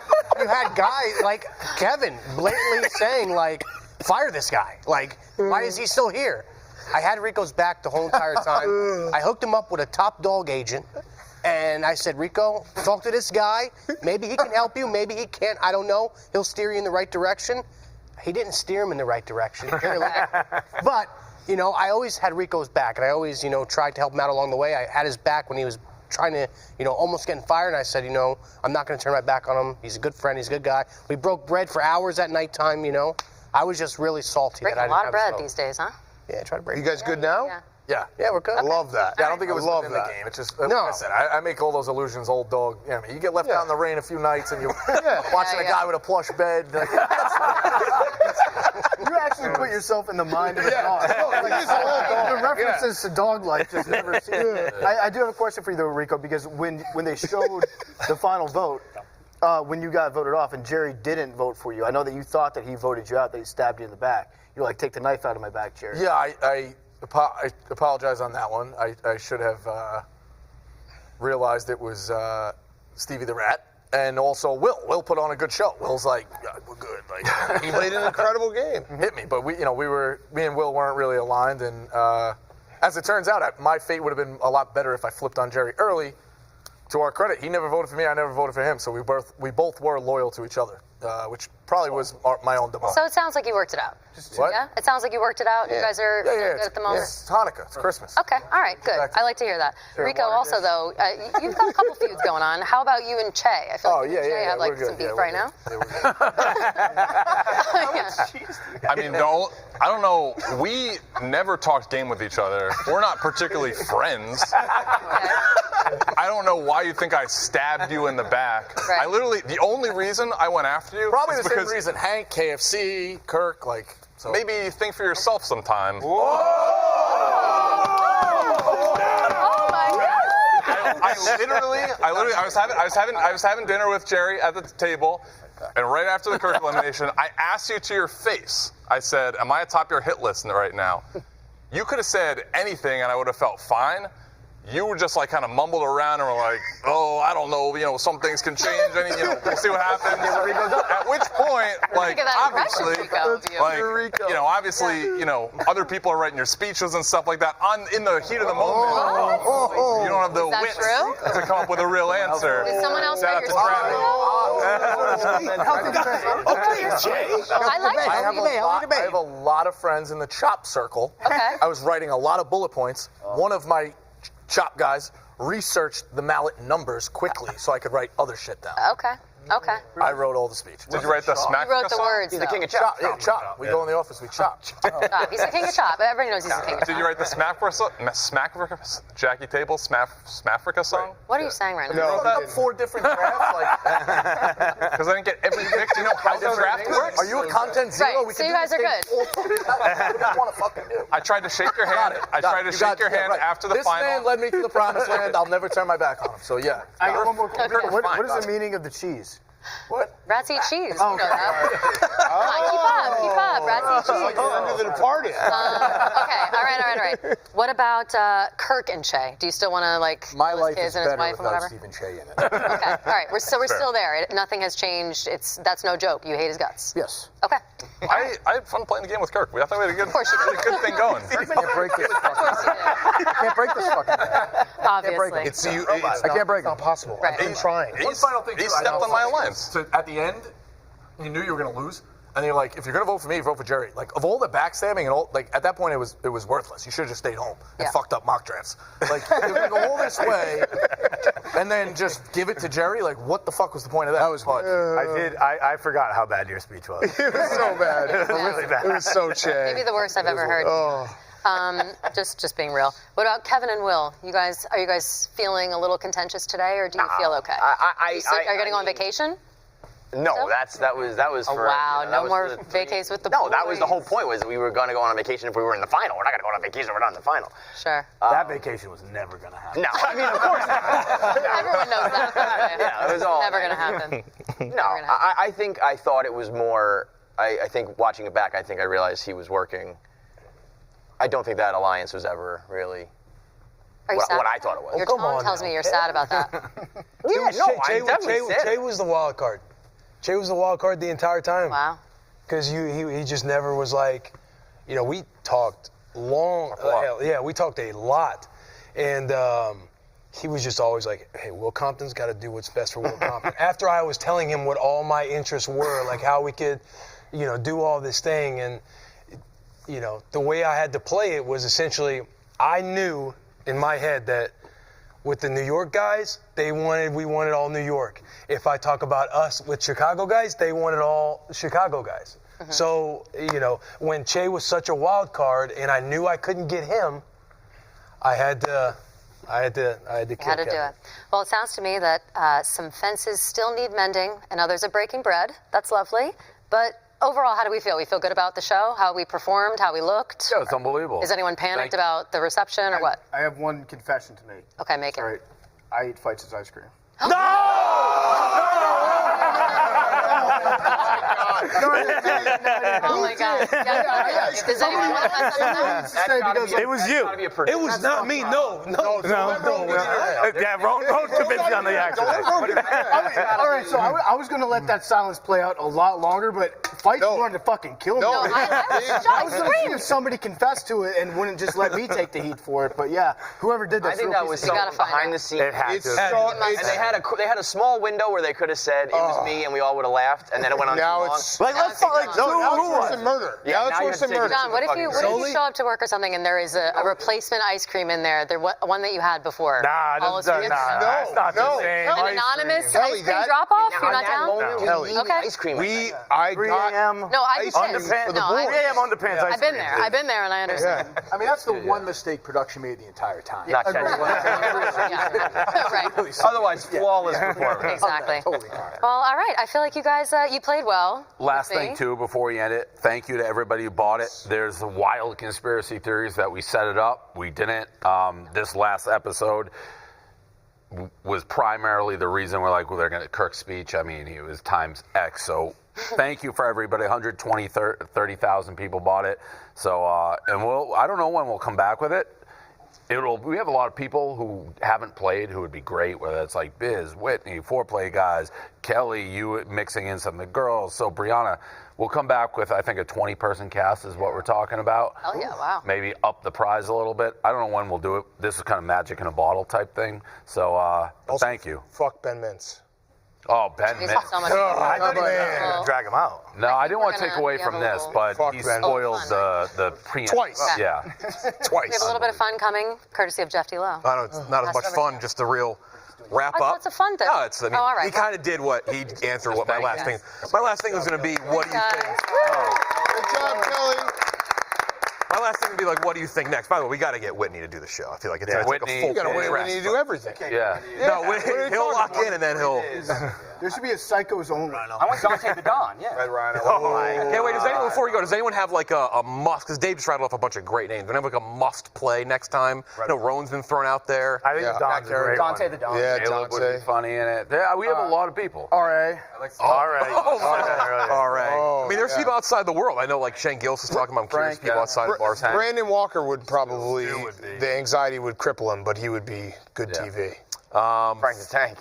had guys like Kevin blatantly saying, like, fire this guy. Like, why is he still here? I had Rico's back the whole entire time. I hooked him up with a top dog agent. And I said, Rico, talk to this guy. Maybe he can help you. Maybe he can't. I don't know. He'll steer you in the right direction. He didn't steer him in the right direction. But, I always had Rico's back. And I always, tried to help him out along the way. I had his back when he was trying to, almost getting fired. And I said, I'm not going to turn my back on him. He's a good friend. He's a good guy. We broke bread for hours at nighttime, I was just really salty. Breaking a lot of bread these days, huh? Yeah, try to break. You guys good now? Yeah. Yeah, we're good. I love that. Yeah, I don't think it was love within that. the game. It's just, like I said, I make all those illusions, old dog. You get left out in the rain a few nights and you're watching a guy with a plush bed. Like, you actually put yourself in the mind of a dog. The references to dog life just never seem. I do have a question for you though, Rico, because when they showed the final vote, when you got voted off and Jerry didn't vote for you, I know that you thought that he voted you out, that he stabbed you in the back. You're like, take the knife out of my back, Jerry. Yeah, I apologize on that one. I should have realized it was Stevie the Rat, and also Will. Will put on a good show. Will's like, yeah, we're good. Like, he played an incredible game. Hit me, but me and Will weren't really aligned, and as it turns out, my fate would have been a lot better if I flipped on Jerry early. To our credit, he never voted for me. I never voted for him, so we both were loyal to each other, which probably was my own demise. So it sounds like you worked it out. What? Yeah? It sounds like you worked it out. You guys are good at the moment. It's Hanukkah. It's Christmas. Okay, all right, good. I like to hear that. Sure, Rico, also, though, you've got a couple feuds going on. How about you and Che? I feel like you and Che have like some beef right now. I mean, I don't know. We never talked game with each other. We're not particularly friends. I don't know why you think I stabbed you in the back. Right. I literally, the only reason I went after you Probably is the same because reason Hank, KFC, Kirk, like. So. Maybe think for yourself sometime. Oh my God! I was having dinner with Jerry at the table, and right after the Kirk elimination, I asked you to your face. I said, "Am I atop your hit list right now?" You could have said anything, and I would have felt fine. You were just like kind of mumbled around and were like, "Oh, I don't know, some things can change. We'll see what happens." At which point, like, obviously, other people are writing your speeches and stuff like that in the heat of the moment. You don't have the wits to come up with a real answer. Did someone else write your I have a lot of friends in the chop circle. Okay. I was writing a lot of bullet points. One of my chop guys researched the mallet numbers quickly so I could write other shit down. Okay. Okay. I wrote all the speech. Did you write the smack? You wrote the words. He's the king of chop. Yeah, chop. We go in the office, we chop. He's the king of chop. Everybody knows he's the king of chop. Did you write the Smackfrica Jackie Table Smackfrica song? What are you saying right now? No, I wrote 4 different drafts. Because I didn't get every pick. Do you know how the draft works? Are you a content zero? Right. So you guys are good. I tried to shake your hand. I tried to shake your hand after the final. This man led me to the promised land. I'll never turn my back on him. So yeah. I got one more question. What is the meaning of the cheese? What? Rats eat cheese. You know that. Come on, keep up. Rats eat cheese. Under the departed. Okay, all right. What about Kirk and Che? Do you still want to my his life kids is and his better wife and without whatever? Stephen Che in it. Okay, all right. We're still there. Nothing has changed. That's no joke. You hate his guts. Yes. Okay. I had fun playing the game with Kirk. I thought we had a good, Of course you did. good thing going. Can't break this Can't break this fucking thing. Obviously. I can't break it. It's impossible. Right. I've been trying. One final thing. He stepped on my lines. So at the end, you knew you were going to lose. And you're like, if you're gonna vote for me, vote for Jerry. Like, of all the backstabbing and all, like at that point it was worthless. You should have just stayed home and fucked up mock drafts. Like, you're gonna go all this way and then just give it to Jerry. Like, what the fuck was the point of that? That was fun. I forgot how bad your speech was. It was so bad. It was really bad. It was so Che. Maybe the worst I've ever heard. Just being real. What about Kevin and Will? Are you guys feeling a little contentious today, or do you feel okay? Are you going to go on vacation? No, that was Oh, for. wow, that no was more the vacays with the No, boys. that was the whole point. Was we were going to go on a vacation if we were in the final. We're not going to go on a vacation if we're not in the final. Sure. That vacation was never going to happen. No, I mean, of course not. Everyone knows that. Yeah, it was all never going to happen. No, I thought it was more. I think watching it back, I think I realized he was working. I don't think that alliance was ever really. Are you sad? What I thought it was. Your tone tells me you're sad about that. Jay was the wild card. Jay was the wild card the entire time. Wow. Because he just never was like, we talked long. We talked a lot. And he was just always like, hey, Will Compton's got to do what's best for Will Compton. After I was telling him what all my interests were, like how we could, do all this thing. And, the way I had to play it was essentially, I knew in my head that with the New York guys, we wanted all New York. If I talk about us with Chicago guys, they wanted all Chicago guys. Mm-hmm. So, when Che was such a wild card and I knew I couldn't get him, I had to kill Kevin. Do it. Well, it sounds to me that some fences still need mending and others are breaking bread. That's lovely. But overall, how do we feel? We feel good about the show, how we performed, how we looked? Yeah, it's unbelievable. Is anyone panicked about the reception or what? I have one confession to make. Okay, make it. All right. I eat Fights as ice cream. No! Oh my God. Does anyone want to pass It was you. It was not me. No. Yeah, Ron convinced me on the accent. All right, so I was going to let that silence play out a lot longer, but Fights wanted to fucking kill me. No, I was going to see if somebody confessed to it and wouldn't just let me take the heat for it. But yeah, whoever did that. I think that was something behind the scenes. It had to. And they had a small window where they could have said it was me, and we all would have laughed, and then it went on now too long. it's let's worse than murder. Yeah, now it's worse than murder. John, what if you show up to work or something and there is a replacement ice cream in there, one that you had before? Nah, that's not the same. An anonymous ice cream drop-off? You're not down? Kelly, Okay. Ice cream. I got No, I just underpants. No, 3 a.m. underpants. I've been there. I've been there, and I understand. I mean, that's the one mistake production made the entire time. Not catching Right. Otherwise, flawless performance. Exactly. Well, all right. I feel like you guys, you played well. Last thing, too, before we end it, thank you to everybody who bought it. There's wild conspiracy theories that we set it up. We didn't. This last episode was primarily the reason we're like, well, they're going to Kirk's speech. I mean, it was times X. So thank you for everybody. 30,000 people bought it. So, and I don't know when we'll come back with it. We have a lot of people who haven't played who would be great, whether it's like Biz, Whitney, foreplay guys, Kelly, you mixing in some of the girls. So Brianna, we'll come back with, I think, a 20-person cast is what we're talking about. Oh, yeah, wow. Maybe up the prize a little bit. I don't know when we'll do it. This is kind of magic in a bottle type thing. So thank you. Fuck Ben Mintz. Oh, Ben Mintz. So much I thought he was going to drag him out. No, I didn't want to take away from this, but he spoiled the pre. Twice. Yeah. Twice. We have a little bit of fun coming, courtesy of Jeff D. Lowe. I don't know, it's not as much fun, just a real wrap I thought up. it's a fun thing. No, it's, I mean, all right. he kind of did what he answered what my last thing. My last thing was going to be, what do you think? Good job, Kelly. My last thing would be like, what do you think next? By the way, we got to get Whitney to do the show. I feel like it's like a Whitney, full You got to wait rest, Whitney to do everything. Yeah. No, he'll lock in and then he'll. There should be a Psychos only. I want Dante the Don, yeah. Red Rhino. Okay, wait, before we go, does anyone have like a must? Because Dave just rattled off a bunch of great names. Do anyone have like a must play next time? I know Roan's been thrown out there. I think Don's a great Dante one. the Don. Yeah, Caleb would Dante. be funny in it. Yeah, we have a lot of people. R.A. All right. All right. I mean, there's people outside the world. I know, like Shane Gillis is talking about. I'm curious people outside of bars. Brandon Walker would probably, the anxiety would cripple him, but he would be good TV. Frank the Tank.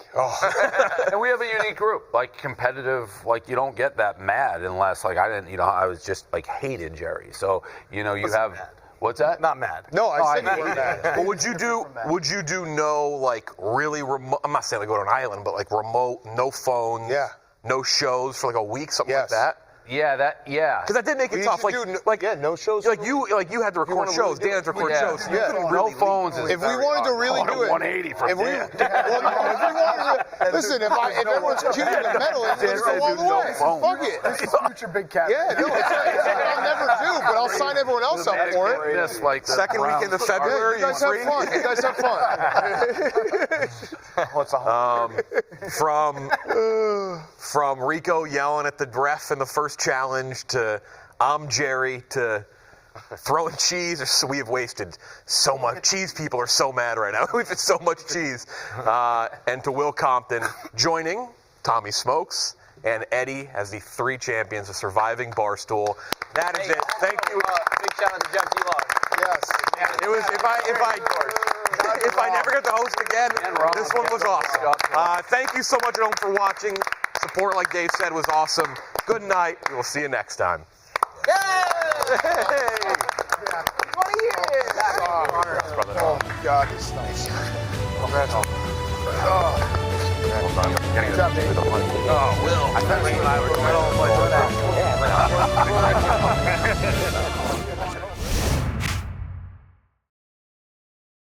And we have a unique group, like competitive, like you don't get that mad unless like I didn't, I was just like hated Jerry. So, you have, what's that? Not mad. No, I said you were mad. But would you do no like really remote, I'm not saying like go to an island, but like remote, no phones, no shows for like a week, something like that? Yeah, Because that did make it tough. No shows. Like you had to record shows. Dan had to record shows. So you couldn't really phones. If we wanted to really do it, 180 from if we wanted to, listen, if everyone's choosing to medal, it's going to go all the way. Fuck it. This is future big cat. Yeah, no, it's something I'll never do, but I'll sign everyone else up for it. Second weekend of February. You guys have fun. You guys have fun. What's a from Rico yelling at the ref in the first challenge to I'm Jerry to throwing cheese. We have wasted so much. Cheese people are so mad right now. We've had so much cheese. And to Will Compton joining Tommy Smokes and Eddie as the 3 champions of Surviving Barstool. That is it. Thank you. Big shout out to Jeff D-Log. Yes. It was if I never get to host again, this one was awesome. Thank you so much, everyone, for watching. Support, like Dave said, was awesome. Good night. We will see you next time. Yay! Oh, God, it's nice. Congrats. Well done. Getting Good job, Dave. Oh, Will. I thought you and I were going to play that.